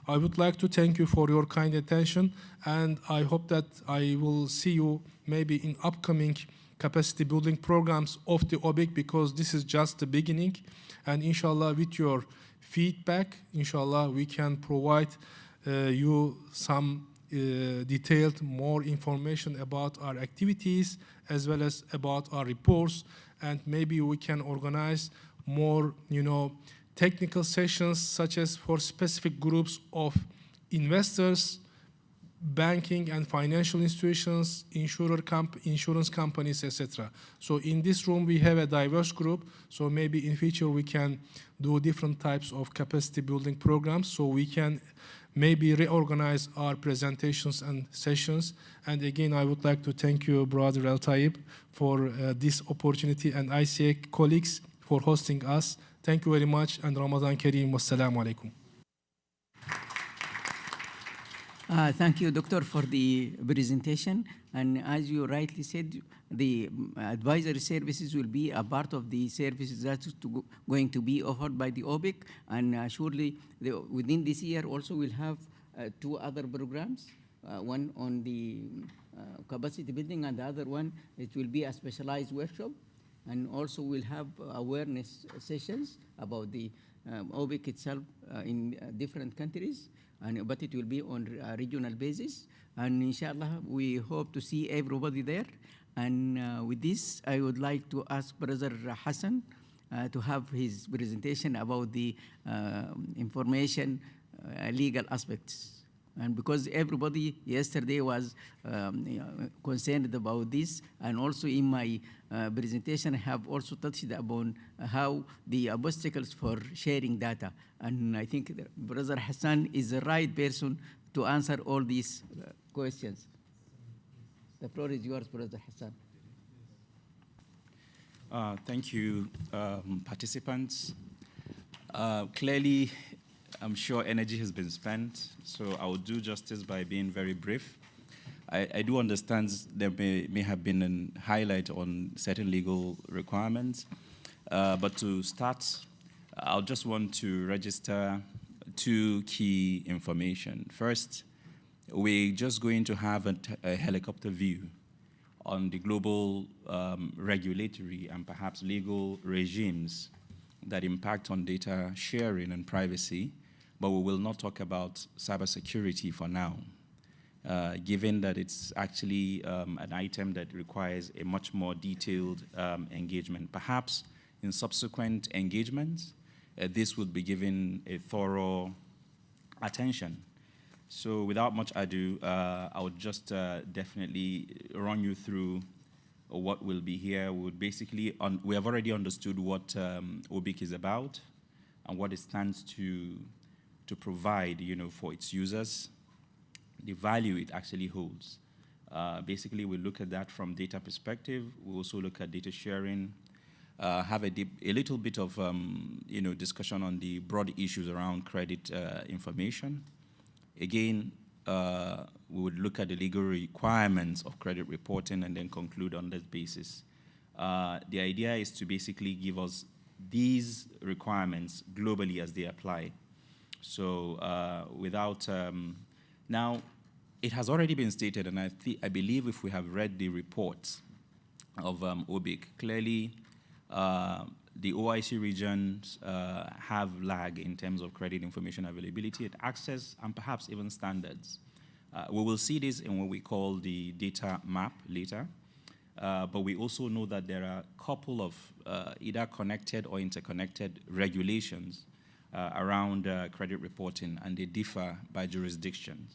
I would like to thank you for your kind attention, and I hope that I will see you maybe in upcoming capacity building programs of the Obic, because this is just the beginning. And inshallah, with your feedback, inshallah, we can provide you some detailed more information about our activities as well as about our reports, and maybe we can organize more, technical sessions, such as for specific groups of investors, banking and financial institutions, insurance companies, etc. So in this room, we have a diverse group. So maybe in future, we can do different types of capacity building programs. So we can maybe reorganize our presentations and sessions. And again, I would like to thank you, Brother El Taib, for this opportunity, and ICA colleagues for hosting us. Thank you very much, and Ramadan Kareem. Wassalamu alaikum. Thank you, Doctor, for the presentation. And as you rightly said, the advisory services will be a part of the services that is going to be offered by the Obic. And surely, within this year, also we'll have 2 other programs. One on the capacity building, and the other one, it will be a specialized workshop. And also we'll have awareness sessions about the Obic itself in different countries. But it will be on a regional basis. And inshallah, we hope to see everybody there. And with this, I would like to ask Brother Hassan to have his presentation about the information legal aspects. And because everybody yesterday was concerned about this, and also in my presentation, I have also touched upon how the obstacles for sharing data. And I think Brother Hassan is the right person to answer all these questions. The floor is yours, Brother Hassan. Thank you, participants. Clearly, I'm sure energy has been spent, so I will do justice by being very brief. I do understand there may have been a highlight on certain legal requirements, but to start, I'll just want to register 2 key information. First, we're just going to have a helicopter view on the global regulatory and perhaps legal regimes that impact on data sharing and privacy, but we will not talk about cybersecurity for now, given that it's actually an item that requires a much more detailed engagement. Perhaps in subsequent engagements, this would be given a thorough attention. So without much ado, I would just definitely run you through what will be here. We would basically, we have already understood what Obic is about and what it stands to provide, for its users, the value it actually holds. Basically, we look at that from data perspective. We also look at data sharing, have a little bit of, discussion on the broad issues around credit information. Again, we would look at the legal requirements of credit reporting and then conclude on that basis. The idea is to basically give us these requirements globally as they apply. So now, it has already been stated, and I believe if we have read the reports of Obic, clearly the OIC regions have lag in terms of credit information availability, access, and perhaps even standards. We will see this in what we call the data map later, but we also know that there are a couple of either connected or interconnected regulations around credit reporting, and they differ by jurisdiction.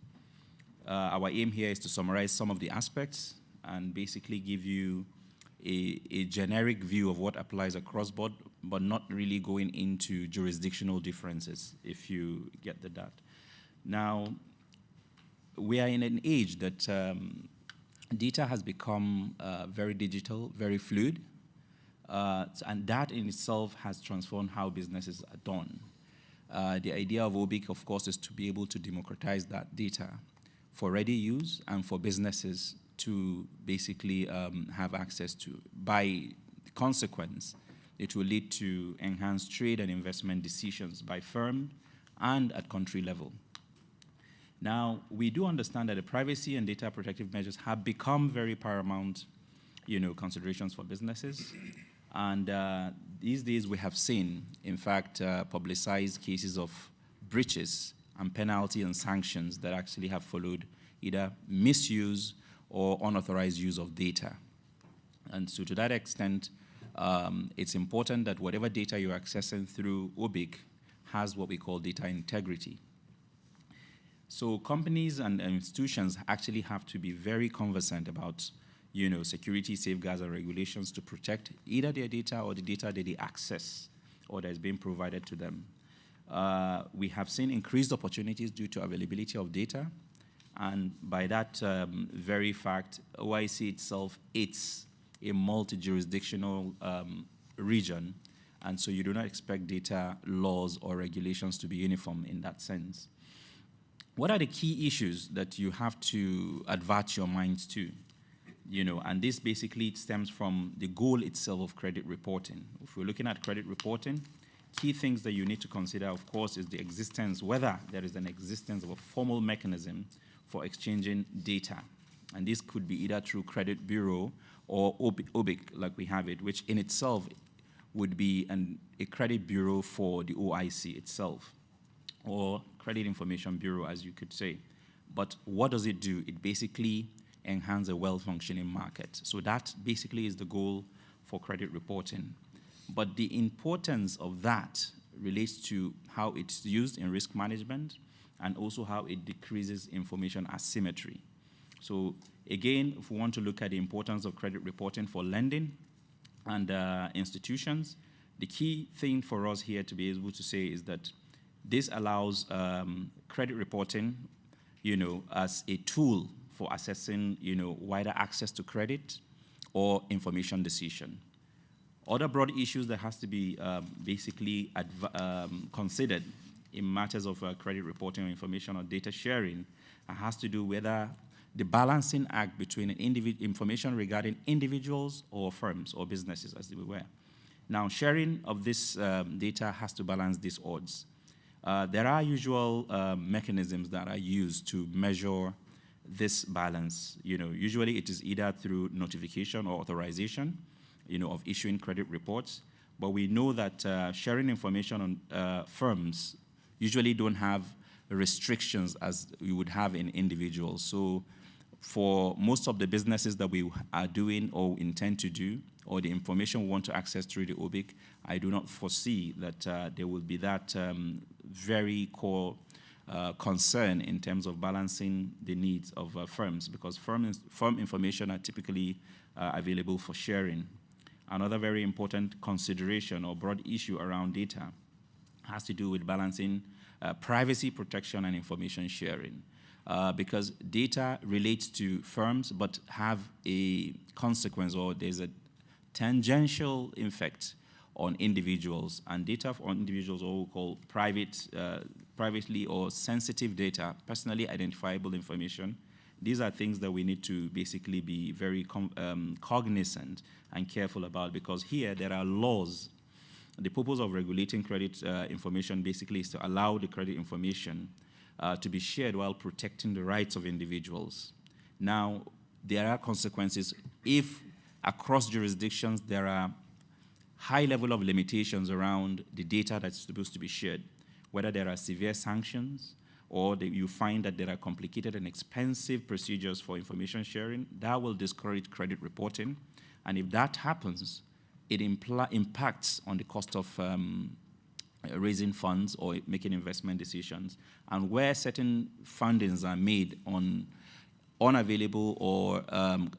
Our aim here is to summarize some of the aspects and basically give you a generic view of what applies across board, but not really going into jurisdictional differences, if you get that. Now, we are in an age that data has become very digital, very fluid, and that in itself has transformed how businesses are done. The idea of Obic, of course, is to be able to democratize that data for ready use and for businesses to basically have access to. By consequence, it will lead to enhanced trade and investment decisions by firm and at country level. Now, we do understand that the privacy and data protective measures have become very paramount, considerations for businesses. And these days we have seen, in fact, publicized cases of breaches and penalty and sanctions that actually have followed either misuse or unauthorized use of data. And so to that extent, it's important that whatever data you're accessing through Obic has what we call data integrity. So companies and institutions actually have to be very conversant about security safeguards and regulations to protect either their data or the data that they access or that is being provided to them. We have seen increased opportunities due to availability of data, and by that very fact, OIC itself, it's a multi-jurisdictional region, and so you do not expect data laws or regulations to be uniform in that sense. what are the key issues that you have to advert your minds to? And this basically stems from the goal itself of credit reporting. If we're looking at credit reporting, key things that you need to consider, of course, is the existence, whether there is an existence of a formal mechanism for exchanging data. And this could be either through credit bureau or Obic, like we have it, which in itself would be a credit bureau for the OIC itself, or credit information bureau, as you could say. But what does it do? It basically enhances a well-functioning market. So that basically is the goal for credit reporting. But the importance of that relates to how it's used in risk management and also how it decreases information asymmetry. So again, if we want to look at the importance of credit reporting for lending and institutions, the key thing for us here to be able to say is that this allows credit reporting, as a tool for assessing, wider access to credit or information decision. Other broad issues that has to be basically considered in matters of credit reporting or information or data sharing has to do with the balancing act between information regarding individuals or firms or businesses, as they were. Now, sharing of this data has to balance these odds. There are usual mechanisms that are used to measure this balance. Usually it is either through notification or authorization, of issuing credit reports. But we know that sharing information on firms usually don't have restrictions as you would have in individuals. So for most of the businesses that we are doing or intend to do, or the information we want to access through the Obic, I do not foresee that there will be that very core concern in terms of balancing the needs of firms, because firm information are typically available for sharing. Another very important consideration or broad issue around data has to do with balancing privacy protection and information sharing. Because data relates to firms but have a consequence, or there's a tangential effect on individuals, and data on individuals, or we call privately or sensitive data, personally identifiable information. These are things that we need to basically be very cognizant and careful about, because here there are laws. The purpose of regulating credit information basically is to allow the credit information to be shared while protecting the rights of individuals. Now, there are consequences if across jurisdictions there are high level of limitations around the data that's supposed to be shared, whether there are severe sanctions or you find that there are complicated and expensive procedures for information sharing. That will discourage credit reporting. And if that happens, it impacts on the cost of raising funds or making investment decisions. And where certain fundings are made on unavailable or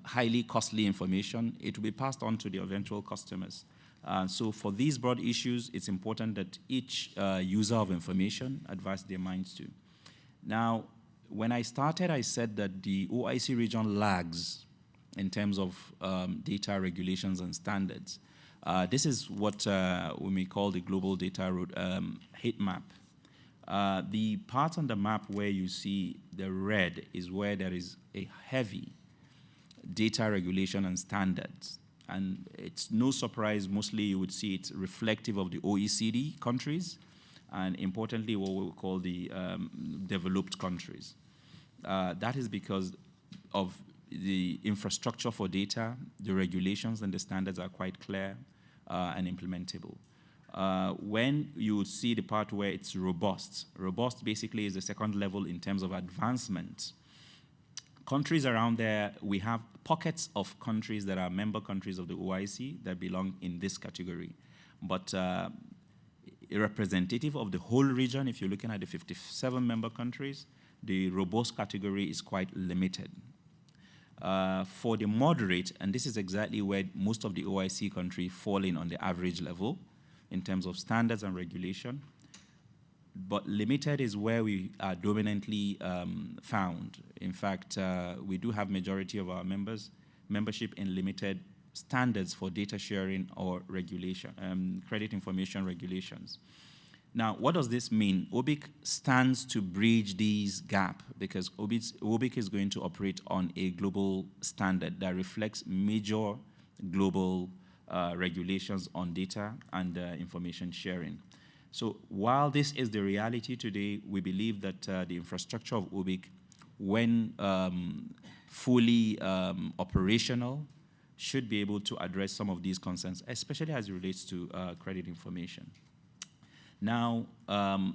highly costly information, it will be passed on to the eventual customers. So for these broad issues, it's important that each user of information advise their minds to. Now, when I started, I said that the OIC region lags in terms of data regulations and standards. This is what we may call the global data heat map. The part on the map where you see the red is where there is a heavy data regulation and standards. And it's no surprise, mostly you would see it reflective of the OECD countries, and importantly, what we call the developed countries. That is because of the infrastructure for data, the regulations and the standards are quite clear and implementable. When you see the part where it's robust basically is the second level in terms of advancement. Countries around there, we have pockets of countries that are member countries of the OIC that belong in this category. But representative of the whole region, if you're looking at the 57 member countries, the robust category is quite limited. For the moderate, and this is exactly where most of the OIC countries fall in on the average level in terms of standards and regulation, but limited is where we are dominantly found. In fact, we do have majority of our membership in limited standards for data sharing or regulation, credit information regulations. Now, what does this mean? Obic stands to bridge these gap because Obic is going to operate on a global standard that reflects major global regulations on data and information sharing. So while this is the reality today, we believe that the infrastructure of Obic, when fully operational, should be able to address some of these concerns, especially as it relates to credit information. Now,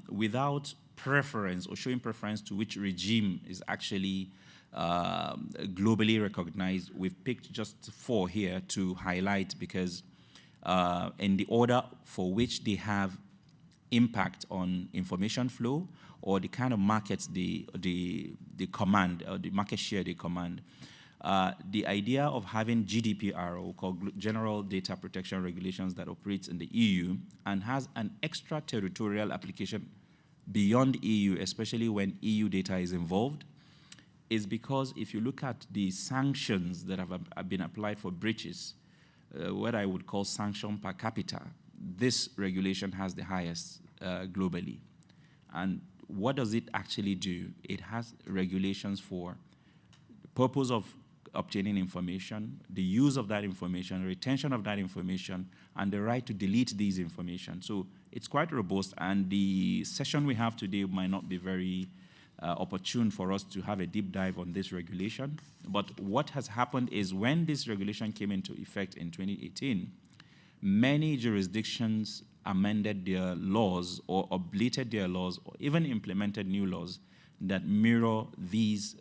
without preference or showing preference to which regime is actually globally recognized, we've picked just 4 here to highlight because in the order for which they have impact on information flow or the kind of markets they command, or the market share they command. The idea of having GDPR, or called General Data Protection Regulations, that operates in the EU and has an extraterritorial application beyond EU, especially when EU data is involved, is because if you look at the sanctions that have been applied for breaches, what I would call sanction per capita, this regulation has the highest globally. And what does it actually do? It has regulations for the purpose of obtaining information, the use of that information, retention of that information, and the right to delete these information. So it's quite robust, and the session we have today might not be very opportune for us to have a deep dive on this regulation. But what has happened is when this regulation came into effect in 2018, many jurisdictions amended their laws or updated their laws or even implemented new laws that mirror these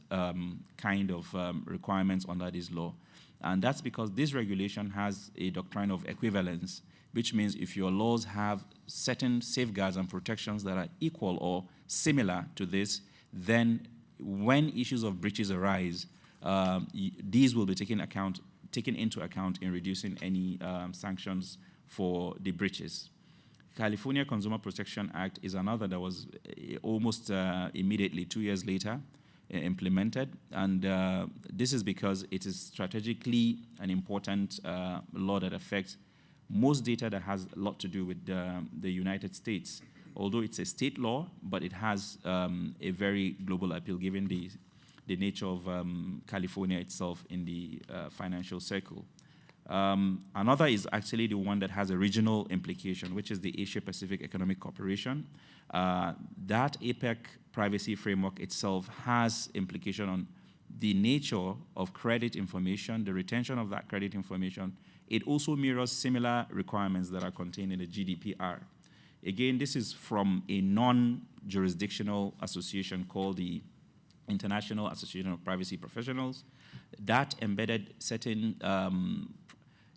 kind of requirements under this law. And that's because this regulation has a doctrine of equivalence, which means if your laws have certain safeguards and protections that are equal or similar to this, then when issues of breaches arise, these will be taken into account in reducing any sanctions for the breaches. California Consumer Protection Act is another that was almost immediately, 2 years later, implemented. And this is because it is strategically an important law that affects most data that has a lot to do with the United States. Although it's a state law, but it has a very global appeal given the nature of California itself in the financial circle. Another is actually the one that has a regional implication, which is the Asia-Pacific Economic Cooperation. That APEC privacy framework itself has implication on the nature of credit information, the retention of that credit information. It also mirrors similar requirements that are contained in the GDPR. Again, this is from a non-jurisdictional association called the International Association of Privacy Professionals. That embedded certain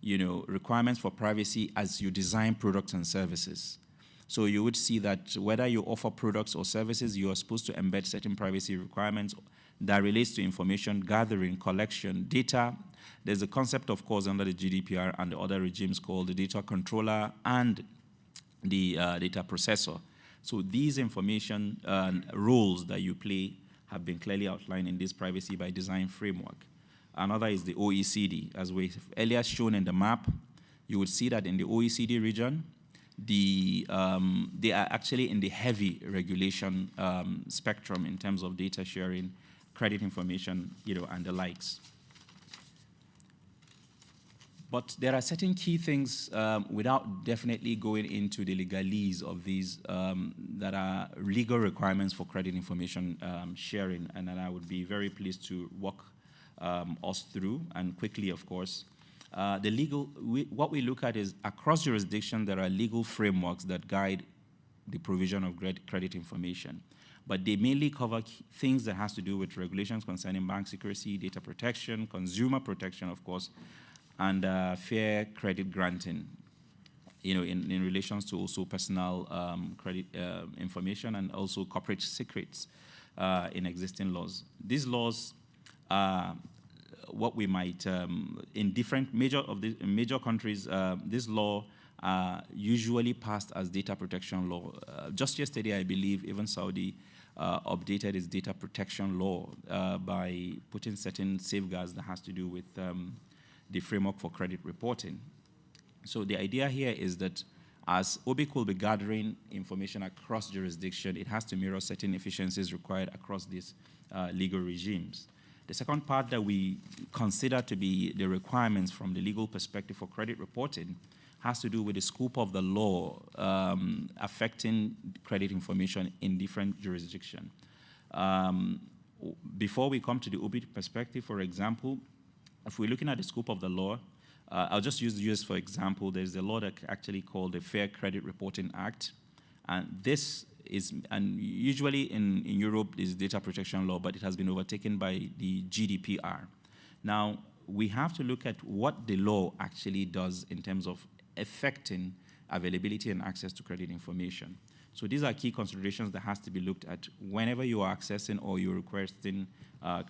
requirements for privacy as you design products and services. So you would see that whether you offer products or services, you are supposed to embed certain privacy requirements that relates to information gathering, collection, data. There's a concept, of course, under the GDPR and the other regimes called the data controller and the data processor. So these information roles that you play have been clearly outlined in this privacy by design framework. Another is the OECD. As we earlier shown in the map, you would see that in the OECD region, they are actually in the heavy regulation spectrum in terms of data sharing, credit information, and the likes. But there are certain key things, without definitely going into the legalese of these, that are legal requirements for credit information sharing, and that I would be very pleased to walk us through, and quickly, of course. What we look at is across jurisdiction, there are legal frameworks that guide the provision of credit information. But they mainly cover things that has to do with regulations concerning bank secrecy, data protection, consumer protection, of course, and fair credit granting, in relations to also personal credit information and also corporate secrets in existing laws. These laws are what we might, in different major countries, this law usually passed as data protection law. Just yesterday, I believe, even Saudi updated its data protection law by putting certain safeguards that has to do with the framework for credit reporting. So the idea here is that as Obic will be gathering information across jurisdiction, it has to mirror certain efficiencies required across these legal regimes. The second part that we consider to be the requirements from the legal perspective for credit reporting has to do with the scope of the law affecting credit information in different jurisdictions. Before we come to the Obic perspective, for example, if we're looking at the scope of the law, I'll just use the US for example. There's a law that actually called the Fair Credit Reporting Act, and this is, and usually in Europe is data protection law, but it has been overtaken by the GDPR. Now, we have to look at what the law actually does in terms of affecting availability and access to credit information. So these are key considerations that has to be looked at whenever you are accessing or you're requesting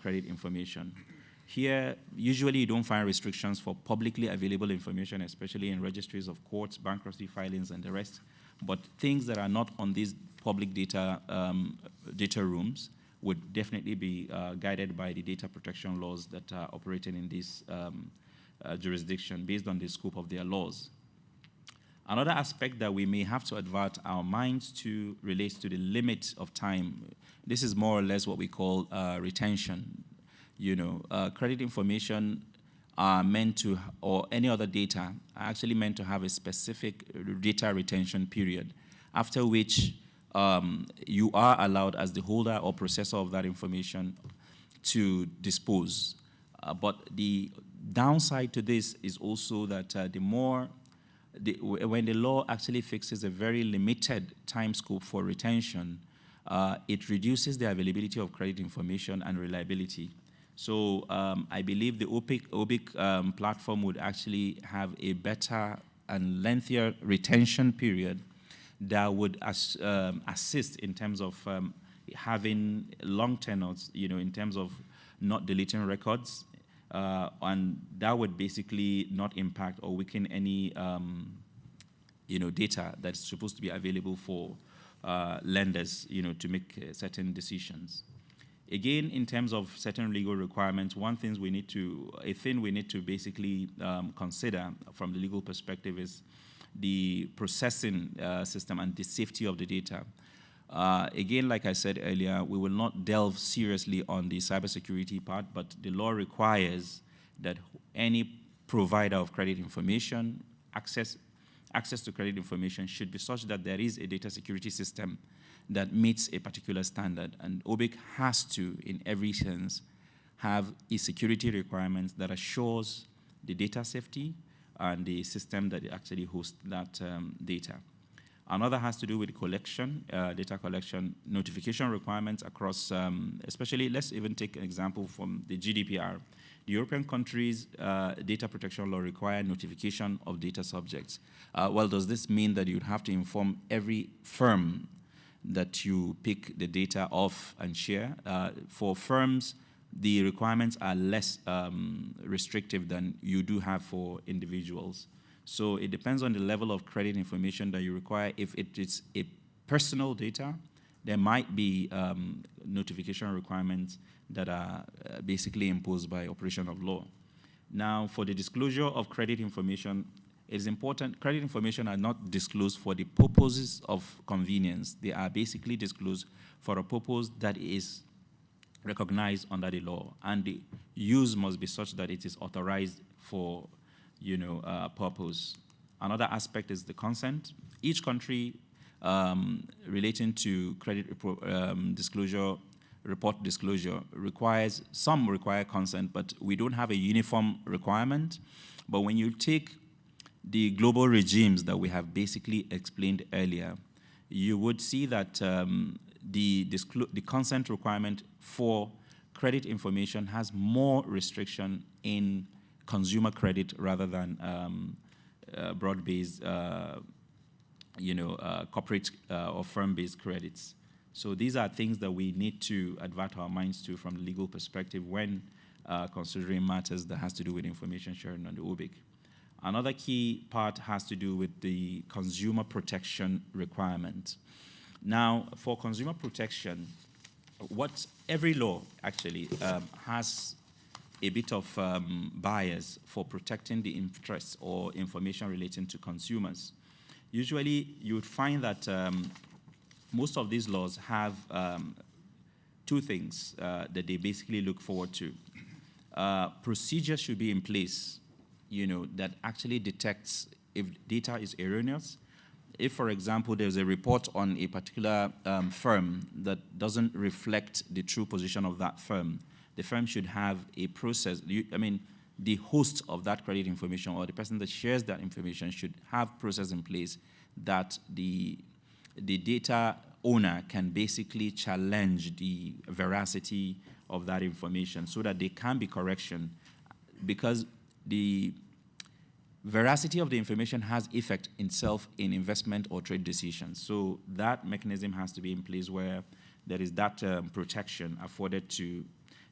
credit information. Here, usually you don't find restrictions for publicly available information, especially in registries of courts, bankruptcy filings, and the rest. But things that are not on these public data rooms would definitely be guided by the data protection laws that are operating in this jurisdiction based on the scope of their laws. Another aspect that we may have to advert our minds to relates to the limit of time. This is more or less what we call retention. You know, credit information are meant to, or any other data, are actually meant to have a specific data retention period, after which you are allowed as the holder or processor of that information to dispose. But the downside to this is also that when the law actually fixes a very limited time scope for retention, it reduces the availability of credit information and reliability. So I believe the Obic platform would actually have a better and lengthier retention period that would assist in terms of having long tenures, you know, in terms of not deleting records, and that would basically not impact or weaken any, you know, data that's supposed to be available for lenders, you know, to make certain decisions. Again, in terms of certain legal requirements, a thing we need to basically consider from the legal perspective is the processing system and the safety of the data. Again, like I said earlier, we will not delve seriously on the cybersecurity part, but the law requires that any provider of credit information, access to credit information should be such that there is a data security system that meets a particular standard. And Obic has to, in every sense, have a security requirement that assures the data safety and the system that actually hosts that data. Another has to do with collection, data collection, notification requirements across, especially, let's even take an example from the GDPR. The European countries' data protection law require notification of data subjects. Well, does this mean that you'd have to inform every firm that you pick the data off and share? For firms, the requirements are less restrictive than you do have for individuals. So it depends on the level of credit information that you require. If it is a personal data, there might be notification requirements that are basically imposed by operation of law. Now, for the disclosure of credit information, it is important, credit information are not disclosed for the purposes of convenience. They are basically disclosed for a purpose that is recognized under the law, and the use must be such that it is authorized for, you know, purpose. Another aspect is the consent. Each country relating to credit report disclosure requires, some require consent, but we don't have a uniform requirement. But when you take the global regimes that we have basically explained earlier, you would see that the consent requirement for credit information has more restriction in consumer credit rather than broad-based, corporate or firm-based credits. So these are things that we need to advert our minds to from the legal perspective when considering matters that has to do with information sharing on the Obic. Another key part has to do with the consumer protection requirement. Now, for consumer protection, what every law actually has a bit of bias for protecting the interests or information relating to consumers. Usually, you would find that most of these laws have two things that they basically look forward to. Procedures should be in place, that actually detects if data is erroneous. If, for example, there's a report on a particular firm that doesn't reflect the true position of that firm, the firm should have a process. The host of that credit information or the person that shares that information should have process in place that the data owner can basically challenge the veracity of that information so that there can be correction, because the veracity of the information has effect itself in investment or trade decisions. So that mechanism has to be in place where there is that protection afforded to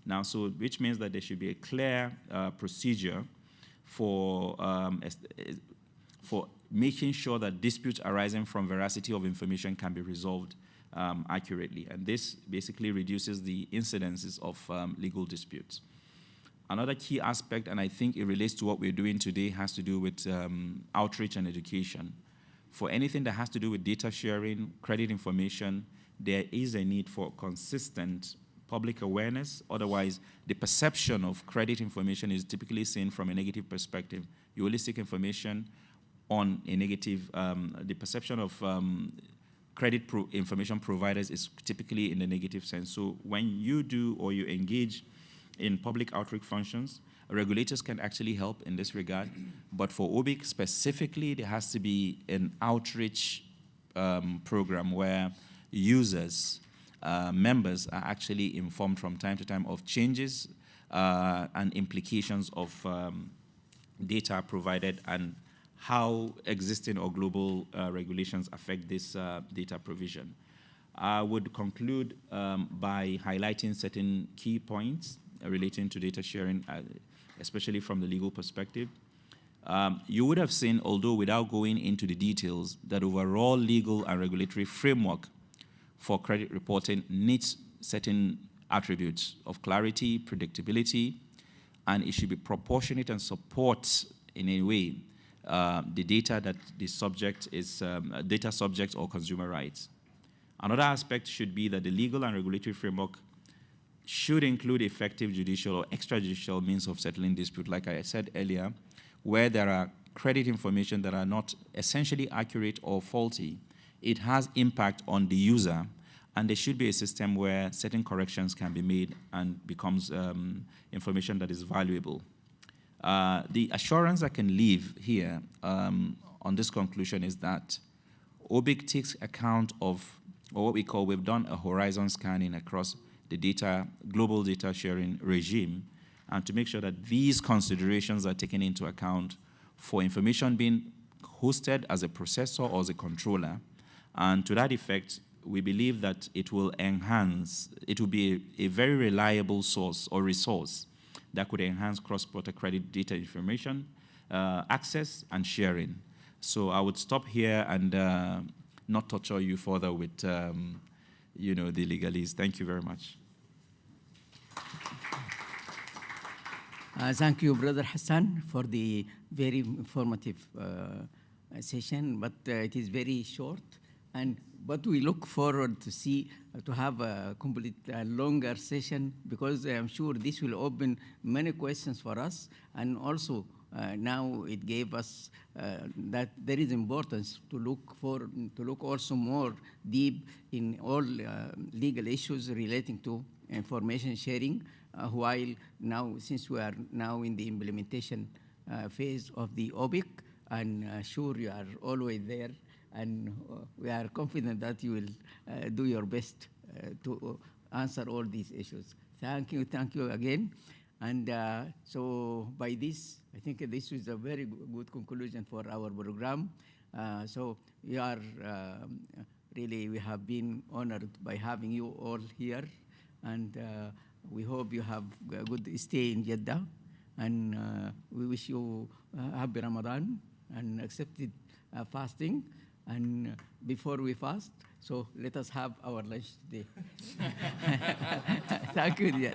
now. So which means that there should be a clear procedure for making sure that disputes arising from veracity of information can be resolved accurately. And this basically reduces the incidences of legal disputes. Another key aspect, and I think it relates to what we're doing today, has to do with outreach and education. For anything that has to do with data sharing, credit information, there is a need for consistent public awareness. Otherwise, the perception of credit information is typically seen from a negative perspective. You only seek information on a negative, the perception of credit information providers is typically in the negative sense. So when you do or you engage in public outreach functions, regulators can actually help in this regard. But for Obic specifically, there has to be an outreach program where users, members are actually informed from time to time of changes and implications of data provided and how existing or global regulations affect this data provision. I would conclude by highlighting certain key points relating to data sharing, especially from the legal perspective. You would have seen, although without going into the details, that overall legal and regulatory framework for credit reporting needs certain attributes of clarity, predictability, and it should be proportionate and support, in a way, the data that the subject is, data subject or consumer rights. Another aspect should be that the legal and regulatory framework should include effective judicial or extrajudicial means of settling dispute, like I said earlier, where there are credit information that are not essentially accurate or faulty. It has impact on the user, and there should be a system where certain corrections can be made and becomes information that is valuable. The assurance I can leave here on this conclusion is that Obic takes account of, or what we call, we've done a horizon scanning across the data, global data sharing regime, and to make sure that these considerations are taken into account for information being hosted as a processor or as a controller. And to that effect, we believe that it will enhance, it will be a very reliable source or resource that could enhance cross-border credit data information, access, and sharing. So I would stop here and not torture you further with the legalese. Thank you very much. Thank you, Brother Hassan, for the very informative session, but it is very short. But we look forward to see, to have a complete longer session, because I'm sure this will open many questions for us. And also, now it gave us that there is importance to look also more deep in all legal issues relating to information sharing, while now, since we are now in the implementation phase of the Obic, and sure you are always there, and we are confident that you will do your best to answer all these issues. Thank you again. And so by this, I think this is a very good conclusion for our program. So we are really, we have been honored by having you all here, and we hope you have a good stay in Jeddah, and we wish you happy Ramadan and accepted fasting. And before we fast, so let us have our lunch today. Thank you, dear.